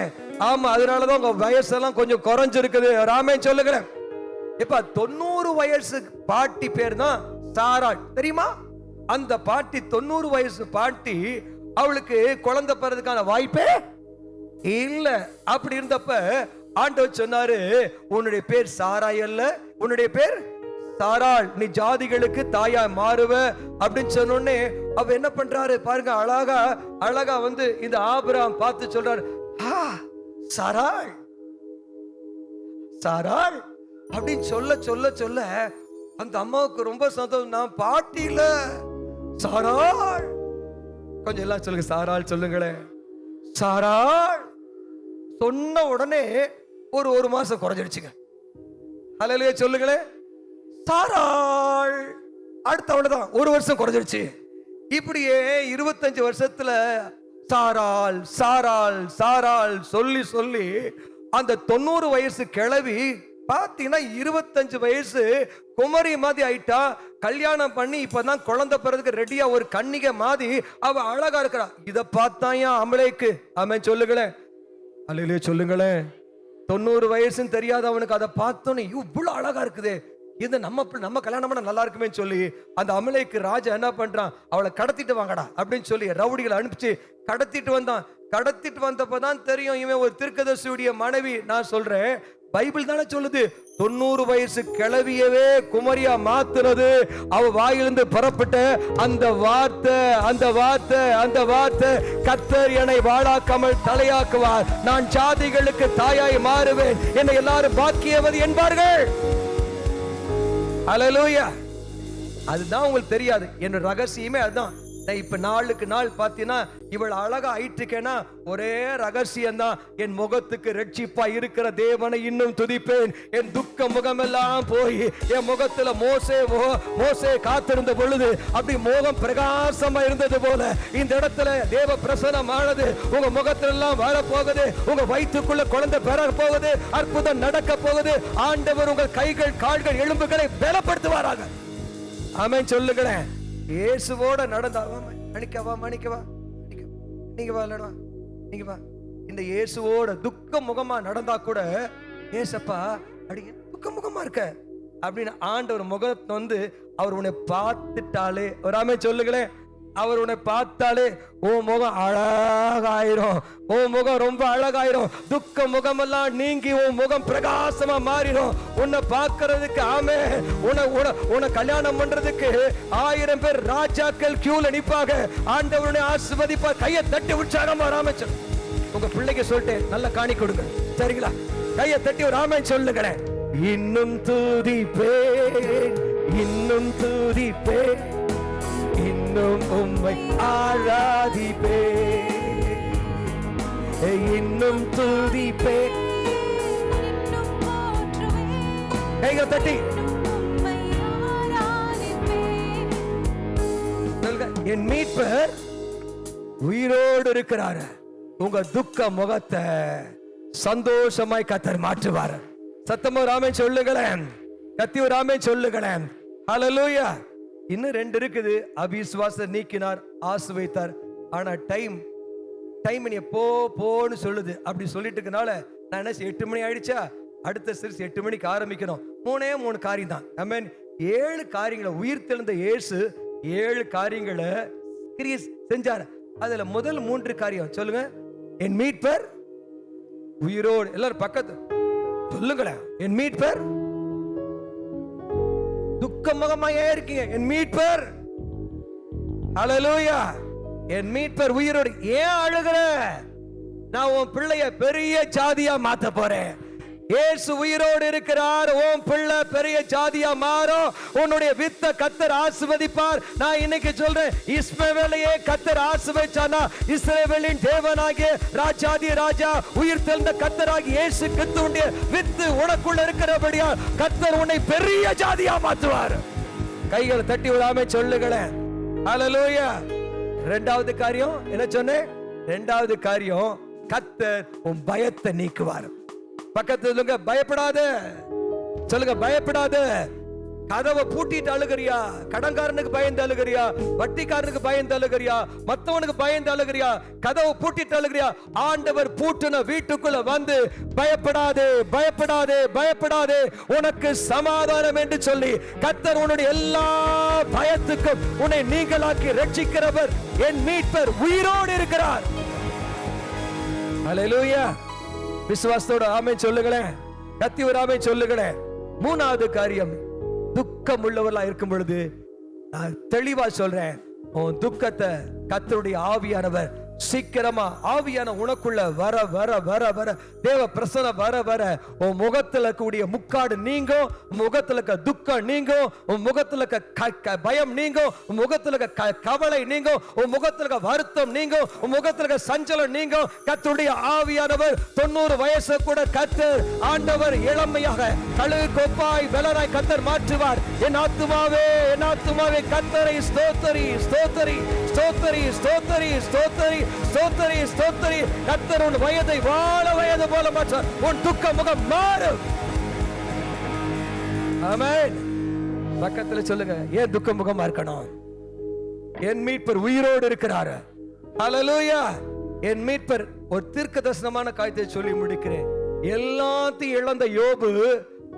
ஆமா, அதனாலதான் உங்க வயசெல்லாம் கொஞ்சம் குறைஞ்சிருக்குது. ராமே சொல்லுகிறேன். இப்ப 90 வயசு பாட்டி பேர் தான் சாராள், தெரியுமா? அந்த பாட்டி 90 வயசு பாட்டி, அவளுக்கு குழந்தை பிறதுக்கான வாய்ப்பே இல்ல. அப்படி இருந்தப்ப ஆண்டவர் சொன்னாரு, உன்னுடைய பேர் சாராய் அல்ல, உன்னுடைய பேர் சாராள், நீ ஜாதிகளுக்கு தாயா மாறுவ அப்படின்னு சொன்னோடனே அவ என்ன பண்றாரு பாருங்க, அழகா வந்து இந்த ஆபிரகாம் பார்த்து சொல்றாரு, சாராள் சாராள் அப்படின்னு சொல்ல அந்த அம்மாவுக்கு ரொம்ப சந்தோஷம். நான் பாட்டியில சாராள். கொஞ்சம் எல்லாம் சொல்லுங்க, சாராள் சொல்லுங்களேன். சாராள் சொன்ன உடனே ஒரு மாசம் குறைஞ்சிடுச்சுங்க. ஹல்லேலூயா சொல்லுங்களேன். சாராள் அடுத்த அவ்வளவுதான், ஒரு வருஷம் குறைஞ்சிடுச்சு. இப்படியே 25 வருஷத்துல சாராள் சாராள் சாராள் சொல்லி சொல்லி அந்த 90 வயசு கிழவி பாத்தீங்கன்னா 25 வயசு குமரி மாதிரி ஆயிட்டா. கல்யாணம் பண்ணி இப்பதான் குழந்தை பிறகு ரெடியா ஒரு கன்னிகை மாதிரி அவ அழகா இருக்கிறா. இத பார்த்தாயா அமலேக்கு. ஆமென் சொல்லுங்களேன். அல்லேலூயா சொல்லுங்களேன். 90 வயசுன்னு தெரியாத அவனுக்கு அதை பார்த்தோன்னே இவ்வளவு அழகா இருக்குது, இது நம்ம கல்யாணம் பண்ண நல்லா இருக்குமே சொல்லி அந்த அமலேக்கு ராஜா என்ன பண்றான், அவளை கடத்திட்டு வாங்கடா அப்படின்னு சொல்லி ரவுடிகளை அனுப்பிச்சு கடத்திட்டு வந்தான். கடத்திட்டு வந்தப்பதான் தெரியும் இவன் ஒரு தீர்க்கதரிசியுடைய மனைவி. நான் சொல்றேன், பைபிள் தானே சொல்லுது 90 வயசு கிழவியவே குமரியா மாத்துறது அவ வாயிலிருந்து புறப்பட்ட அந்த வார்த்தை, அந்த வார்த்தை, அந்த வார்த்தை, கர்த்தர் என்னை வாழாக்காமல் தலையாக்குவார், நான் ஜாதிகளுக்கு தாயாய் மாறுவேன், என்னை எல்லாரும் பாக்கியவதி என்பார்கள். ஹல்லேலூயா. அதுதான் உங்களுக்கு தெரியாது, என்னோட ரகசியமே அதுதான். இப்ப நாளுக்கு நாள் பாத்தீங்கன்னா இவள் அழகா ஆயிட்டுக்கேனா ஒரே ரகசியம் தான். என் முகத்துக்கு ரட்சிப்பா இருக்கிற தேவனை இன்னும் துதிப்பேன். என் துக்க முகமெல்லாம் போய் என் முகத்துல மோசே காத்திருந்த பொழுது அப்படி முகம் பிரகாசமா இருந்தது போல இந்த இடத்துல தேவ பிரசன்னமானது உங்க முகத்துல எல்லாம் வரப்போகுது. உங்க வயிற்றுக்குள்ள குழந்தை பெற போகுது. அற்புதம் நடக்க போகுது. ஆண்டவர் உங்கள் கைகள் கால்கள் எலும்புகளை பலப்படுத்துவாராக. ஆமென் சொல்லுங்களேன். இயேசுவோட நடந்தா மணிக்கவா நீங்க வா. இந்த இயேசுவோட துக்க முகமா நடந்தா கூட ஏசப்பா அடி துக்க முகமா இருக்க அப்படின்னு ஆண்டவர் முகத்தை வந்து அவர் உன்னை பார்த்துட்டாலே, ஒரு ஆமென் சொல்லுங்களேன். அவர் உன்னை பார்த்தாலே உன் முகம் அழகாயிரும், உன் முகம் ரொம்ப அழகாயிரும். துக்க முகமெல்லாம் நீங்கி உன் முகம் பிரகாசமா மாறிடும். உன்னை பார்க்கறதுக்கு ஆமே உன்னை கல்யாணம் பண்றதுக்கு 1000 பேர் ராஜாக்கள் கியூல நிப்பாங்க. ஆண்டவருடைய ஆசீர்வதிப்பார். கையை தட்டி உற்சாகமா ராமச்சன் உங்க பிள்ளைக்கு சொல்லிட்டு நல்ல காணி கொடுங்க, சரிங்களா? கையை தட்டி ஒரு ஆமென் சொல்லுங்களேன். இன்னும் துதிப்பேன், இன்னும் துதிப்பேன், இன்னும் உம்மை ஆராதிப்பே, இன்னும் துதிப்பே. கைகளை தட்டி என் மீட்பர் உயிரோடு இருக்கிறார். உங்க துக்க முகத்தை சந்தோஷமாய் கர்த்தர் மாற்றுவார். சத்தமா ராமன் சொல்லுங்களேன், கத்தி ராமன் சொல்லுங்களேன். ஹல்லேலூயா. இன்னும் 2 இருக்குது. அவிசுவாச நீக்கினார், ஆசீர்வதித்தார். ஆனா டைம் நீ போன்னு சொல்லுது. அப்படி சொல்லிட்டு இருக்கனால நான் என்ன 8 மணி ஆயிடுச்சா, அடுத்த சீரிஸ் 8 மணிக்கு ஆரம்பிக்கணும். 3 காரியம் தான். ஆமென். 7 காரியங்களை உயிர் தெழுந்த இயேசு 7 காரியங்களை செஞ்சார். அதுல முதல் 3 காரியம் சொல்லுங்க. என் மீட்பர் உயிரோடு. எல்லாரும் பக்கத்து சொல்லுங்களேன். என் மீட்பர் துக்க முகமாயே இருக்கீங்க. என் மீட்பர். ஹல்லேலூயா. என் மீட்பர் உயிரோடு. ஏன் அழுகிற? நான் உன் பிள்ளைய பெரிய ஜாதியா மாத்த போறேன். இயேசு உயிரோடு இருக்கிறார். உன் பிள்ளை பெரிய ஜாதியா மாறும். உன்னுடைய வித்தை கர்த்தர் ஆசீர்வதிப்பார். நான் இன்னைக்கு சொல்றேன், இஸ்மவேலையே கர்த்தர் ஆசீர்வதிச்சானா இஸ்ரவேலின் தேவனாகிய ராஜாதி ராஜா உயிர் தெழுந்த கர்த்தராகிய இயேசு கிறிஸ்துவுடைய வித்து உனக்குள்ள இருக்கிறபடியா கர்த்தர் உன்னை பெரிய ஜாதியா மாற்றுவார். கைகளை தட்டி விடாம சொல்லுங்களேன். ஹல்லேலூயா. 2வது காரியம் என்ன சொன்னேன்? 2வது காரியம் கர்த்தர் உன் பயத்தை நீக்குவார். பக்கத்துல சொல்லுங்க, பயப்படாத. சொல்லுங்க, பயப்படாத. கதவை பூட்டிட்டு அழுகிறியா? கடன்காரனுக்கு பயந்து அழுகிறியா? வட்டிக்காரனுக்கு பயந்து அழுகிறியா? மத்தவனுக்கு பயந்து அழுகிறியா? கதவை பூட்டிட்டு அழுகிறியா? ஆண்டவர் பூட்டின வீட்டுக்குள்ள வந்து பயப்படாதே, பயப்படாதே, பயப்படாதே, உனக்கு சமாதானம் என்று சொல்லி கர்த்தர் உன்னுடைய எல்லா பயத்துக்கும் உன்னை நீங்களாக்கி ரட்சிக்கிறவர் என் மீட்பர் உயிரோடு இருக்கிறார். ஹல்லேலூயா. விசுவாசத்தோட ஆமென் சொல்லுங்களேன். கத்தி ஒரு ஆமென் சொல்லுங்களேன். 3வது காரியம், துக்கம் உள்ளவர்களா இருக்கும் பொழுது நான் தெளிவா சொல்றேன், உன் துக்கத்தை கர்த்தருடைய ஆவியானவர் சீக்கிரமா ஆவியான உனக்குள்ள வர வர வர வர தேவ பிரசன்னம் வர வர உன் முகத்துல கூடிய முக்காடு நீங்கும், உன் முகத்துல இருக்க துக்கம் நீங்கும், உன் முகத்துல இருக்க பயம் நீங்கும், உன் முகத்துல இருக்க கவலை நீங்கும், உன் முகத்துல இருக்க வருத்தம் நீங்கும், உன் முகத்துல இருக்க சஞ்சலம் நீங்கும். கர்த்தருடைய ஆவியானவர் 90 வயசு கூட கர்த்தர் ஆண்டவர் இளமையாக கழுகு கொப்பாய் பலராய் கர்த்தர் மாற்றுவார். என் ஆத்துமாவே என் ஆத்துமாவே கர்த்தரை ஸ்தோத்தரி ஸ்தோத்தரி ஸ்தோத்தரி ஸ்தோத்தரி ஸ்தோத்தரி ஸ்தோத்தரி ஸ்தோத்தரி. கர்த்தர் உன் வயதை வாழ வயது போல மாற்றார். உன் துக்க முகம் மாறும். ஆமென். பக்கத்துல சொல்லுங்க, ஏன் துக்க முகமா இருக்கணும்? என் மீட்பர் உயிரோடு இருக்கிறார். ஹல்லேலூயா. என் மீட்பர். ஒரு தீர்க்க தரிசனமான காரியத்தை சொல்லி முடிக்கிறேன். எல்லாத்தையும் இழந்த யோபு,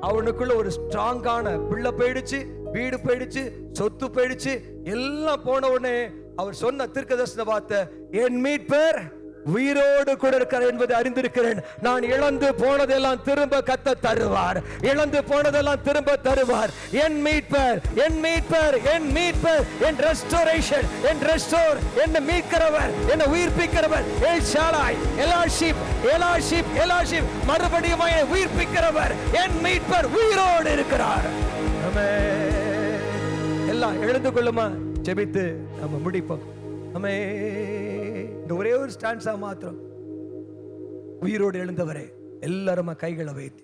அவனுக்குள்ள ஒரு ஸ்ட்ராங்கான பிள்ளை போயிடுச்சு, வீடு போயிடுச்சு, சொத்து போயிடுச்சு, எல்லாம் போன உடனே அவர் சொன்ன தீர்க்க தரிசன வார்த்தை, என் மீட்பர் உயிரோடு கூட இருக்கிறார் என்பதை அறிந்திருக்கிறேன். நான் இழந்து போனதெல்லாம் திரும்ப கர்த்தர் தருவார். இழந்து போனதெல்லாம் திரும்ப தருவார். என் மீட்பர் என் மீட்பர் என் மீட்பர், என் ரெஸ்டோரேஷன், என் ரெஸ்டோர், என்னை மீட்கிறவர், என்னை உயிர்ப்பிக்கிறவர். எல் ஷாலாய் எலாஷிப் எலாஷிப் எலாஷிப், மறுபடியும் உயிர்ப்பிக்கிறவர். என் மீட்பர் உயிரோடு இருக்கிறார். ஆமென். எல்லாம் எழுந்து கொள்ளுமா, ஜெபித்து நம்ம முடிப்போம். இந்த ஒரே ஒரு ஸ்டான்ஸா மாத்திரம், உயிரோடு எழுந்தவரே எல்லாரும் கைகளை வைத்து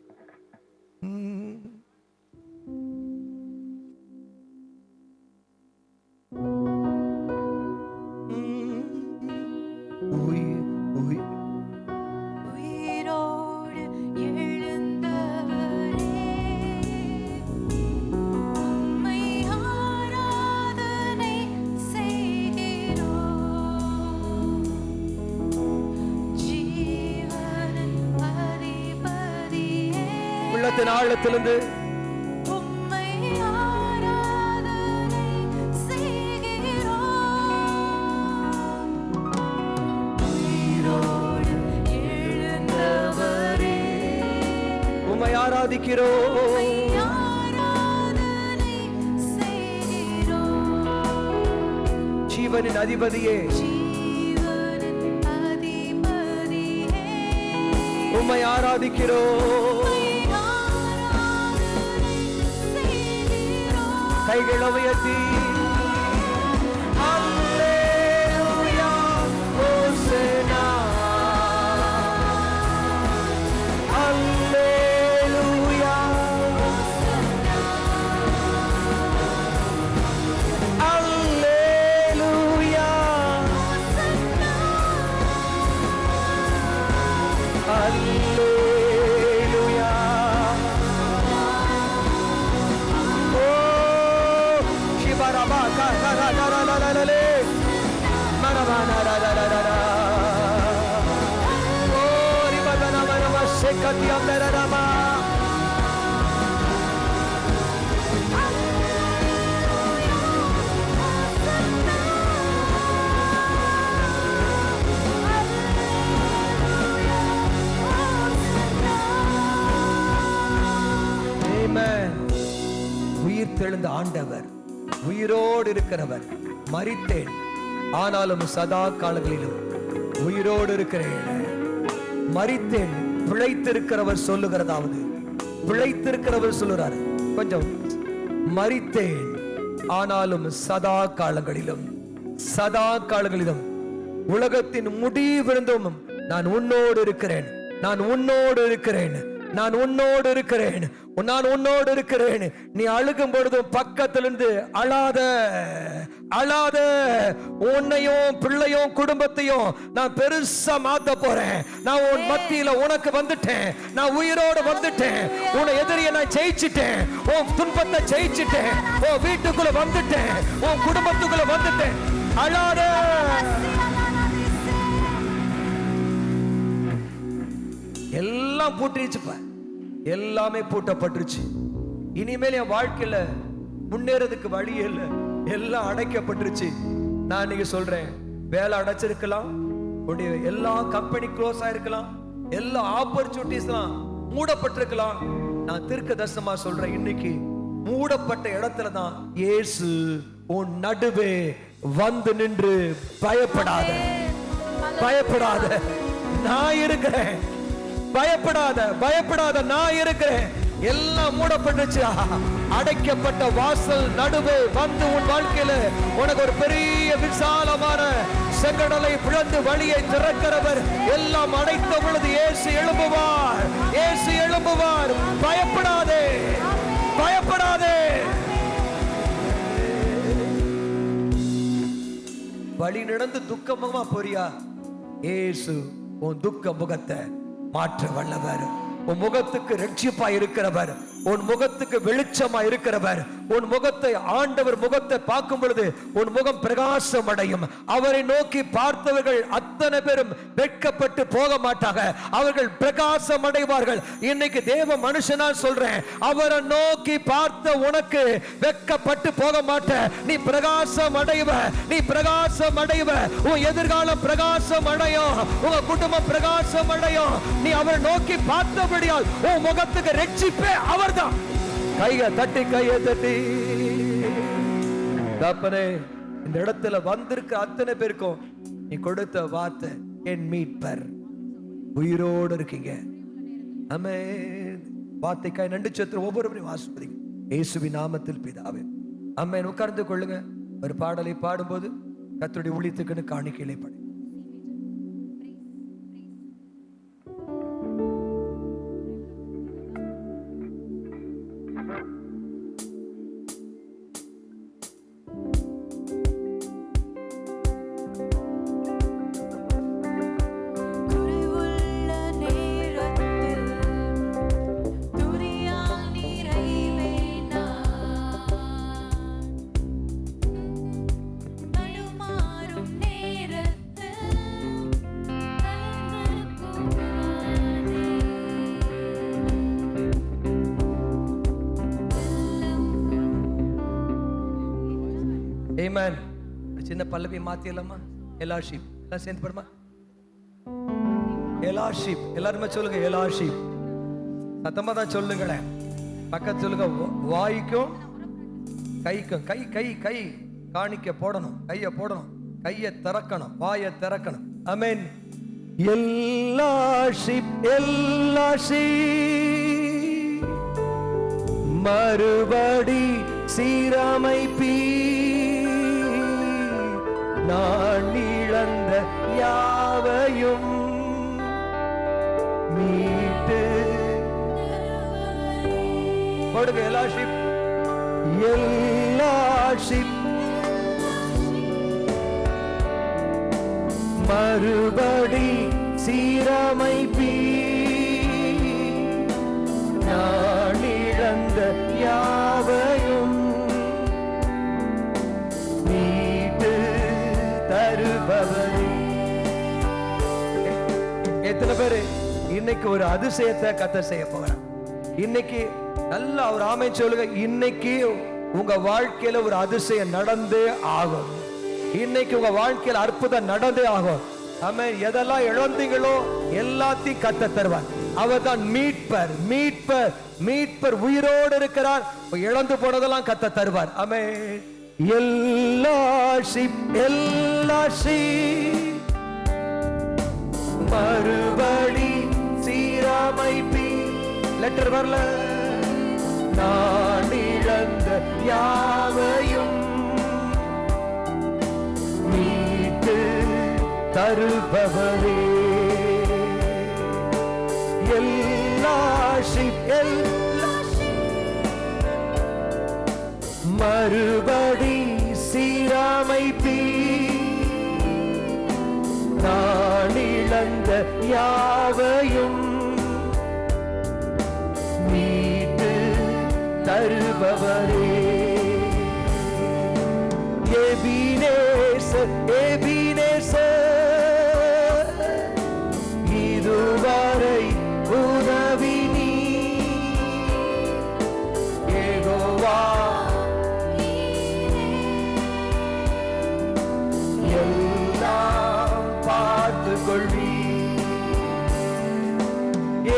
உயிரோடு எழுந்தவரே, உம்மை ஆராதனை செய்கிறோம். ஜீவனின் அதிபதியே, உள்ளத்தின் ஆழத்திலிருந்து உம்மை ஆராதனை செய்கிறோம். உயிரோடு எழுந்தவரே, உம்மை ஆராதிக்கிறோம். ஆராதனை செய்கிறோம். ஜீவனின் அதிபதியே, ஜீவனின் அதிபதியே, உம்மை ஆராதிக்கிறோம். ஆராதனை செய்கிறோம். கைகளை உயர்த்தி அல்லேலூயா ஹோசனா அல்லேலூயா அல்லேலூயா அல்லேலூயா. ஓ சிவரபா கரரரரரரரலே மரபனரரரரரரா. ஓ ரிபதனமரம செக்கத்தியமரரமா. ஆமென். உயிர் தெழுந்த ஆண்டவர், உயிரோடு இருக்கிறவர். மரித்தேன் ஆனாலும் சதா காலங்களிலும் உயிரோடு இருக்கிறேன். மரித்தேன், பிழைத்திருக்கிறவர் சொல்லுகிறதாவது, பிழைத்திருக்கிறவர் சொல்லுறாரு. கொஞ்சம், மரித்தேன் ஆனாலும் சதா காலங்களிலும், சதா காலங்களிலும், உலகத்தின் முடிவிருந்தும் நான் உன்னோடு இருக்கிறேன், நான் உன்னோடு இருக்கிறேன், நான் உன்னோடு இருக்கிறேன், நான் உன்னோடு இருக்கிறேன். நீ அழுகும் பொழுதும் பக்கத்திலிருந்து அழாத அழாத. உன்னையும் பிள்ளையும் குடும்பத்தையும் நான் பெருசா மாத்த போறேன். நான் உன் மத்தியில உனக்கு வந்துட்டேன், நான் உயிரோடு வந்துட்டேன். உன்னை எதிரியை நான் ஜெயிச்சிட்டேன், உன் துன்பத்தை ஜெயிச்சிட்டேன், உன் வீட்டுக்குள்ள வந்துட்டேன், உன் குடும்பத்துக்குள்ள வந்துட்டேன். அழாத. எல்லாம் பூட்டிருச்சுப்ப, எல்லாமே பூட்டப்பட்டுருச்சு. இனிமேல் என் வாழ்க்கையில முன்னேறதுக்கு வழியே இல்லை, எல்லாம் அடைக்கப்பட்டுருச்சு. நான் இன்னைக்கு சொல்றேன், வேலை அடைச்சிருக்கலாம், உன்னுடைய எல்லா கம்பெனி க்ளோஸ் ஆயிருக்கலாம், எல்லா ஆப்பர்ச்சுனிட்டிஸ்லாம் மூடப்பட்டிருக்கலாம். நான் தீர்க்க தரிசனமா சொல்றேன், இன்னைக்கு மூடப்பட்ட இடத்துல தான் இயேசு உன் நடுவே வந்து நின்று பயப்படாத. பயப்படாத, நான் இருக்கிறேன். பயப்படாத, பயப்படாத, நான் இருக்கிறேன். எல்லாம் மூடப்பட்டுச்சு, அடைக்கப்பட்ட வாசல் நடுவே வந்து உன் வாழ்க்கையில உனக்கு ஒரு பெரிய விசாலமான செங்கடலை பிளந்து வழியை திறக்கிறவர். எல்லாம் அடைத்த பொழுது இயேசு எழும்புவார், இயேசு எழும்புவார். பயப்படாதே, பயப்படாதே. வழி நடந்து துக்கமா போறியா? இயேசு உன் துக்க முகத்தை மாற்ற வல்லவர். உன் முகத்துக்கு ரட்சிப்பா இருக்கிறவர், உன் முகத்துக்கு வெளிச்சமா இருக்கிறவர். உன் முகத்தை, ஆண்டவர் முகத்தை பார்க்கும் பொழுது உன் முகம் பிரகாசம் அடையும். அவரை நோக்கி பார்த்தவர்கள் அத்தனை பேரும் வெட்கப்பட்டு போக மாட்டாங்க, அவர்கள் பிரகாசம் அடைவார்கள். இன்னைக்கு தேவ மனுஷனா சொல்றேன், அவரை நோக்கி பார்த்த உனக்கு வெட்கப்பட்டு போக மாட்ட. நீ பிரகாசம் அடைவ, நீ பிரகாசம் அடைவ. உன் எதிர்காலம் பிரகாசம் அடையும், உங்க குடும்பம் பிரகாசம் அடையும். நீ அவரை நோக்கி பார்த்தபடியால் உன் முகத்துக்கு ரட்சிப்பே அவர்தான். கையை தட்டி, கையை தட்டி. தப்பனே, இந்த இடத்துல வந்திருக்க அத்தனை பேருக்கும் நீ கொடுத்த வார்த்தை, என் மீட்பர் உயிரோடு இருக்கீங்க. ஆமென். வார்த்தைக்காய் நன்றி செலுத்துற ஒவ்வொருவரையும் ஆசீர்வதிங்க இயேசுவின் நாமத்தில் பிதாவே. ஆமென். உட்கார்ந்து கொள்ளுங்க. ஒரு பாடலை பாடும்போது கர்த்தருடைய ஊழியத்துக்குன்னு காணிக்கையிலே பாடு. குறைவுள்ள நேரத்தில் துரியால் நிறைவேனா தடுமாறும் நேரத்தில் ஆமென். ஒரு சின்ன பல்லவி மாத்தியலாமா? எலாஷிப். எல்லாம் சேர்ந்து பாடுமா? எலாஷிப். எல்லாருமே சொல்லுங்க, எலாஷிப். சத்தமா தான் சொல்லுங்களேன். பக்கத்து சொல்லுங்க, வாய்க்கும் கைக்கும். கை கை கை காணிக்க போடணும், கையை போடணும், கையை திறக்கணும், வாயை திறக்கணும். ஆமென். எலாஷிப், எலாஷிப், மறுபடி சீரமைப்பீ, நான் இழந்த யாவையும் மீட்டு கொடுங்க. எலாஷிப், எலாஷிப், மறுபடி சீரமைப்பீ, நான் இழந்த யாவையும் மீட்டு தருபவரே. எத்தனை பேரு இன்னைக்கு ஒரு அதிசயத்தை கர்த்தர் செய்ய போகிறார்? இன்னைக்கு நல்லா ஒரு ஆமென் சொல்லுங்க. இன்னைக்கு உங்க வாழ்க்கையில ஒரு அதிசயம் நடந்தே ஆகும். இன்னைக்கு உங்க வாழ்க்கையில அற்புதம் நடந்தே ஆகும். ஆமென். எதெல்லாம் இழந்தீங்களோ எல்லாத்தையும் கர்த்தர் தருவார். அவர் தான் மீட்பர், மீட்பர், மீட்பர் உயிரோடு இருக்கிறார். இழந்து போனதெல்லாம் கர்த்தர் தருவார். ஆமென். எலாஷிப், எலாஷிப், மறுபடி சீரமைப்பீ. லெட்டர் வரல. நான் இழந்த யாவையும் மீட்டு தருபவரே. எலாஷிப், எலாஷிப், மறுபடி சீரமைப்பீ, நான் இழந்த யாவையும் மீட்டு தருபவரே. எபினேசர், எபினேசர், இதுவரை உதவி நீ. யெகோவா எல்லாம் பார்த்து கொள்வி.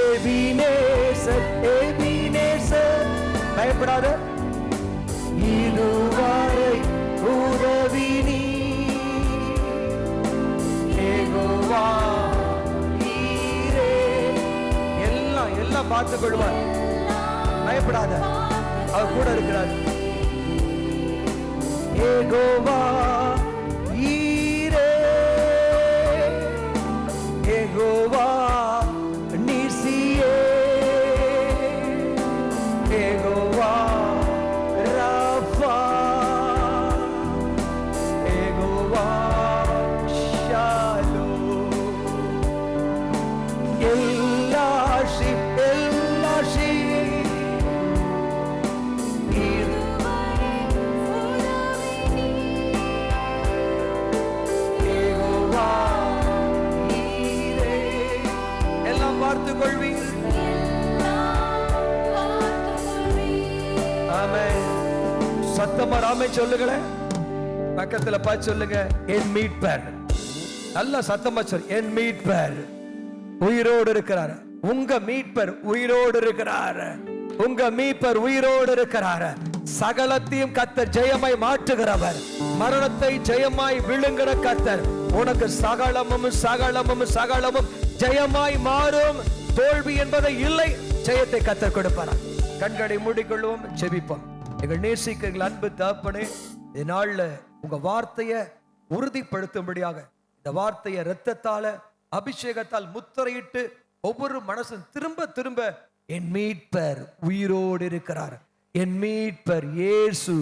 எபினேசர், எபினேசர், பயப்படாத, இதுவரை உதவி நீ. யெகோவா பார்த்துக் கொள்வார். பயப்படாத, அவர் கூட இருக்கிறார். யெகோவா ஈரே, யெகோவா நீசியே, யெகோவா ராஃபா, யெகோவா ஷாலோம், எல்லாஷி எல்லாஷி எல்லாம் பார்த்துக் கொள்வீர். ஆமென். சத்தமா ஆமென் சொல்லுங்களேன். பக்கத்துல பார்த்து சொல்லுங்க, என் மீட்பர். நல்ல சத்தமா சொல்லு, என் மீட்பர் உயிரோடு இருக்கிறார். உங்க மீட்பர் உயிரோடு இருக்கிறார். உங்க மீட்பர் உயிரோடு இருக்கிறார். சகலத்தையும் கர்த்தர் ஜெயமாய் மாற்றுகிறவர். மரணத்தை ஜெயமாய் விழுங்குற கர்த்தர். உனக்கு சகலமும் சகலமும் சகலமும் ஜெயமாய் மாறும். தோல்வி என்பதை இல்லை, ஜெயத்தை கர்த்தர் கொடுப்பார். கண்களை மூடிக்கொள்வோம், ஜெபிப்போம். எங்கள் நேசிக்க எங்கள் அன்பு தகப்பனே, இந்த நாள்ல உங்க வார்த்தையை உறுதிப்படுத்தும்படியாக இந்த வார்த்தையை இரத்தத்தால அபிஷேகத்தால் முத்திரையிட்டு ஒவ்வொரு மனசும் திரும்ப திரும்ப என் மீட்பர் உயிரோடு இருக்கிறார், என் மீட்பர் இயேசு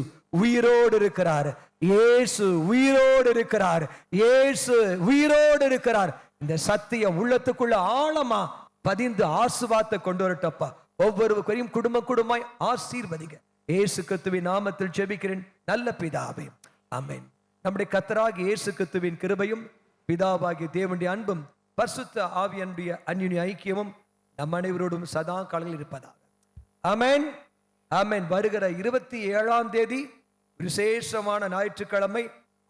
உயிரோடு இருக்கிறார், இயேசு உயிரோடு இருக்கிறார், இயேசு உயிரோடு இருக்கிறார். இந்த சத்தியம் உள்ளத்துக்குள்ள ஆழமா பதிந்து ஆசீர்வாதத்தை கொண்டு வரட்டப்பா. ஒவ்வொருவரையும் குடும்ப குடும்பமாய் ஆசீர்வதிங்க. இயேசு கிறிஸ்துவின் நாமத்தில் ஜெபிக்கிறேன் நல்ல பிதாவே, ஆமென். நம்முடைய கர்த்தராகிய இயேசு கிறிஸ்துவின் கிருபையும் பிதாவாகிய தேவனுடைய அன்பும் பரிசுத்த ஆவியானுடைய அன்யோன்ய ஐக்கியமும் நம் அனைவரோடும் சதா காலங்களில் இருப்பதாக. ஆமென், ஆமென். வருகிற 27ஆம் தேதி விசேஷமான ஞாயிற்றுக்கிழமை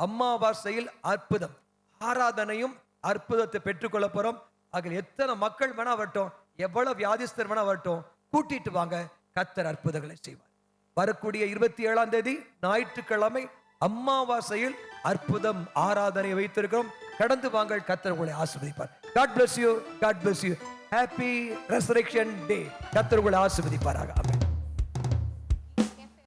அமாவாசையில் அற்புதம் ஆராதனையும் அற்புதத்தை பெற்றுக்கொள்ள போறோம். அதில் எத்தனை மக்கள் வேணா வரட்டும், எவ்வளவு வியாதிஸ்தர் வேணா வரட்டும், கூட்டிட்டு வாங்க, கர்த்தர் அற்புதங்களை செய்வார். வரக்கூடிய 27ஆம் தேதி ஞாயிற்றுக்கிழமை அமாவாசையில் அற்புதம் ஆராதனை வைத்திருக்கிறோம். கடந்து வாங்கள், கர்த்தர் உங்களை ஆசீர்வதிப்பார். God bless you, God bless you. Happy Resurrection Day. கர்த்தர் உங்களை ஆசீர்வதிப்பாராக. ஆமென்.